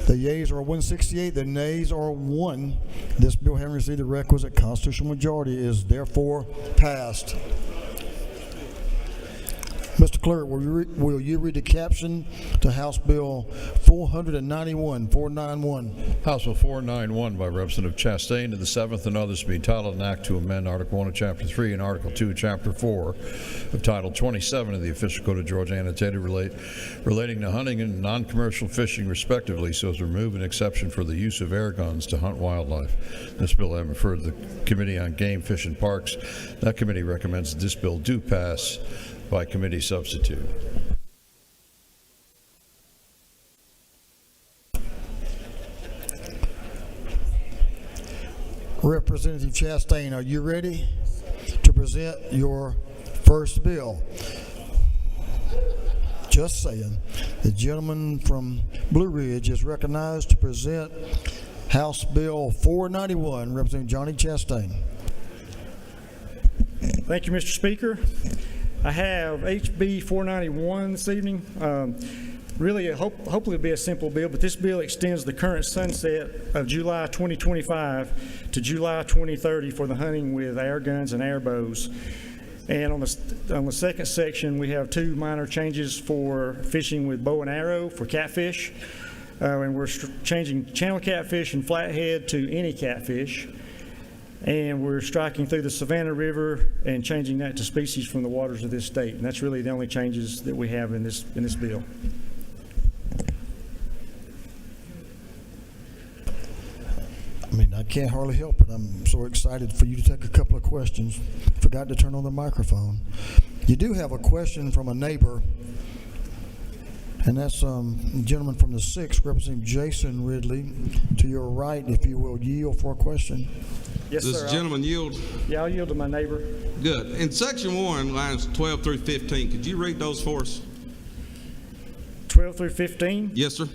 The yeas are 168, the nays are 1. This bill, having received the requisite constitutional majority, is therefore passed. Mr. Clerk, will you read the caption to House Bill 491? House Bill 491 by Representative Chastain to the 7th and others to be entitled an act to amend Article 1 of Chapter 3 and Article 2 of Chapter 4 of Title 27 of the Official Code of Georgia annotated relating to hunting and non-commercial fishing respectively, so as to remove an exception for the use of air guns to hunt wildlife. This bill having referred to the Committee on Game, Fish, and Parks. That committee recommends that this bill do pass by committee substitute. Representative Chastain, are you ready to present your first bill? Just saying. The gentleman from Blue Ridge is recognized to present House Bill 491, Representative Johnny Chastain. Thank you, Mr. Speaker. I have HB 491 this evening. Really, hopefully it'll be a simple bill, but this bill extends the current sunset of July 2025 to July 2030 for the hunting with air guns and air bows. And on the second section, we have two minor changes for fishing with bow and arrow for catfish. And we're changing channel catfish and flathead to any catfish. And we're striking through the Savannah River and changing that to species from the waters of this state. And that's really the only changes that we have in this bill. I mean, I can't hardly help it. I'm so excited for you to take a couple of questions. Forgot to turn on the microphone. You do have a question from a neighbor, and that's a gentleman from the 6th, Representative Jason Ridley. To your right, if you will, yield for a question. Yes, Does sir. the gentleman yield? Yeah, I'll yield to my neighbor. Good. In section 1, lines 12 through 15, could you read those for us? 12 through 15? Yes, sir.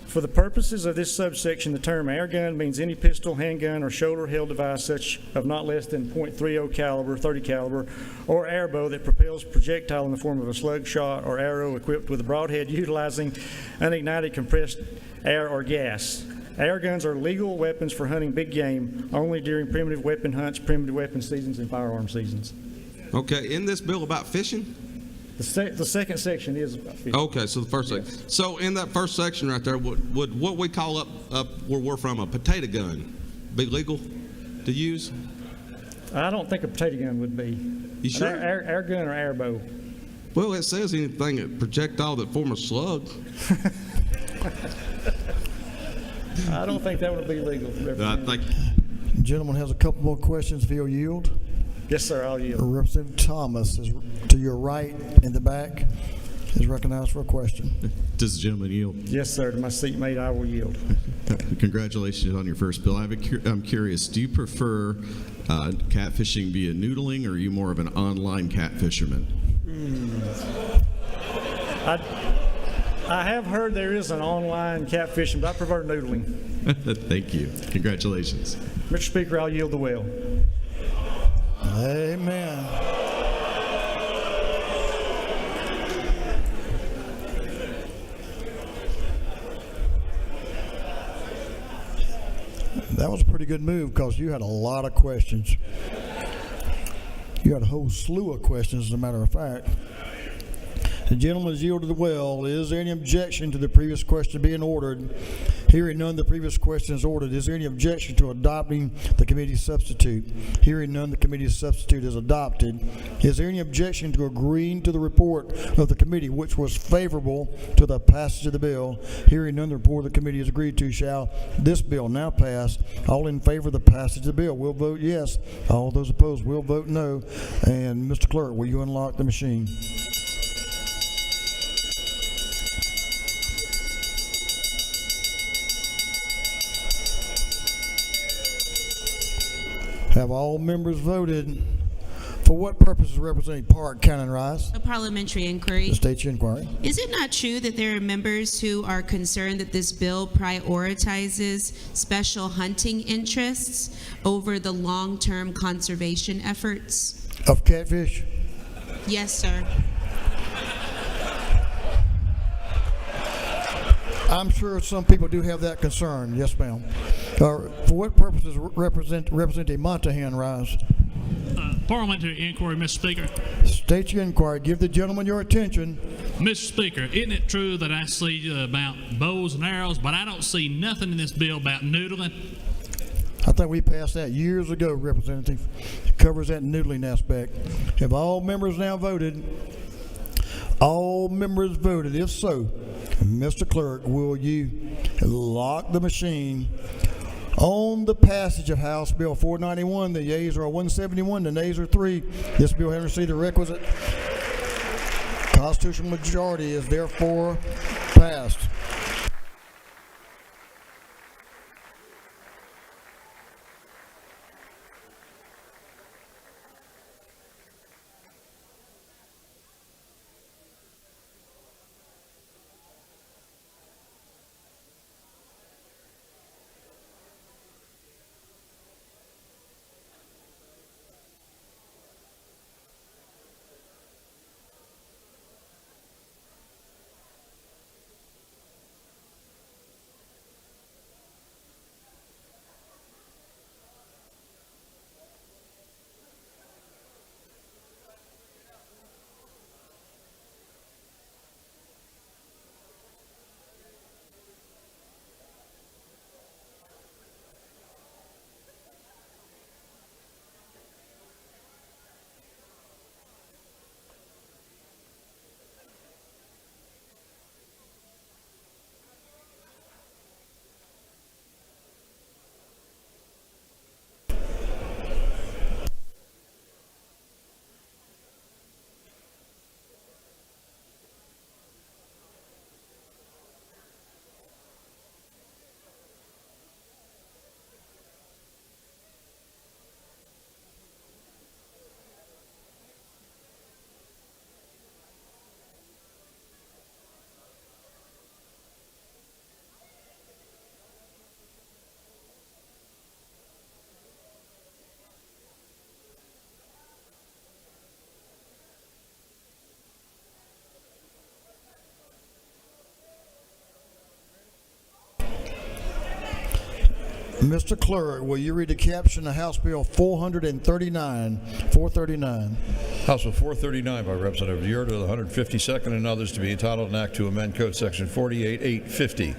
For the purposes of this subsection, the term air gun means any pistol, handgun, or shoulder-held device such of not less than .30 caliber, 30 caliber, or airbow that propels projectile in the form of a slug shot or arrow equipped with a broadhead utilizing unignited compressed air or gas. Air guns are legal weapons for hunting big game only during primitive weapon hunts, primitive weapon seasons, and firearm seasons. Okay. In this bill about fishing? The second section is about fishing. Okay, so the first section. So in that first section right there, would what we call up where we're from, a potato gun, be legal to use? I don't think a potato gun would be. You sure? An air gun or air bow. Well, it says anything, a projectile that form a slug. I don't think that would be legal. I think. Gentleman has a couple more questions if he'll yield. Yes, sir, I'll yield. Representative Thomas is to your right in the back, is recognized for a question. Does the gentleman yield? Yes, sir. To my seatmate, I will yield. Congratulations on your first bill. I'm curious, do you prefer catfishing via noodling, or are you more of an online cat fisherman? I have heard there is an online catfishing, but I prefer noodling. Thank you. Congratulations. Mr. Speaker, I'll yield the well. Amen. That was a pretty good move because you had a lot of questions. You had a whole slew of questions, as a matter of fact. The gentleman has yielded the well. Is there any objection to the previous question being ordered? Hearing none, the previous question is ordered. Is there any objection to adopting the committee's substitute? Hearing none, the committee's substitute is adopted. Is there any objection to agreeing to the report of the committee, which was favorable to the passage of the bill? Hearing none, the report of the committee is agreed to. Shall this bill now pass? All in favor of the passage of the bill will vote yes. All those opposed will vote no. And Mr. Clerk, will you unlock the machine? Have all members voted? For what purposes Representative Park, Cannon Rice? A parliamentary inquiry. State your inquiry. Is it not true that there are members who are concerned that this bill prioritizes special hunting interests over the long-term conservation efforts? Of catfish? Yes, sir. I'm sure some people do have that concern. Yes, ma'am. For what purposes Representative Montahan rise? Parliamentary inquiry, Mr. Speaker. State your inquiry. Give the gentleman your attention. Mr. Speaker, isn't it true that I see about bows and arrows, but I don't see nothing in this bill about noodling? I think we passed that years ago, Representative. It covers that noodling aspect. Have all members now voted? All members voted. If so, Mr. Clerk, will you lock the machine on the passage of House Bill 491? The yeas are 171, the nays are 3. This bill has received the requisite constitutional majority, is therefore passed. Mr. Clerk, will you read the caption of House Bill 439? 439. House Bill 439 by Representative Yurda, the 152nd and others, to be entitled an act to amend Code Section 48850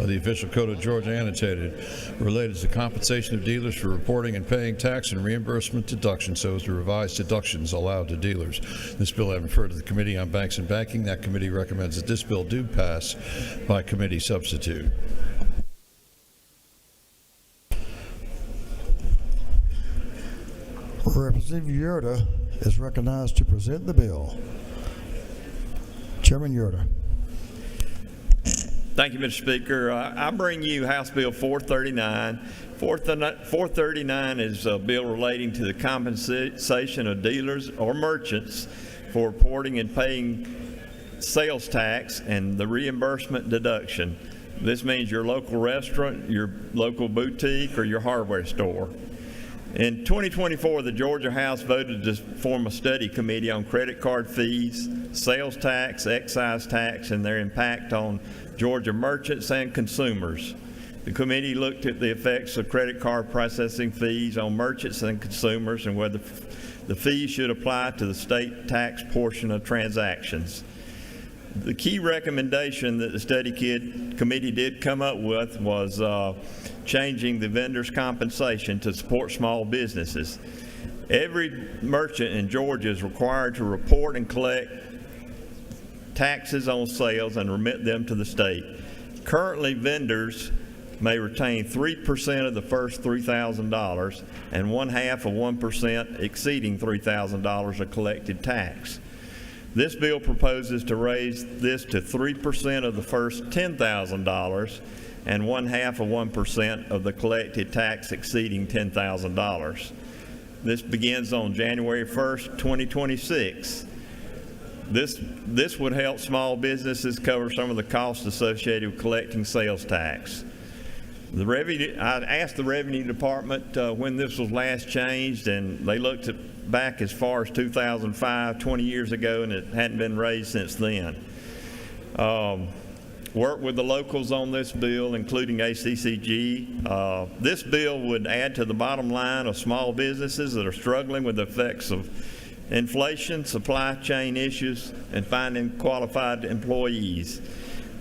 of the Official Code of Georgia annotated, related to compensation of dealers for reporting and paying tax and reimbursement deductions so as to revise deductions allowed to dealers. This bill having referred to the Committee on Banks and Banking. That committee recommends that this bill do pass by committee substitute. Representative Yurda is recognized to present the bill. Chairman Yurda. Thank you, Mr. Speaker. I bring you House Bill 439. 439 is a bill relating to the compensation of dealers or merchants for reporting and paying sales tax and the reimbursement deduction. This means your local restaurant, your local boutique, or your hardware store. In 2024, the Georgia House voted to form a study committee on credit card fees, sales tax, excise tax, and their impact on Georgia merchants and consumers. The committee looked at the effects of credit card processing fees on merchants and consumers and whether the fees should apply to the state tax portion of transactions. The key recommendation that the study committee did come up with was changing the vendor's compensation to support small businesses. Every merchant in Georgia is required to report and collect taxes on sales and remit them to the state. Currently, vendors may retain 3% of the first $3,000 and 1/2% exceeding $3,000 of collected tax. This bill proposes to raise this to 3% of the first $10,000 and 1/2% of the collected tax exceeding $10,000. This begins on January 1st, 2026. This would help small businesses cover some of the costs associated with collecting sales tax. I asked the Revenue Department when this was last changed, and they looked back as far as 2005, 20 years ago, and it hadn't been raised since then. Worked with the locals on this bill, including ACCG. This bill would add to the bottom line of small businesses that are struggling with the effects of inflation, supply chain issues, and finding qualified employees.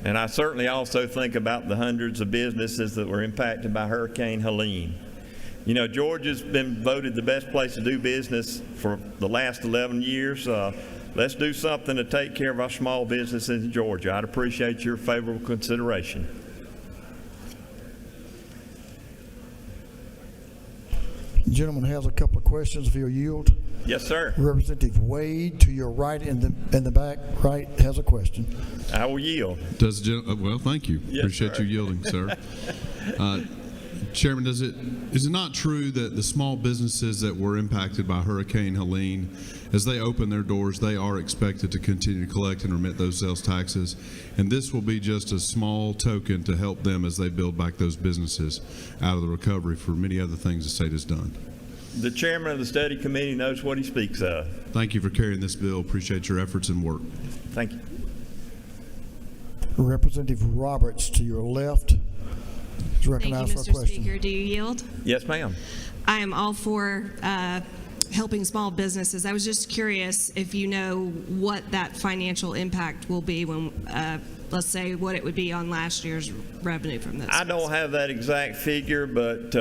And I certainly also think about the hundreds of businesses that were impacted by Hurricane Helene. You know, Georgia's been voted the best place to do business for the last 11 years. Let's do something to take care of our small businesses in Georgia. I'd appreciate your favorable consideration. The gentleman has a couple of questions if you'll yield. Yes, sir. Representative Wade, to your right in the back right, has a question. I will yield. Well, thank you. Yes, Appreciate sir. you yielding, sir. Chairman, is it not true that the small businesses that were impacted by Hurricane Helene, as they open their doors, they are expected to continue to collect and remit those sales taxes, and this will be just a small token to help them as they build back those businesses out of the recovery for many other things the state has done? The chairman of the study committee knows what he speaks of. Thank you for carrying this bill. Appreciate your efforts and work. Thank you. Representative Roberts, to your left, is Thank you, recognized for a Mr. question. Speaker. Do you yield? Yes, ma'am. I am all for helping small businesses. I was just curious if you know what that financial impact will be when, let's say, what it would be on last year's revenue from this. I don't have that exact figure, but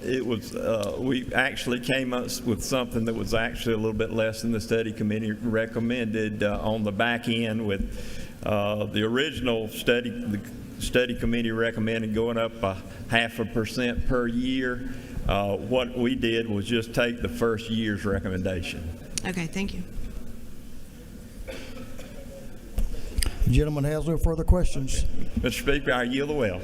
it was we actually came up with something that was actually a little bit less than the study committee recommended on the back end. With the original study, the study committee recommended going up 0.5% per year. What we did was just take the first year's recommendation. Okay, thank you. The gentleman has no further questions. Mr. Speaker, I yield the well.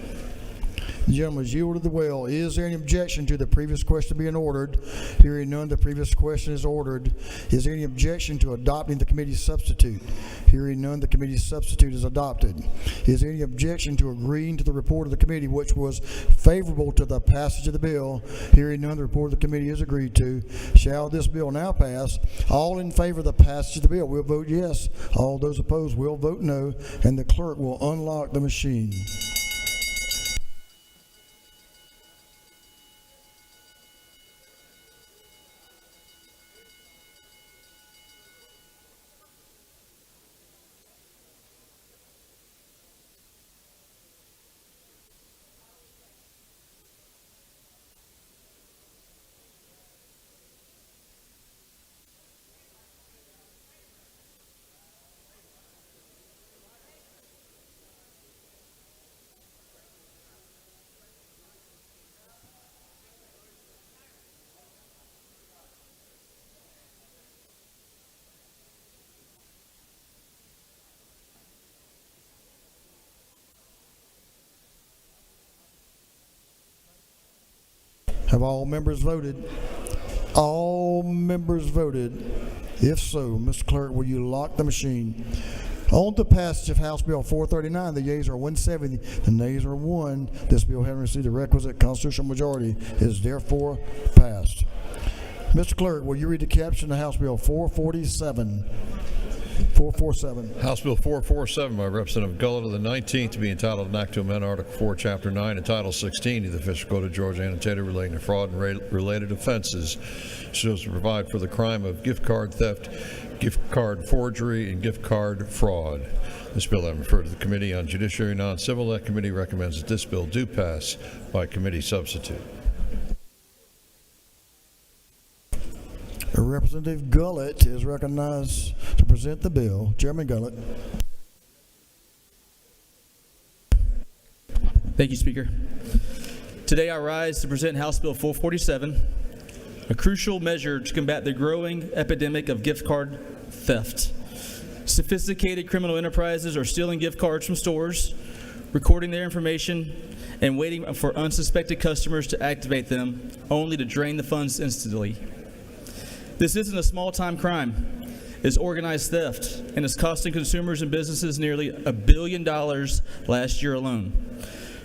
The gentleman has yielded the well. Is there any objection to the previous question being ordered? Hearing none, the previous question is ordered. Is there any objection to adopting the committee's substitute? Hearing none, the committee's substitute is adopted. Is there any objection to agreeing to the report of the committee, which was favorable to the passage of the bill? Hearing none, the report of the committee is agreed to. Shall this bill now pass? All in favor of the passage of the bill will vote yes. All those opposed will vote no, and the clerk will unlock the machine. Have all members voted? All members voted. If so, Mr. Clerk, will you lock the machine? On the passage of House Bill 439, the yeas are 170, the nays are 1. This bill, having received the requisite constitutional majority, is therefore passed. Mr. Clerk, will you read the caption of House Bill 447? 447. House Bill 447 by Representative Gullett of the 19th to be entitled an act to amend Article 4, Chapter 9 and Title 16 of the Official Code of Georgia annotated relating to fraud and related offenses, so as to provide for the crime of gift card theft, gift card forgery, and gift card fraud. This bill having referred to the Committee on Judiciary and Non-Civil, that committee recommends that this bill do pass by committee substitute. Representative Gullett is recognized to present the bill. Chairman Gullett. Thank you, Speaker. Today I rise to present House Bill 447, a crucial measure to combat the growing epidemic of gift card theft. Sophisticated criminal enterprises are stealing gift cards from stores, recording their information, and waiting for unsuspected customers to activate them, only to drain the funds instantly. This isn't a small-time crime. It's organized theft, and it's costing consumers and businesses nearly $1 billion last year alone.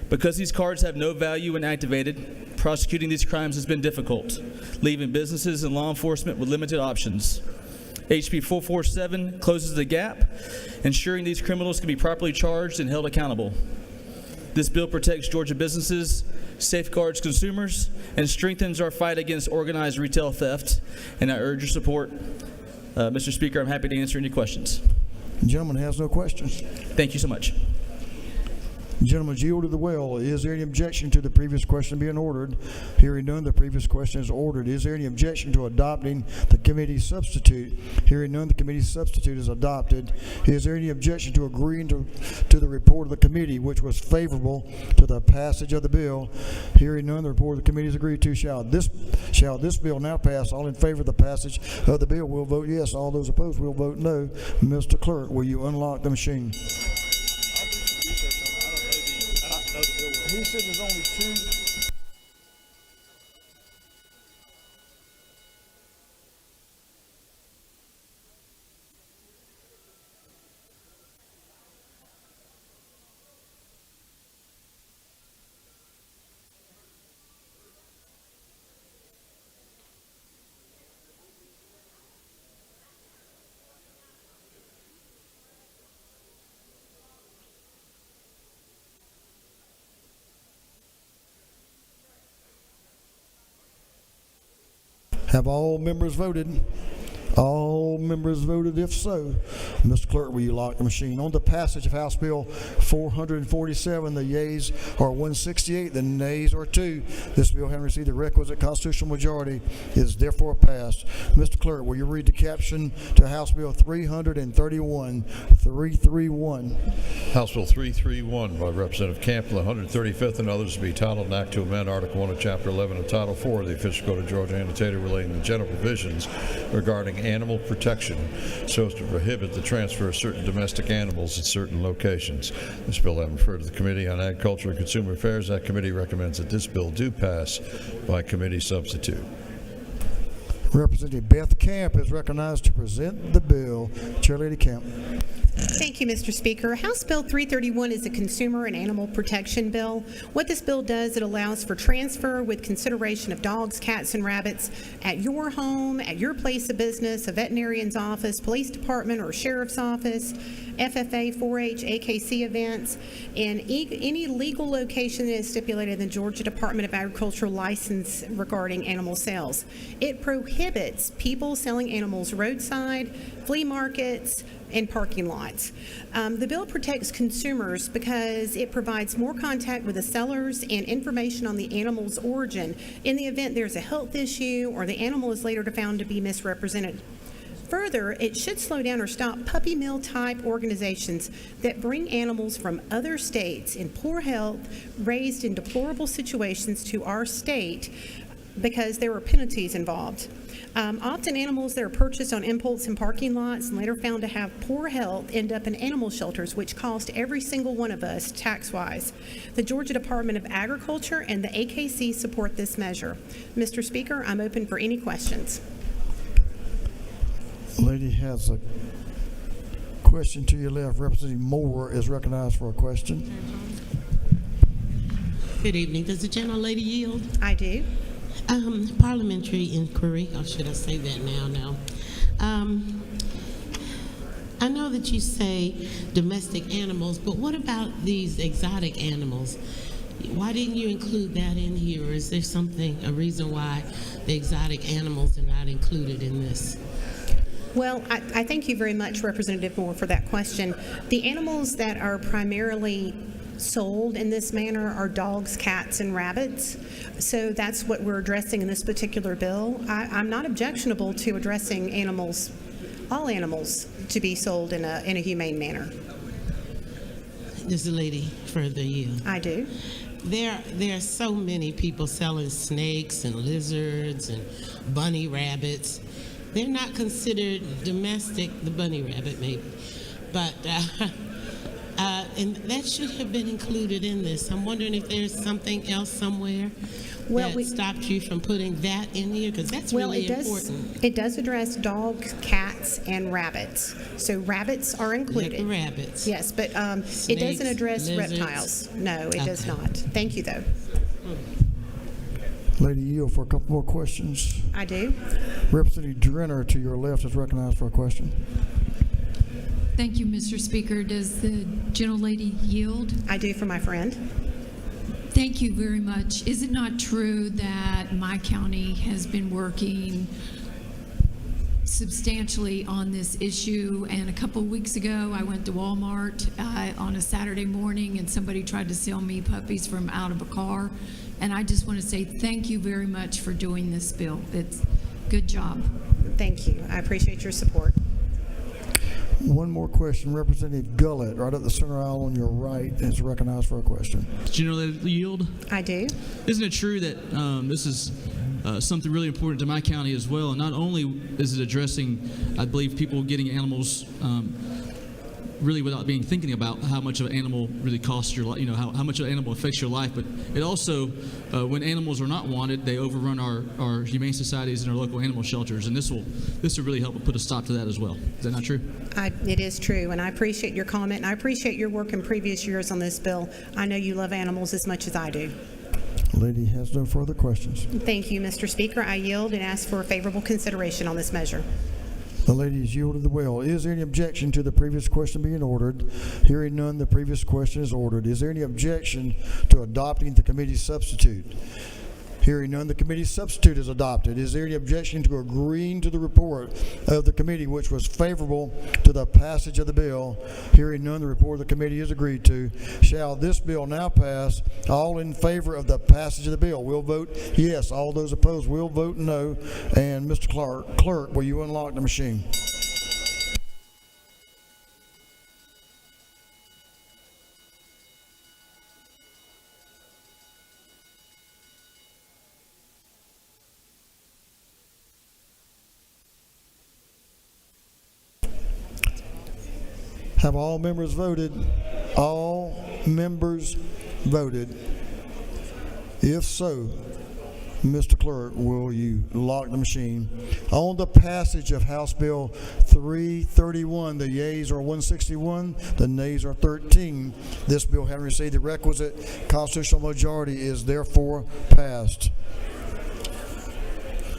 Because these cards have no value when activated, prosecuting these crimes has been difficult, leaving businesses and law enforcement with limited options. HB 447 closes the gap, ensuring these criminals can be properly charged and held accountable. This bill protects Georgia businesses, safeguards consumers, and strengthens our fight against organized retail theft, and I urge your support. Mr. Speaker, I'm happy to answer any questions. The gentleman has no questions. Thank you so much. The gentleman yielded the well. Is there any objection to the previous question being ordered? Hearing none, the previous question is ordered. Is there any objection to adopting the committee substitute? Hearing none, the committee substitute is adopted. Is there any objection to agreeing to the report of the committee, which was favorable to the passage of the bill? Hearing none, the report of the committee is agreed to. Shall this bill now pass? All in favor of the passage of the bill will vote yes. All those opposed will vote no. Mr. Clerk, will you unlock the machine? He said there's only two. Have all members voted? All members voted. If so, Mr. Clerk, will you lock the machine? On the passage of House Bill 447, the yeas are 168, the nays are 2. This bill, having received the requisite constitutional majority, is therefore passed. Mr. Clerk, will you read the caption to House Bill 331? 331. House Bill 331 by Representative Campbell, 135th, and others to be titled an act to amend Article 1 of Chapter 11 of Title 4 of the Official Code of Georgia annotated relating to general provisions regarding animal protection so as to prohibit the transfer of certain domestic animals at certain locations. This bill having referred to the Committee on Agriculture and Consumer Affairs. That committee recommends that this bill do pass by committee substitute. Representative Beth Camp is recognized to present the bill. Chairlady Camp. Thank you, Mr. Speaker. House Bill 331 is a consumer and animal protection bill. What this bill does, it allows for transfer with consideration of dogs, cats, and rabbits at your home, at your place of business, a veterinarian's office, police department, or sheriff's office, FFA, 4-H, AKC events, and any legal location that is stipulated in the Georgia Department of Agricultural license regarding animal sales. It prohibits people selling animals roadside, flea markets, and parking lots. The bill protects consumers because it provides more contact with the sellers and information on the animal's origin in the event there's a health issue or the animal is later found to be misrepresented. Further, it should slow down or stop puppy mill type organizations that bring animals from other states in poor health, raised in deplorable situations to our state, because there are penalties involved. Often animals that are purchased on impulse in parking lots and later found to have poor health end up in animal shelters, which cost every single one of us tax-wise. The Georgia Department of Agriculture and the AKC support this measure. Mr. Speaker, I'm open for any questions. Lady has a question to your left. Representative Moore is recognized for a question. Good evening. Does the gentlelady yield? I do. Parliamentary inquiry, or should I say that now? No. I know that you say domestic animals, but what about these exotic animals? Why didn't you include that in here? Or is there a reason why the exotic animals are not included in this? Well, I thank you very much, Representative Moore, for that question. The animals that are primarily sold in this manner are dogs, cats, and rabbits. So that's what we're addressing in this particular bill. I'm not objectionable to addressing animals, all animals, to be sold in a humane manner. Does the lady further yield? I do. There are so many people selling snakes and lizards and bunny rabbits. They're not considered domestic, the bunny rabbit maybe, but and that should have been included in this. I'm wondering if there's something else somewhere that stopped you from putting that in here, because that's really important. It does address dogs, cats, and rabbits. So rabbits are included. Like the rabbits. Yes, but Snakes, it doesn't address lizards. reptiles. No, it does not. Thank you, though. Lady yield for a couple more questions. I do. Representative Drenner to your left is recognized for a question. Thank you, Mr. Speaker. Does the gentlelady yield? I do, for my friend. Thank you very much. Is it not true that my county has been working substantially on this issue? And a couple of weeks ago, I went to Walmart on a Saturday morning, and somebody tried to sell me puppies from out of a car. And I just want to say thank you very much for doing this bill. It's good job. Thank you. I appreciate your support. One more question. Representative Gullett, right up the center aisle on your right, is recognized for a question. Generally yield? I do. Isn't it true that this is something really important to my county as well? And not only is it addressing, I believe, people getting animals really without thinking about how much of an animal really costs your life, how much an animal affects your life, but it also, when animals are not wanted, they overrun our humane societies and our local animal shelters, and this will really help put a stop to that as well. Is that not true? It is true, and I appreciate your comment, and I appreciate your work in previous years on this bill. I know you love animals as much as I do. Lady has no further questions. Thank you, Mr. Speaker. I yield and ask for favorable consideration on this measure. The lady is yielded the will. Is there any objection to the previous question being ordered? Hearing none, the previous question is ordered. Is there any objection to adopting the committee's substitute? Hearing none, the committee's substitute is adopted. Is there any objection to agreeing to the report of the committee, which was favorable to the passage of the bill? Hearing none, the report of the committee is agreed to. Shall this bill now pass? All in favor of the passage of the bill will vote yes. All those opposed will vote no. And Mr. Clerk, will you unlock the machine? Have all members voted? All members voted. If so, Mr. Clerk, will you lock the machine? On the passage of House Bill 331, the yeas are 161, the nays are 13. This bill, having received the requisite constitutional majority, is therefore passed.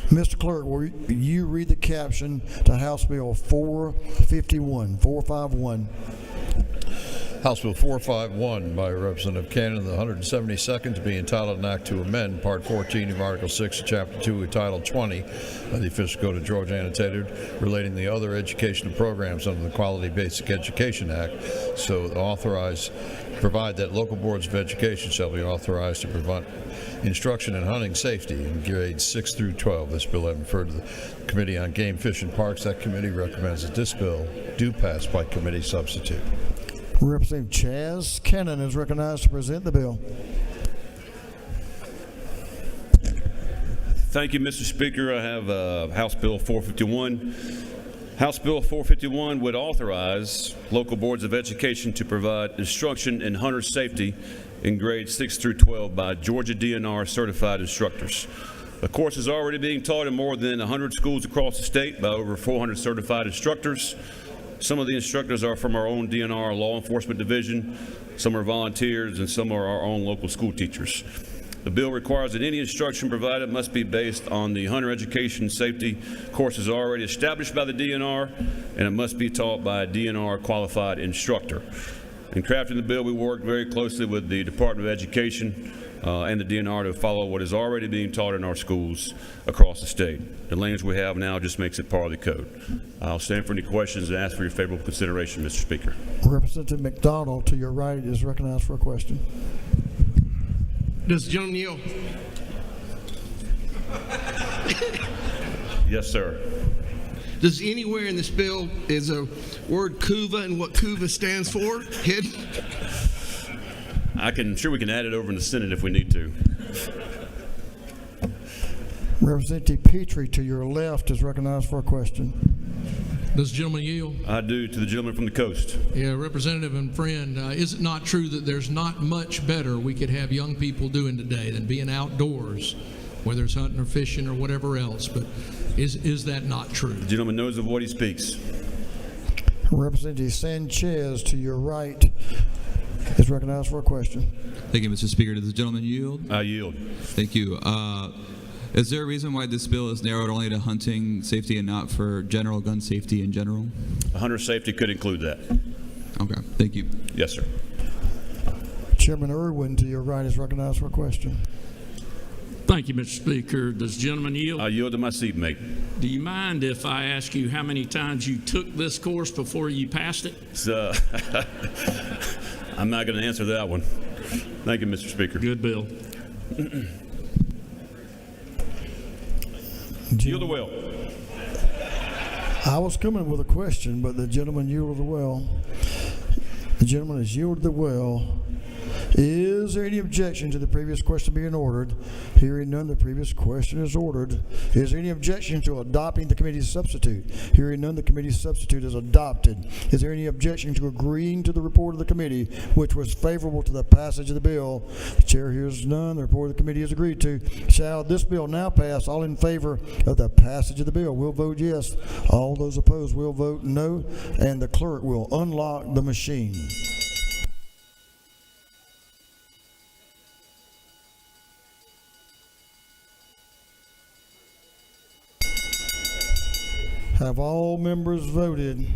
Mr. Clerk, will you read the caption to House Bill 451? House Bill 451 by Representative Cannon, the 172nd, to be entitled an act to amend Part 14 of Article 6 of Chapter 2 of Title 20 of the Official Code of Georgia Annotated, relating to the other educational programs under the Quality Basic Education Act, so provide that local boards of education shall be authorized to provide instruction in hunting safety in grades 6 through 12. This bill has been referred to the Committee on Game, Fish, and Parks. That committee recommends that this bill do pass by committee substitute. Representative Chaz Cannon is recognized to present the bill. Thank you, Mr. Speaker. I have House Bill 451. House Bill 451 would authorize local boards of education to provide instruction in hunter safety in grades 6 through 12 by Georgia DNR certified instructors. The course is already being taught in more than 100 schools across the state by over 400 certified instructors. Some of the instructors are from our own DNR law enforcement division, some are volunteers, and some are our own local school teachers. The bill requires that any instruction provided must be based on the hunter education safety courses already established by the DNR, and it must be taught by a DNR qualified instructor. In crafting the bill, we worked very closely with the Department of Education and the DNR to follow what is already being taught in our schools across the state. The language we have now just makes it part of the code. I'll stand for any questions and ask for your favorable consideration, Mr. Speaker. Representative McDonald, to your right, is recognized for a question. Does the gentleman yield? Yes, sir. Does anywhere in this bill is a word CUVA and what CUVA stands for hidden? Sure we can add it over in the Senate if we need to. Representative Petrie, to your left, is recognized for a question. Does the gentleman yield? I do. To the gentleman from the coast. Yeah, Representative and friend, is it not true that there's not much better we could have young people doing today than being outdoors, whether it's hunting or fishing or whatever else? But is that not true? The gentleman knows of what he speaks. Representative Sanchez, to your right, is recognized for a question. Thank you, Mr. Speaker. Does the gentleman yield? I yield. Thank you. Is there a reason why this bill is narrowed only to hunting safety and not for general gun safety in general? Hunter safety could include that. Okay, thank you. Yes, sir. Chairman Irwin, to your right, is recognized for a question. Thank you, Mr. Speaker. Does the gentleman yield? I yield to my seat, mate. Do you mind if I ask you how many times you took this course before you passed it? I'm not going to answer that one. Thank you, Mr. Speaker. Good bill. Yield the well. I was coming with a question, but the gentleman yielded the well. The gentleman has yielded the well. Is there any objection to the previous question being ordered? Hearing none, the previous question is ordered. Is there any objection to adopting the committee's substitute? Hearing none, the committee's substitute is adopted. Is there any objection to agreeing to the report of the committee, which was favorable to the passage of the bill? The chair hears none. The report of the committee is agreed to. Shall this bill now pass? All in favor of the passage of the bill will vote yes. All those opposed will vote no. And the clerk will unlock the machine. Have all members voted?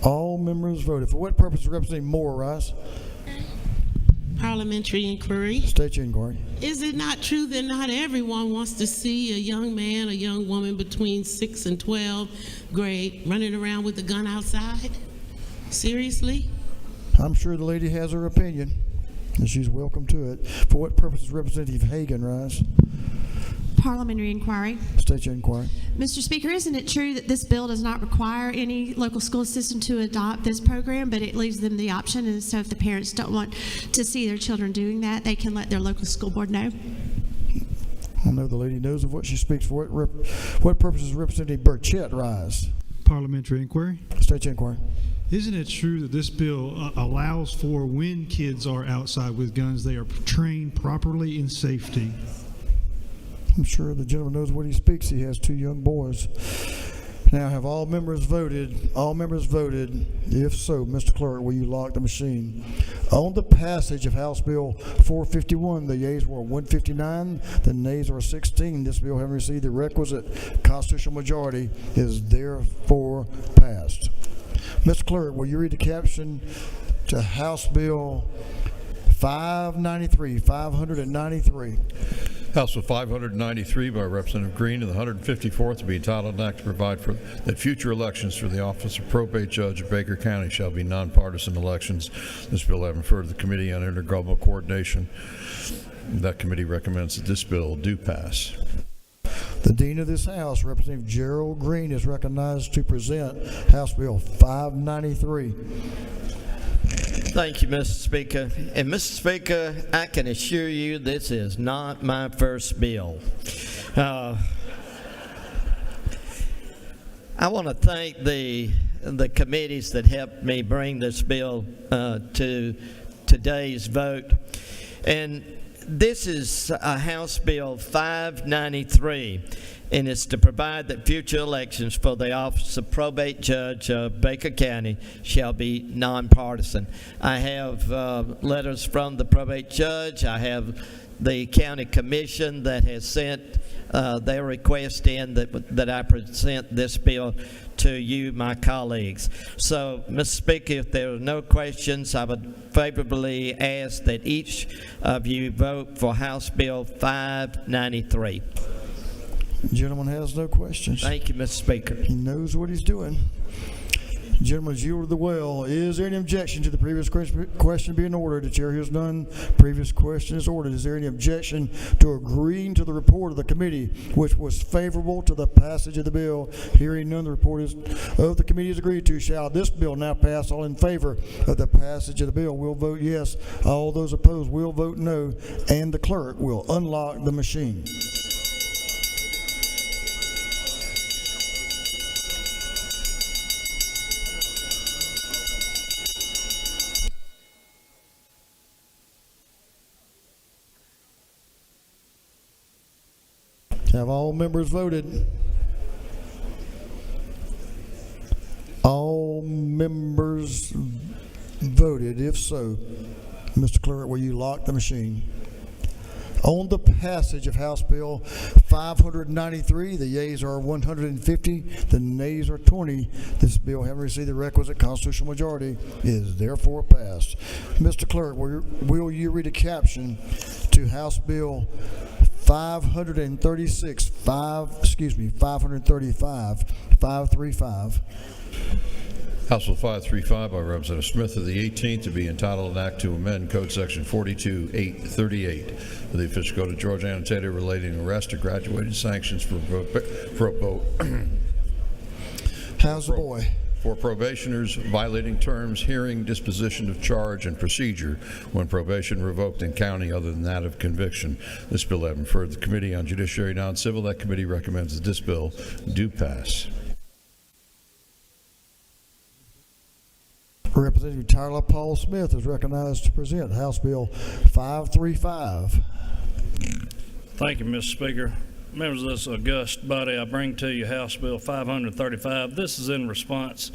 All members voted. For what purpose is Representative Moore rise? Parliamentary inquiry. State your inquiry. Is it not true that not everyone wants to see a young man, a young woman between 6 and 12 grade running around with a gun outside? Seriously? I'm sure the lady has her opinion, and she's welcome to it. For what purpose is Representative Hagan rise? Parliamentary inquiry. State your inquiry. Mr. Speaker, isn't it true that this bill does not require any local school system to adopt this program, but it leaves them the option, and so if the parents don't want to see their children doing that, they can let their local school board know? I know the lady knows of what she speaks for. What purpose is Representative Burchett rise? Parliamentary inquiry. State your inquiry. Isn't it true that this bill allows for when kids are outside with guns, they are trained properly in safety? I'm sure the gentleman knows what he speaks. He has 2 young boys. Now, have all members voted? All members voted. If so, Mr. Clerk, will you lock the machine? On the passage of House Bill 451, the yeas were 159, the nays are 16. This bill, having received the requisite constitutional majority, is therefore passed. Mr. Clerk, will you read the caption to House Bill 593? House Bill 593 by Representative Green and the 154th to be entitled an act to provide for that future elections for the office of probate judge of Baker County shall be nonpartisan elections. This bill having referred to the Committee on Intergovernmental Coordination. That committee recommends that this bill do pass. The Dean of this House, Representative Gerald Green, is recognized to present House Bill 593. Thank you, Mr. Speaker. And Mr. Speaker, I can assure you this is not my first bill. I want to thank the committees that helped me bring this bill to today's vote. And this is House Bill 593, and it's to provide that future elections for the office of probate judge of Baker County shall be nonpartisan. I have letters from the probate judge. I have the county commission that has sent their request in that I present this bill to you, my colleagues. So, Mr. Speaker, if there are no questions, I would favorably ask that each of you vote for House Bill 593. The gentleman has no questions. Thank you, Mr. Speaker. He knows what he's doing. Gentlemen, yield to the well. Is there any objection to the previous question being ordered? The chair hears none. Previous question is ordered. Is there any objection to agreeing to the report of the committee, which was favorable to the passage of the bill? Hearing none, the report of the committee is agreed to. Shall this bill now pass? All in favor of the passage of the bill will vote yes. All those opposed will vote no. And the clerk will unlock the machine. Have all members voted? All members voted. If so, Mr. Clerk, will you lock the machine? On the passage of House Bill 593, the yeas are 150, the nays are 20. This bill, having received the requisite constitutional majority, is therefore passed. Mr. Clerk, will you read a caption to House Bill 535. House Bill 535 by Representative Smith of the 18th to be entitled an act to amend Code Section 42838 of the Official Code of Georgia annotated relating arrest or graduated sanctions for how's the boy? For probationers violating terms, hearing, disposition of charge, and procedure when probation revoked in county other than that of conviction. This bill having referred to the Committee on Judiciary Non-Civil, that committee recommends that this bill do pass. Representative Tyler Paul Smith is recognized to present House Bill 535. Thank you, Mr. Speaker. Members of this august body, I bring to you House Bill 535. This is in response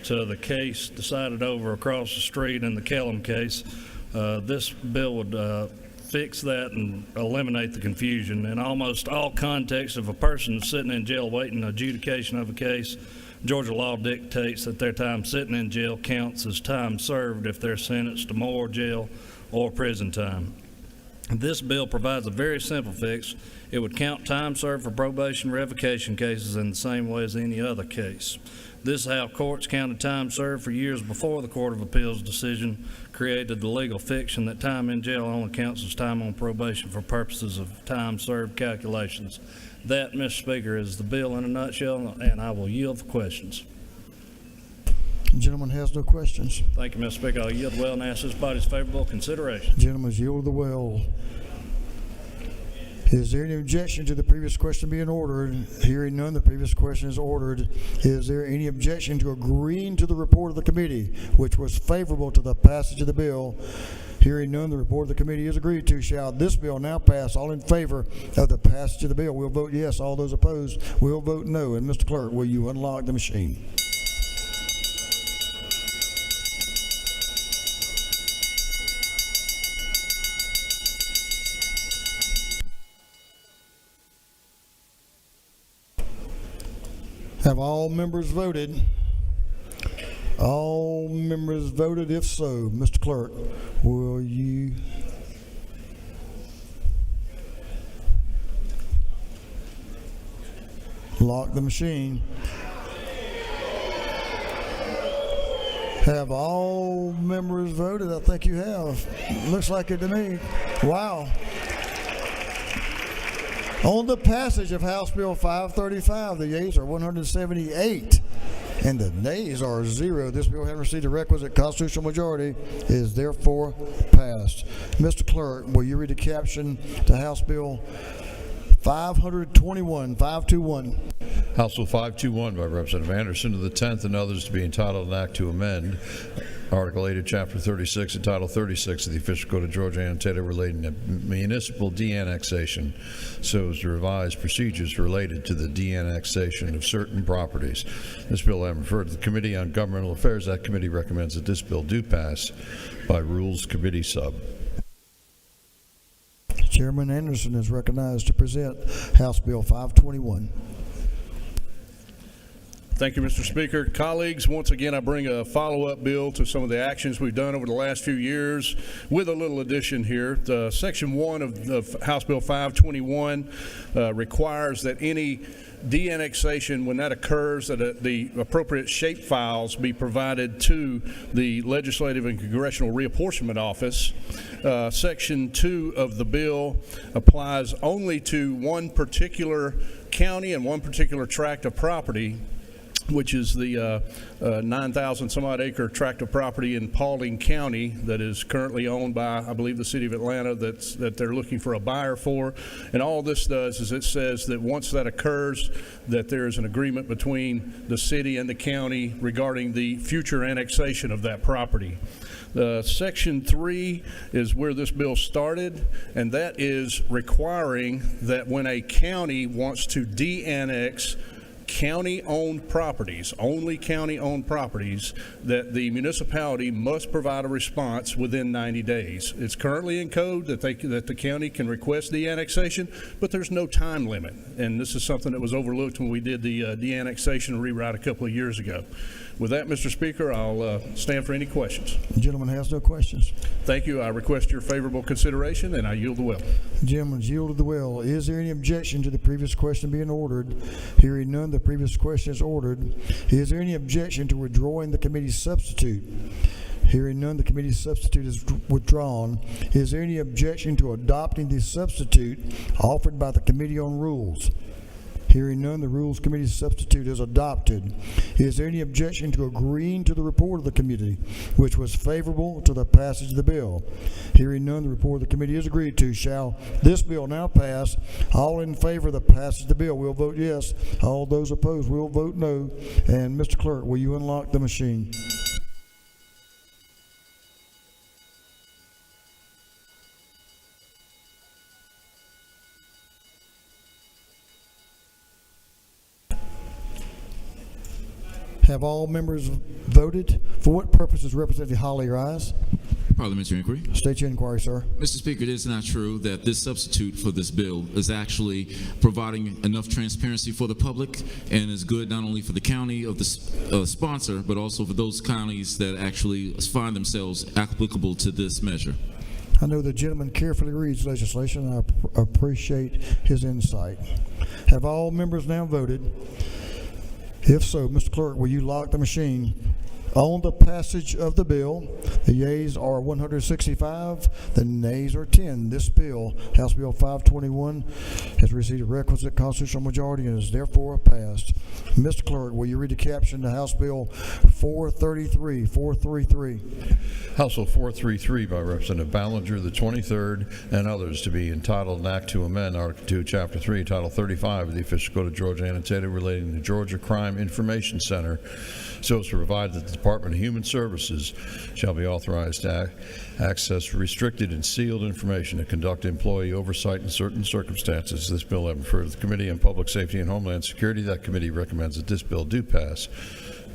to the case decided over across the street in the Kellum case. This bill would fix that and eliminate the confusion. In almost all contexts, if a person is sitting in jail waiting adjudication of a case, Georgia law dictates that their time sitting in jail counts as time served if they're sentenced to more jail or prison time. This bill provides a very simple fix. It would count time served for probation revocation cases in the same way as any other case. This is how courts counted time served for years before the Court of Appeals decision created the legal fiction that time in jail only counts as time on probation for purposes of time served calculations. That, Mr. Speaker, is the bill in a nutshell, and I will yield for questions. The gentleman has no questions. Thank you, Mr. Speaker. I'll yield well and ask this body's favorable consideration. Gentleman's yield the well. Is there any objection to the previous question being ordered? Hearing none, the previous question is ordered. Is there any objection to agreeing to the report of the committee, which was favorable to the passage of the bill? Hearing none, the report of the committee is agreed to. Shall this bill now pass? All in favor of the passage of the bill will vote yes. All those opposed will vote no. And Mr. Clerk, will you unlock the machine? Have all members voted? All members voted. If so, Mr. Clerk, will you lock the machine? Have all members voted? I think you have. Looks like it to me. Wow. On the passage of House Bill 535, the yeas are 178. and the nays are 0. This bill, having received the requisite constitutional majority, is therefore passed. Mr. Clerk, will you read the caption to House Bill 521? House Bill 521 by Representative Anderson to the 10th and others to be entitled an act to amend Article 8 of Chapter 36 and Title 36 of the Official Code of Georgia Annotated relating to municipal de-annexation so as to revise procedures related to the de-annexation of certain properties. This bill having referred to the Committee on Governmental Affairs. That committee recommends that this bill do pass by Rules Committee Sub. Chairman Anderson is recognized to present House Bill 521. Thank you, Mr. Speaker. Colleagues, once again, I bring a follow-up bill to some of the actions we've done over the last few years with a little addition here. Section 1 of House Bill 521 requires that any de-annexation, when that occurs, that the appropriate shape files be provided to the Legislative and Congressional Reapportionment Office. Section 2 of the bill applies only to one particular county and one particular tract of property, which is the 9,000 some odd acre tract of property in Paulding County that is currently owned by, I believe, the city of Atlanta that they're looking for a buyer for. And all this does is it says that once that occurs, that there is an agreement between the city and the county regarding the future annexation of that property. Section 3 is where this bill started, and that is requiring that when a county wants to de-annex county-owned properties, only county-owned properties, that the municipality must provide a response within 90 days. It's currently in code that the county can request de-annexation, but there's no time limit. And this is something that was overlooked when we did the de-annexation rewrite a couple of years ago. With that, Mr. Speaker, I'll stand for any questions. The gentleman has no questions. Thank you. I request your favorable consideration, and I yield the will. The gentleman's yielded the will. Is there any objection to the previous question being ordered? Hearing none, the previous question is ordered. Is there any objection to withdrawing the committee's substitute? Hearing none, the committee's substitute is withdrawn. Is there any objection to adopting the substitute offered by the Committee on Rules? Hearing none, the Rules Committee's substitute is adopted. Is there any objection to agreeing to the report of the committee, which was favorable to the passage of the bill? Hearing none, the report of the committee is agreed to. Shall this bill now pass? All in favor of the passage of the bill will vote yes. All those opposed will vote no. And Mr. Clerk, will you unlock the machine? Have all members voted? For what purpose does Representative Holly rise? Parliamentary inquiry. State your inquiry, sir. Mr. Speaker, it is not true that this substitute for this bill is actually providing enough transparency for the public and is good not only for the county of the sponsor, but also for those counties that actually find themselves applicable to this measure. I know the gentleman carefully reads legislation, and I appreciate his insight. Have all members now voted? If so, Mr. Clerk, will you lock the machine? On the passage of the bill, the yeas are 165, the nays are 10. This bill, House Bill 521, has received a requisite constitutional majority and is therefore passed. Mr. Clerk, will you read the caption to House Bill 433? House Bill 433 by Representative Ballinger, the 23rd, and others to be entitled an act to amend Article 2, Chapter 3, Title 35 of the Official Code of Georgia Annotated relating to Georgia Crime Information Center, so as to provide that the Department of Human Services shall be authorized to access restricted and sealed information to conduct employee oversight in certain circumstances. This bill having referred to the Committee on Public Safety and Homeland Security. That committee recommends that this bill do pass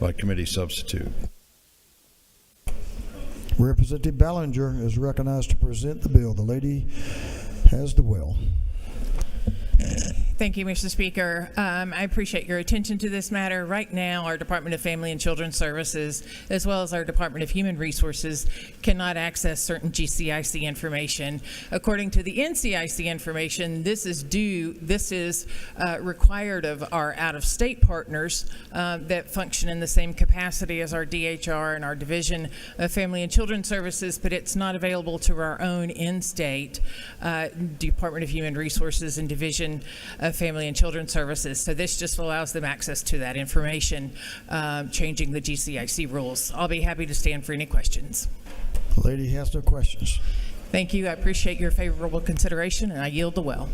by committee substitute. Representative Ballinger is recognized to present the bill. The lady has the will. Thank you, Mr. Speaker. I appreciate your attention to this matter. Right now, our Department of Family and Children's Services, as well as our Department of Human Resources, cannot access certain GCIC information. According to the NCIC information, this is required of our out-of-state partners that function in the same capacity as our DHR and our Division of Family and Children's Services, but it's not available to our own in-state Department of Human Resources and Division of of Family and Children's Services. So this just allows them access to that information, changing the GCIC rules. I'll be happy to stand for any questions. The lady has no questions. Thank you. I appreciate your favorable consideration, and I yield the well.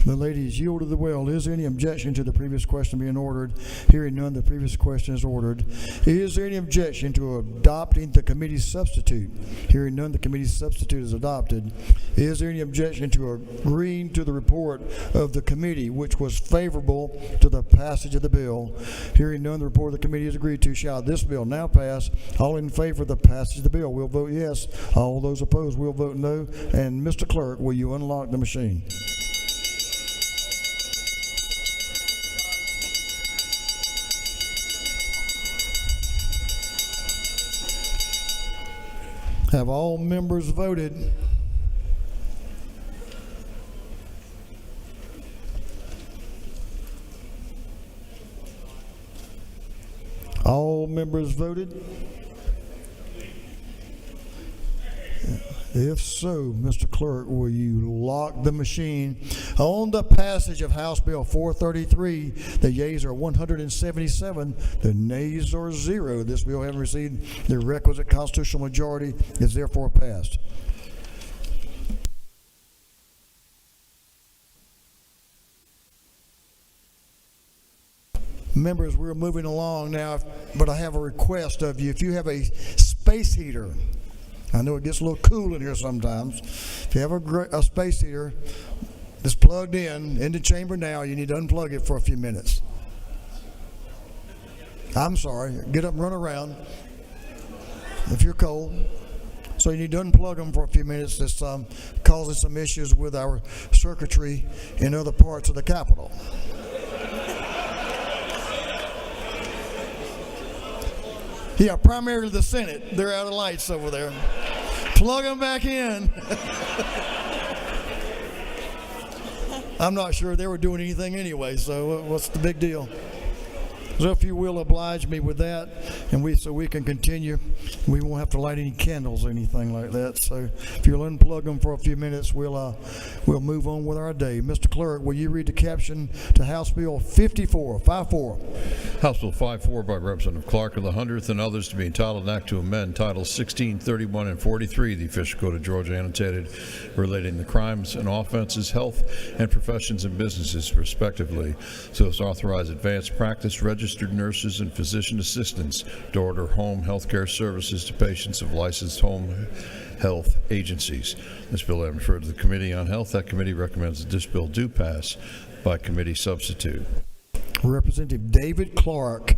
The lady is yielded the well. Is there any objection to the previous question being ordered? Hearing none, the previous question is ordered. Is there any objection to adopting the committee substitute? Hearing none, the committee substitute is adopted. Is there any objection to agreeing to the report of the committee, which was favorable to the passage of the bill? Hearing none, the report of the committee is agreed to. Shall this bill now pass? All in favor of the passage of the bill will vote yes. All those opposed will vote no. And Mr. Clerk, will you unlock the machine? Have all members voted? All members voted? If so, Mr. Clerk, will you lock the machine? On the passage of House Bill 433, the yeas are 177, the nays are 0. This bill, having received the requisite constitutional majority, is therefore passed. Members, we're moving along now, but I have a request of you. If you have a space heater, I know it gets a little cool in here sometimes. If you have a space heater that's plugged in the chamber now, you need to unplug it for a few minutes. I'm sorry. Get up and run around if you're cold. So you need to unplug them for a few minutes. It's causing some issues with our circuitry in other parts of the Capitol. Yeah, primarily the Senate. They're out of lights over there. Plug them back in. I'm not sure they were doing anything anyway, so what's the big deal? So if you will oblige me with that, and so we can continue. We won't have to light any candles or anything like that. So if you'll unplug them for a few minutes, we'll move on with our day. Mr. Clerk, will you read the caption to House Bill 54? House Bill 54 by Representative Clark of the 100th and others to be entitled an act to amend Titles 16, 31, and 43 of the Official Code of Georgia annotated relating to crimes and offenses, health, and professions and businesses, respectively, so as to authorize advanced practice registered nurses and physician assistants to order home health care services to patients of licensed home health agencies. This bill has been referred to the Committee on Health. That committee recommends that this bill do pass by committee substitute. Representative David Clark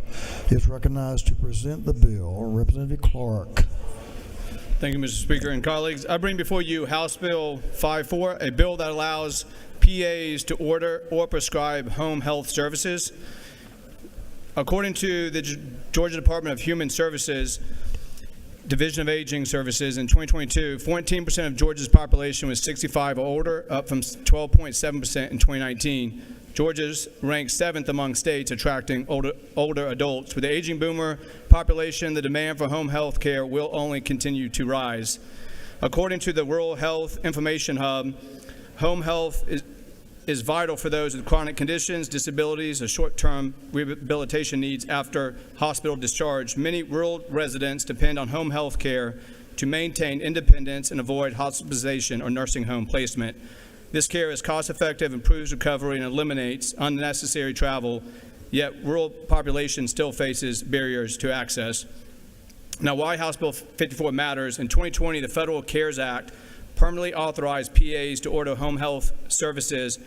is recognized to present the bill. Representative Clark. Thank you, Mr. Speaker and colleagues. I bring before you House Bill 54, a bill that allows PAs to order or prescribe home health services. According to the Georgia Department of Human Services, Division of Aging Services, in 2022, 14% of Georgia's population was 65 or older, up from 12.7% in 2019. Georgia's ranked 7th among states attracting older adults. With the aging boomer population, the demand for home health care will only continue to rise. According to the Rural Health Information Hub, home health is vital for those with chronic conditions, disabilities, or short-term rehabilitation needs after hospital discharge. Many rural residents depend on home health care to maintain independence and avoid hospitalization or nursing home placement. This care is cost-effective, improves recovery, and eliminates unnecessary travel, yet rural population still faces barriers to access. Now, why House Bill 54 matters, in 2020, the Federal CARES Act permanently authorized PAs to order home health services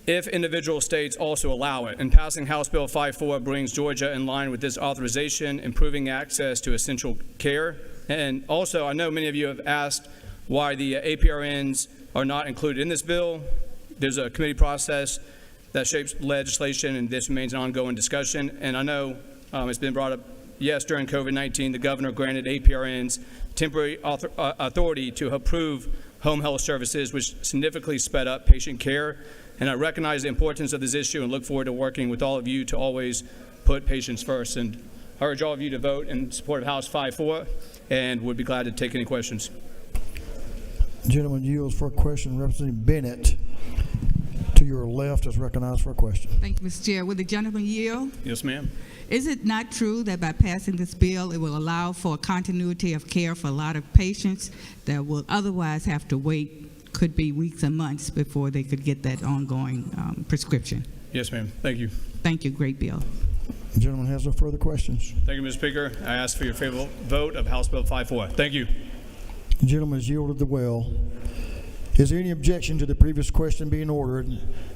if individual states also allow it. And passing House Bill 54 brings Georgia in line with this authorization, improving access to essential care. And also, I know many of you have asked why the APRNs are not included in this bill. There's a committee process that shapes legislation, and this remains an ongoing discussion. And I know it's been brought up, yes, during COVID-19, the governor granted APRNs temporary authority to approve home health services, which significantly sped up patient care. And I recognize the importance of this issue and look forward to working with all of you to always put patients first. And I urge all of you to vote in support of House 54 and would be glad to take any questions. Gentleman yields for a question. Representative Bennett, to your left. left is recognized for a question. Thank you, Mr. Chair. Will the gentleman yield? Yes, ma'am. Is it not true that by passing this bill, it will allow for a continuity of care for a lot of patients that will otherwise have to wait, could be weeks and months before they could get that ongoing prescription? Yes, ma'am. Thank you. Thank you. Great bill. The gentleman has no further questions. Thank you, Mr. Speaker. I ask for your favorable vote of House Bill 54. Thank you. The gentleman has yielded the well. Is there any objection to the previous question being ordered?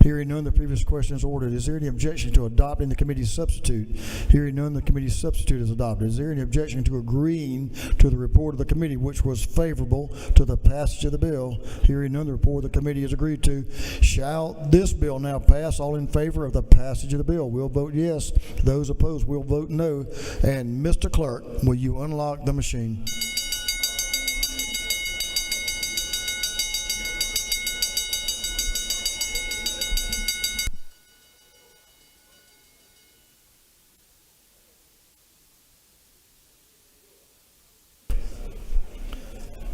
Hearing none, the previous question is ordered. Is there any objection to adopting the committee's substitute? Hearing none, the committee's substitute is adopted. Is there any objection to agreeing to the report of the committee, which was favorable to the passage of the bill? Hearing none, the report of the committee is agreed to. Shall this bill now pass? All in favor of the passage of the bill will vote yes. Those opposed will vote no. And Mr. Clerk, will you unlock the machine?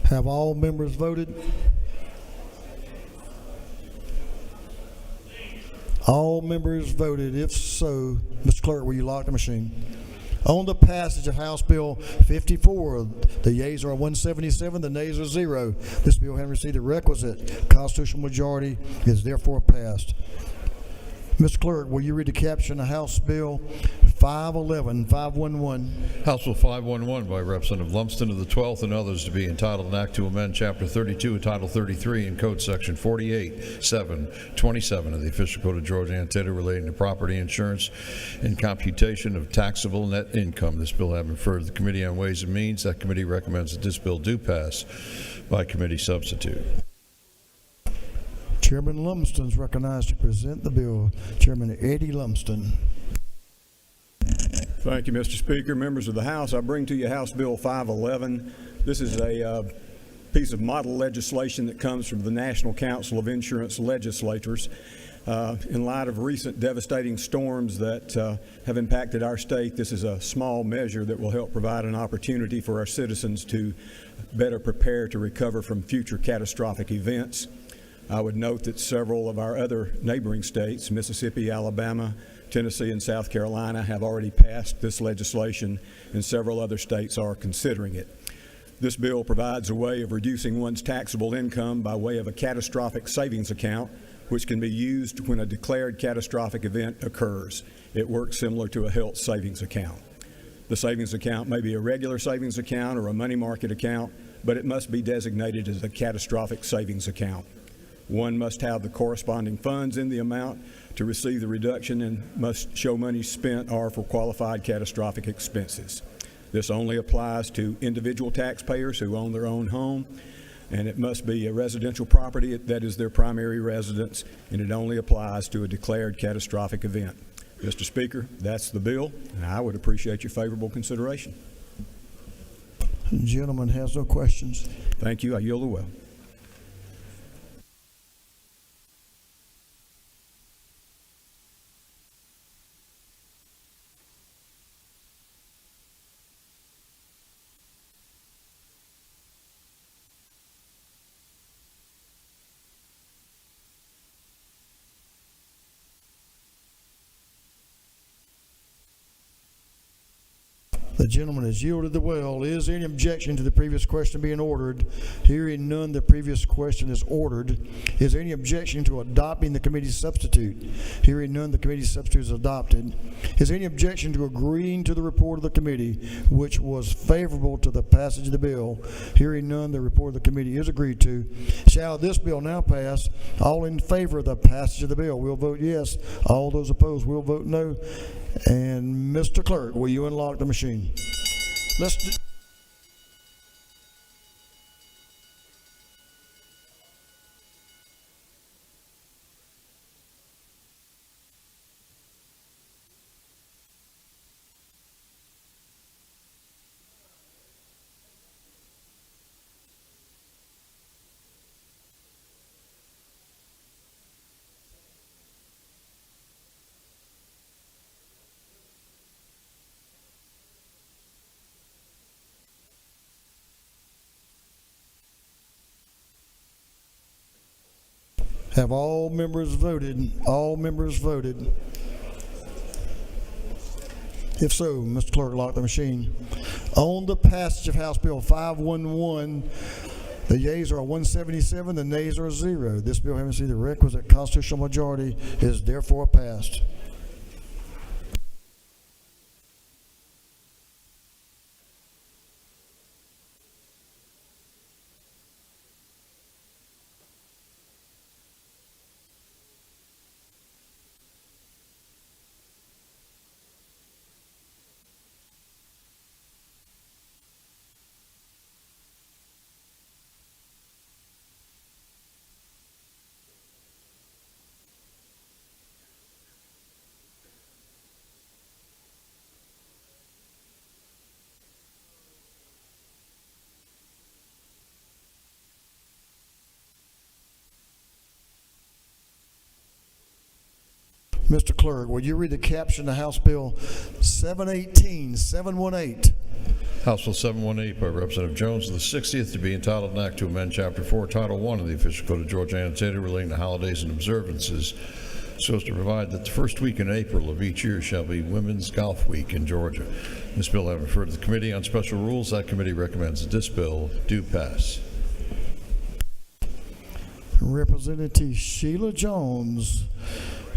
Have all members voted? All members voted. If so, Mr. Clerk, will you lock the machine? On the passage of House Bill 54, the yeas are 177, the nays are 0. This bill having received the requisite constitutional majority is therefore passed. Mr. Clerk, will you read the caption of House Bill 511? House Bill 511 by Representative Lumsden of the 12th and others to be entitled an act to amend Chapter 32 and Title 33 in Code Section 48.7.27 of the Official Code of Georgia and Territory relating to property insurance and computation of taxable net income. This bill having referred to the Committee on Ways and Means, that committee recommends that this bill do pass by committee substitute. Chairman Lumsden is recognized to present the bill. Chairman Eddie Lumsden. Thank you, Mr. Speaker. Members of the House, I bring to you House Bill 511. This is a piece of model legislation that comes from the National Council of Insurance Legislators. In light of recent devastating storms that have impacted our state, this is a small measure that will help provide an opportunity for our citizens to better prepare to recover from future catastrophic events. I would note that several of our other neighboring states, Mississippi, Alabama, Tennessee, and South Carolina, have already passed this legislation, and several other states are considering it. This bill provides a way of reducing one's taxable income by way of a catastrophic savings account, which can be used when a declared catastrophic event occurs. It works similar to a health savings account. The savings account may be a regular savings account or a money market account, but it must be designated as a catastrophic savings account. One must have the corresponding funds in the amount to receive the reduction and must show money spent are for qualified catastrophic expenses. This only applies to individual taxpayers who own their own home, and it must be a residential property that is their primary residence, and it only applies to a declared catastrophic event. Mr. Speaker, that's the bill, and I would appreciate your favorable consideration. The gentleman has no questions. Thank you. I yield the well. The gentleman has yielded the well. Is there any objection to the previous question being ordered? Hearing none, the previous question is ordered. Is there any objection to adopting the committee's substitute? Hearing none, the committee's substitute is adopted. Is there any objection to agreeing to the report of the committee, which was favorable to the passage of the bill? Hearing none, the report of the committee is agreed to. Shall this bill now pass? All in favor of the passage of the bill will vote yes. All those opposed will vote no. And Mr. Clerk, will you unlock the machine? Let's Have all members voted? All members voted? If so, Mr. Clerk, lock the machine. On the passage of House Bill 511, the yeas are 177, the nays are 0. This bill, having received the requisite constitutional majority, is therefore passed. Mr. Clerk, will you read the caption of House Bill 718? House Bill 718 by Representative Jones of the 60th to be entitled an act to amend Chapter 4, Title 1 of the Official Code of Georgia annotated relating to holidays and observances so as to provide that the first week in April of each year shall be Women's Golf Week in Georgia. This bill having referred to the Committee on Special Rules, that committee recommends that this bill do pass. Representative Sheila Jones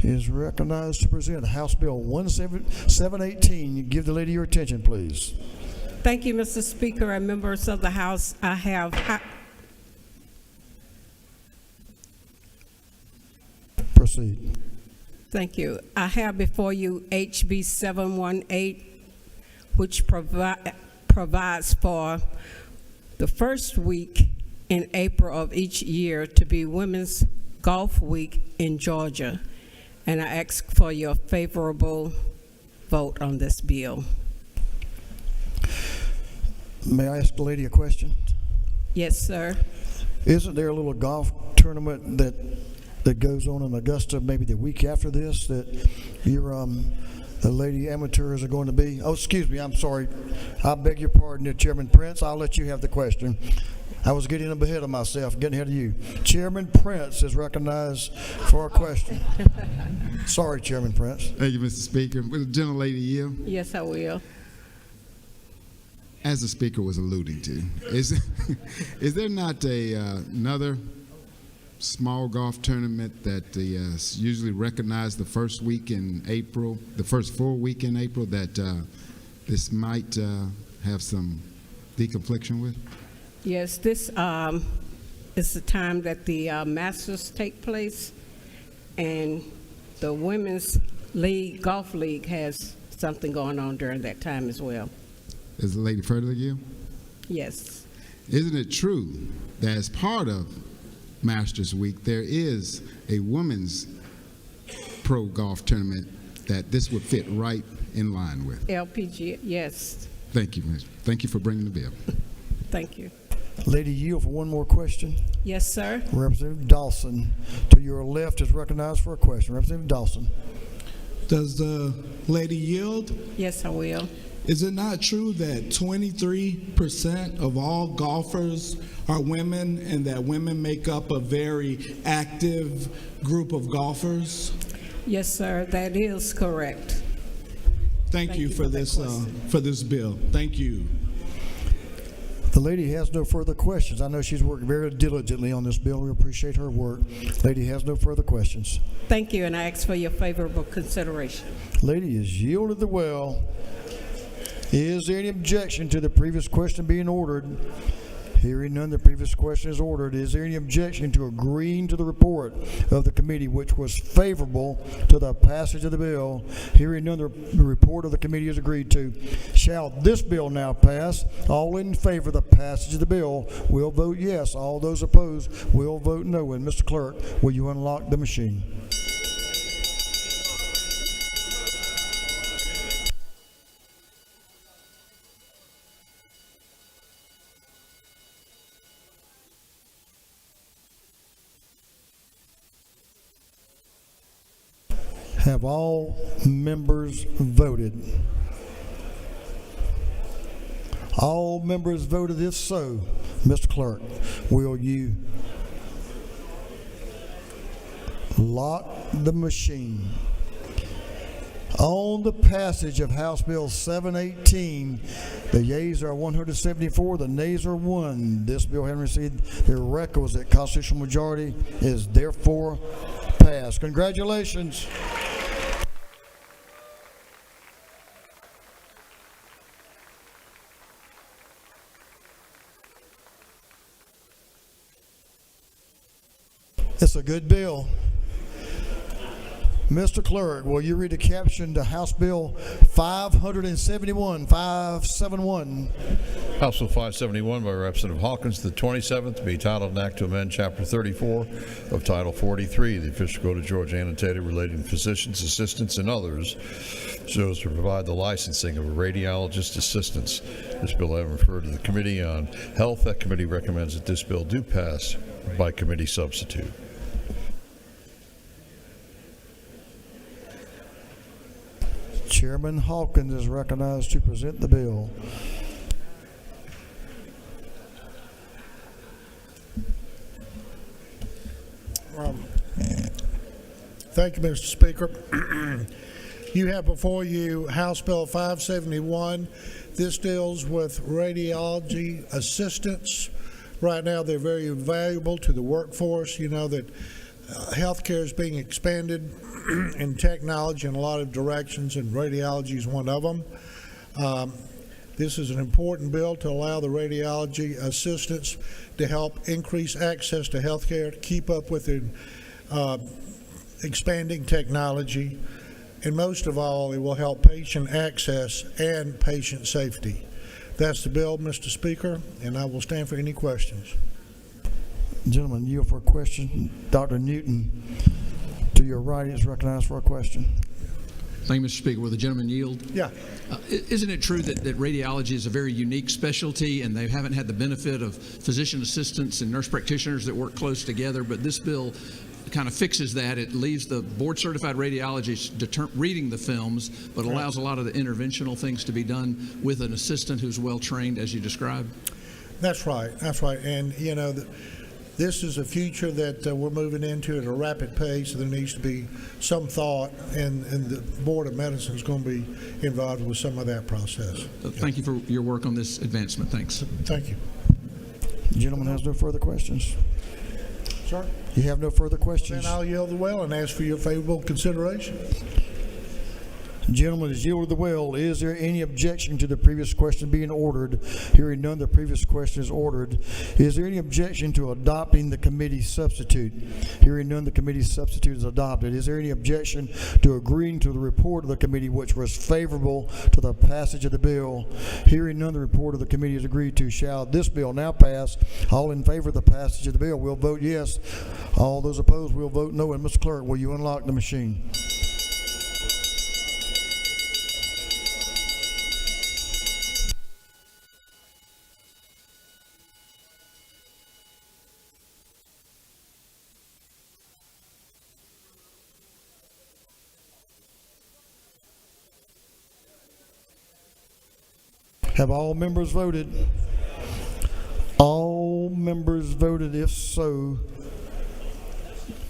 is recognized to present House Bill 718. Give the lady your attention, please. Thank you, Mr. Speaker and members of the House. I have Proceed. Thank you. I have before you HB 718, which provides for the first week in April of each year to be Women's Golf Week in Georgia. And I ask for your favorable vote on this bill. May I ask the lady a question? Yes, sir. Isn't there a little golf tournament that goes on in Augusta maybe the week after this that your the lady amateurs are going to be? Oh, excuse me, I'm sorry. I beg your pardon, Chairman Prince. I'll let you have the question. I was getting ahead of myself, getting ahead of you. Chairman Prince is recognized for a question. Sorry, Chairman Prince. Thank you, Mr. Speaker. Will the gentlelady yield? Yes, I will. As the Speaker was alluding to, is there not another small golf tournament that usually recognized the first week in April, the first full week in April, that this might have some deconfliction with? Yes, this is the time that the Masters take place, and the Women's League, Golf League has something going on during that time as well. Is the lady further you? Yes. Isn't it true that as part of Masters Week, there is a women's pro golf tournament that this would fit right in line with? LPG, yes. Thank you, Ms. Thank you for bringing the bill. Thank you. Lady, yield for one more question. Yes, sir. Representative Dawson, to your left, is recognized for a question. Representative Dawson. Does the lady yield? Yes, I will. Is it not true that 23% of all golfers are women and that women make up a very active group of golfers? Yes, sir, that is correct. Thank you for this bill. Thank you. The lady has no further questions. I know she's worked very diligently on this bill. We appreciate her work. Lady has no further questions. Thank you, and I ask for your favorable consideration. Lady is yielded the well. Is there any objection to the previous question being ordered? Hearing none, the previous question is ordered. Is there any objection to agreeing to the report of the committee, which was favorable to the passage of the bill? Hearing none, the report of the committee is agreed to. Shall this bill now pass? All in favor of the passage of the bill will vote yes. All those opposed will vote no. And Mr. Clerk, will you unlock the machine? Have all members voted? All members voted. If so, Mr. Clerk, will you lock the machine. On the passage of House Bill 718, the yeas are 174, the nays are 1. This bill having received the requisite constitutional majority is therefore passed. Congratulations. It's a good bill. Mr. Clerk, will you read the caption to House Bill 571, 571? House Bill 571 by Representative Hawkins, the 27th, to be titled an act to amend Chapter 34 of Title 43 of the Official Code of Georgia annotated relating to physicians, assistants, and others, so as to provide the licensing of a radiologist assistance. This bill having referred to the Committee on Health, that committee recommends that this bill do pass by committee substitute. Chairman Hawkins is recognized to present the bill. Thank you, Mr. Speaker. You have before you House Bill 571. This deals with radiology assistants. Right now, they're very valuable to the workforce. You know that healthcare is being expanded in technology in a lot of directions, and radiology is one of them. This is an important bill to allow the radiology assistants to help increase access to healthcare, to keep up with the expanding technology, and most of all, it will help patient access and patient safety. That's the bill, Mr. Speaker, and I will stand for any questions. Gentlemen, yield for a question. Dr. Newton, to your right, is recognized for a question. Thank you, Mr. Speaker. Will the gentleman yield? Yeah. Isn't it true that radiology is a very unique specialty, and they haven't had the benefit of physician assistants and nurse practitioners that work close together, but this bill kind of fixes that. It leaves the board-certified radiologists reading the films, but allows a lot of the interventional things to be done with an assistant who's well-trained, as you described? That's right. That's right. And, you know, this is a future that we're moving into at a rapid pace. There needs to be some thought, and the Board of Medicine is going to be involved with some of that process. Thank you for your work on this advancement. Thanks. Thank you. The gentleman has no further questions. Sir? You have no further questions? Then I'll yield the well and ask for your favorable consideration. Gentlemen, is yielded the will. Is there any objection to the previous question being ordered? Hearing none, the previous question is ordered. Is there any objection to adopting the committee substitute? Hearing none, the committee substitute is adopted. Is there any objection to agreeing to the report of the committee which was favorable to the passage of the bill? Hearing none, the report of the committee is agreed to. Shall this bill now pass? All in favor of the passage of the bill will vote yes. All those opposed will vote no. And Mr. Clerk, will you unlock the machine? Have all members voted? All members voted. If so,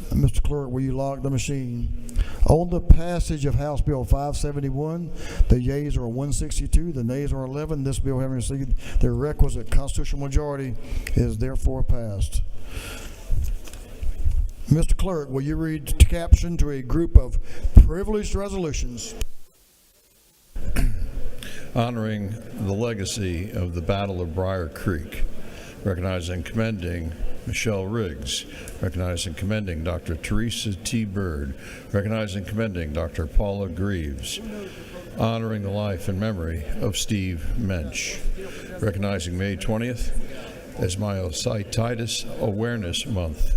Mr. Clerk, will you lock the machine? On the passage of House Bill 571, the yeas are 162, the nays are 11. This bill, having received the requisite constitutional majority, is therefore passed. Mr. Clerk, will you read the caption to a group of privileged resolutions? Honoring the legacy of the Battle of Briar Creek, recognizing and commending Michelle Riggs, recognizing and commending Dr. Teresa T. Bird, recognizing and commending Dr. Paula Greaves, honoring the life and memory of Steve Mensch, recognizing May 20th as Myositis Awareness Month,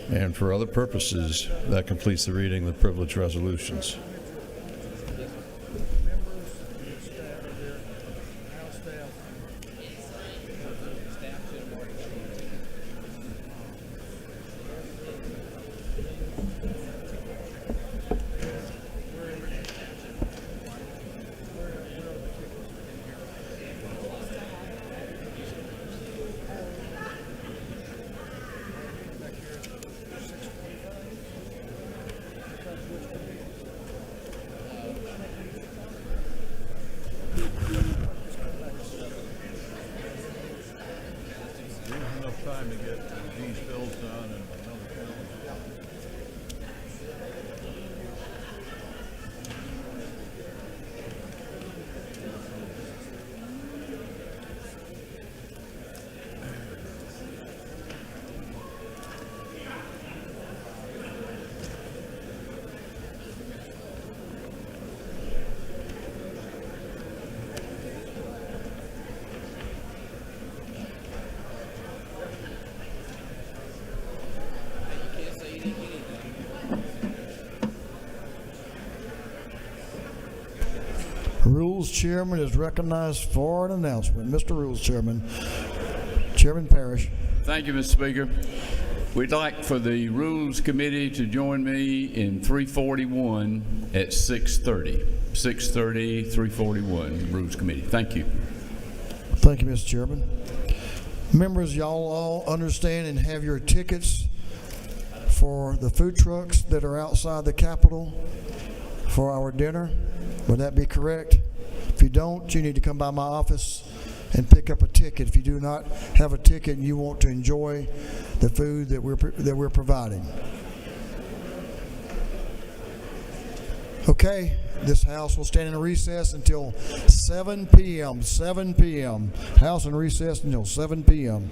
and for other purposes, that completes the reading of the privileged resolutions. Rules Chairman is recognized for an announcement. Mr. Rules Chairman. Chairman Parrish. Thank you, Mr. Speaker. We'd like for the Rules Committee to join me in 341 at 6:30. 6:30, 341, Rules Committee. Thank you. Thank you, Mr. Chairman. Members, y'all all understand and have your tickets for the food trucks that are outside the Capitol for our dinner. Would that be correct? If you don't, you need to come by my office and pick up a ticket. If you do not have a ticket and you want to enjoy the food that we're providing. Okay, this House will stand in recess until 7 p.m. 7 p.m. House in recess until 7 p.m.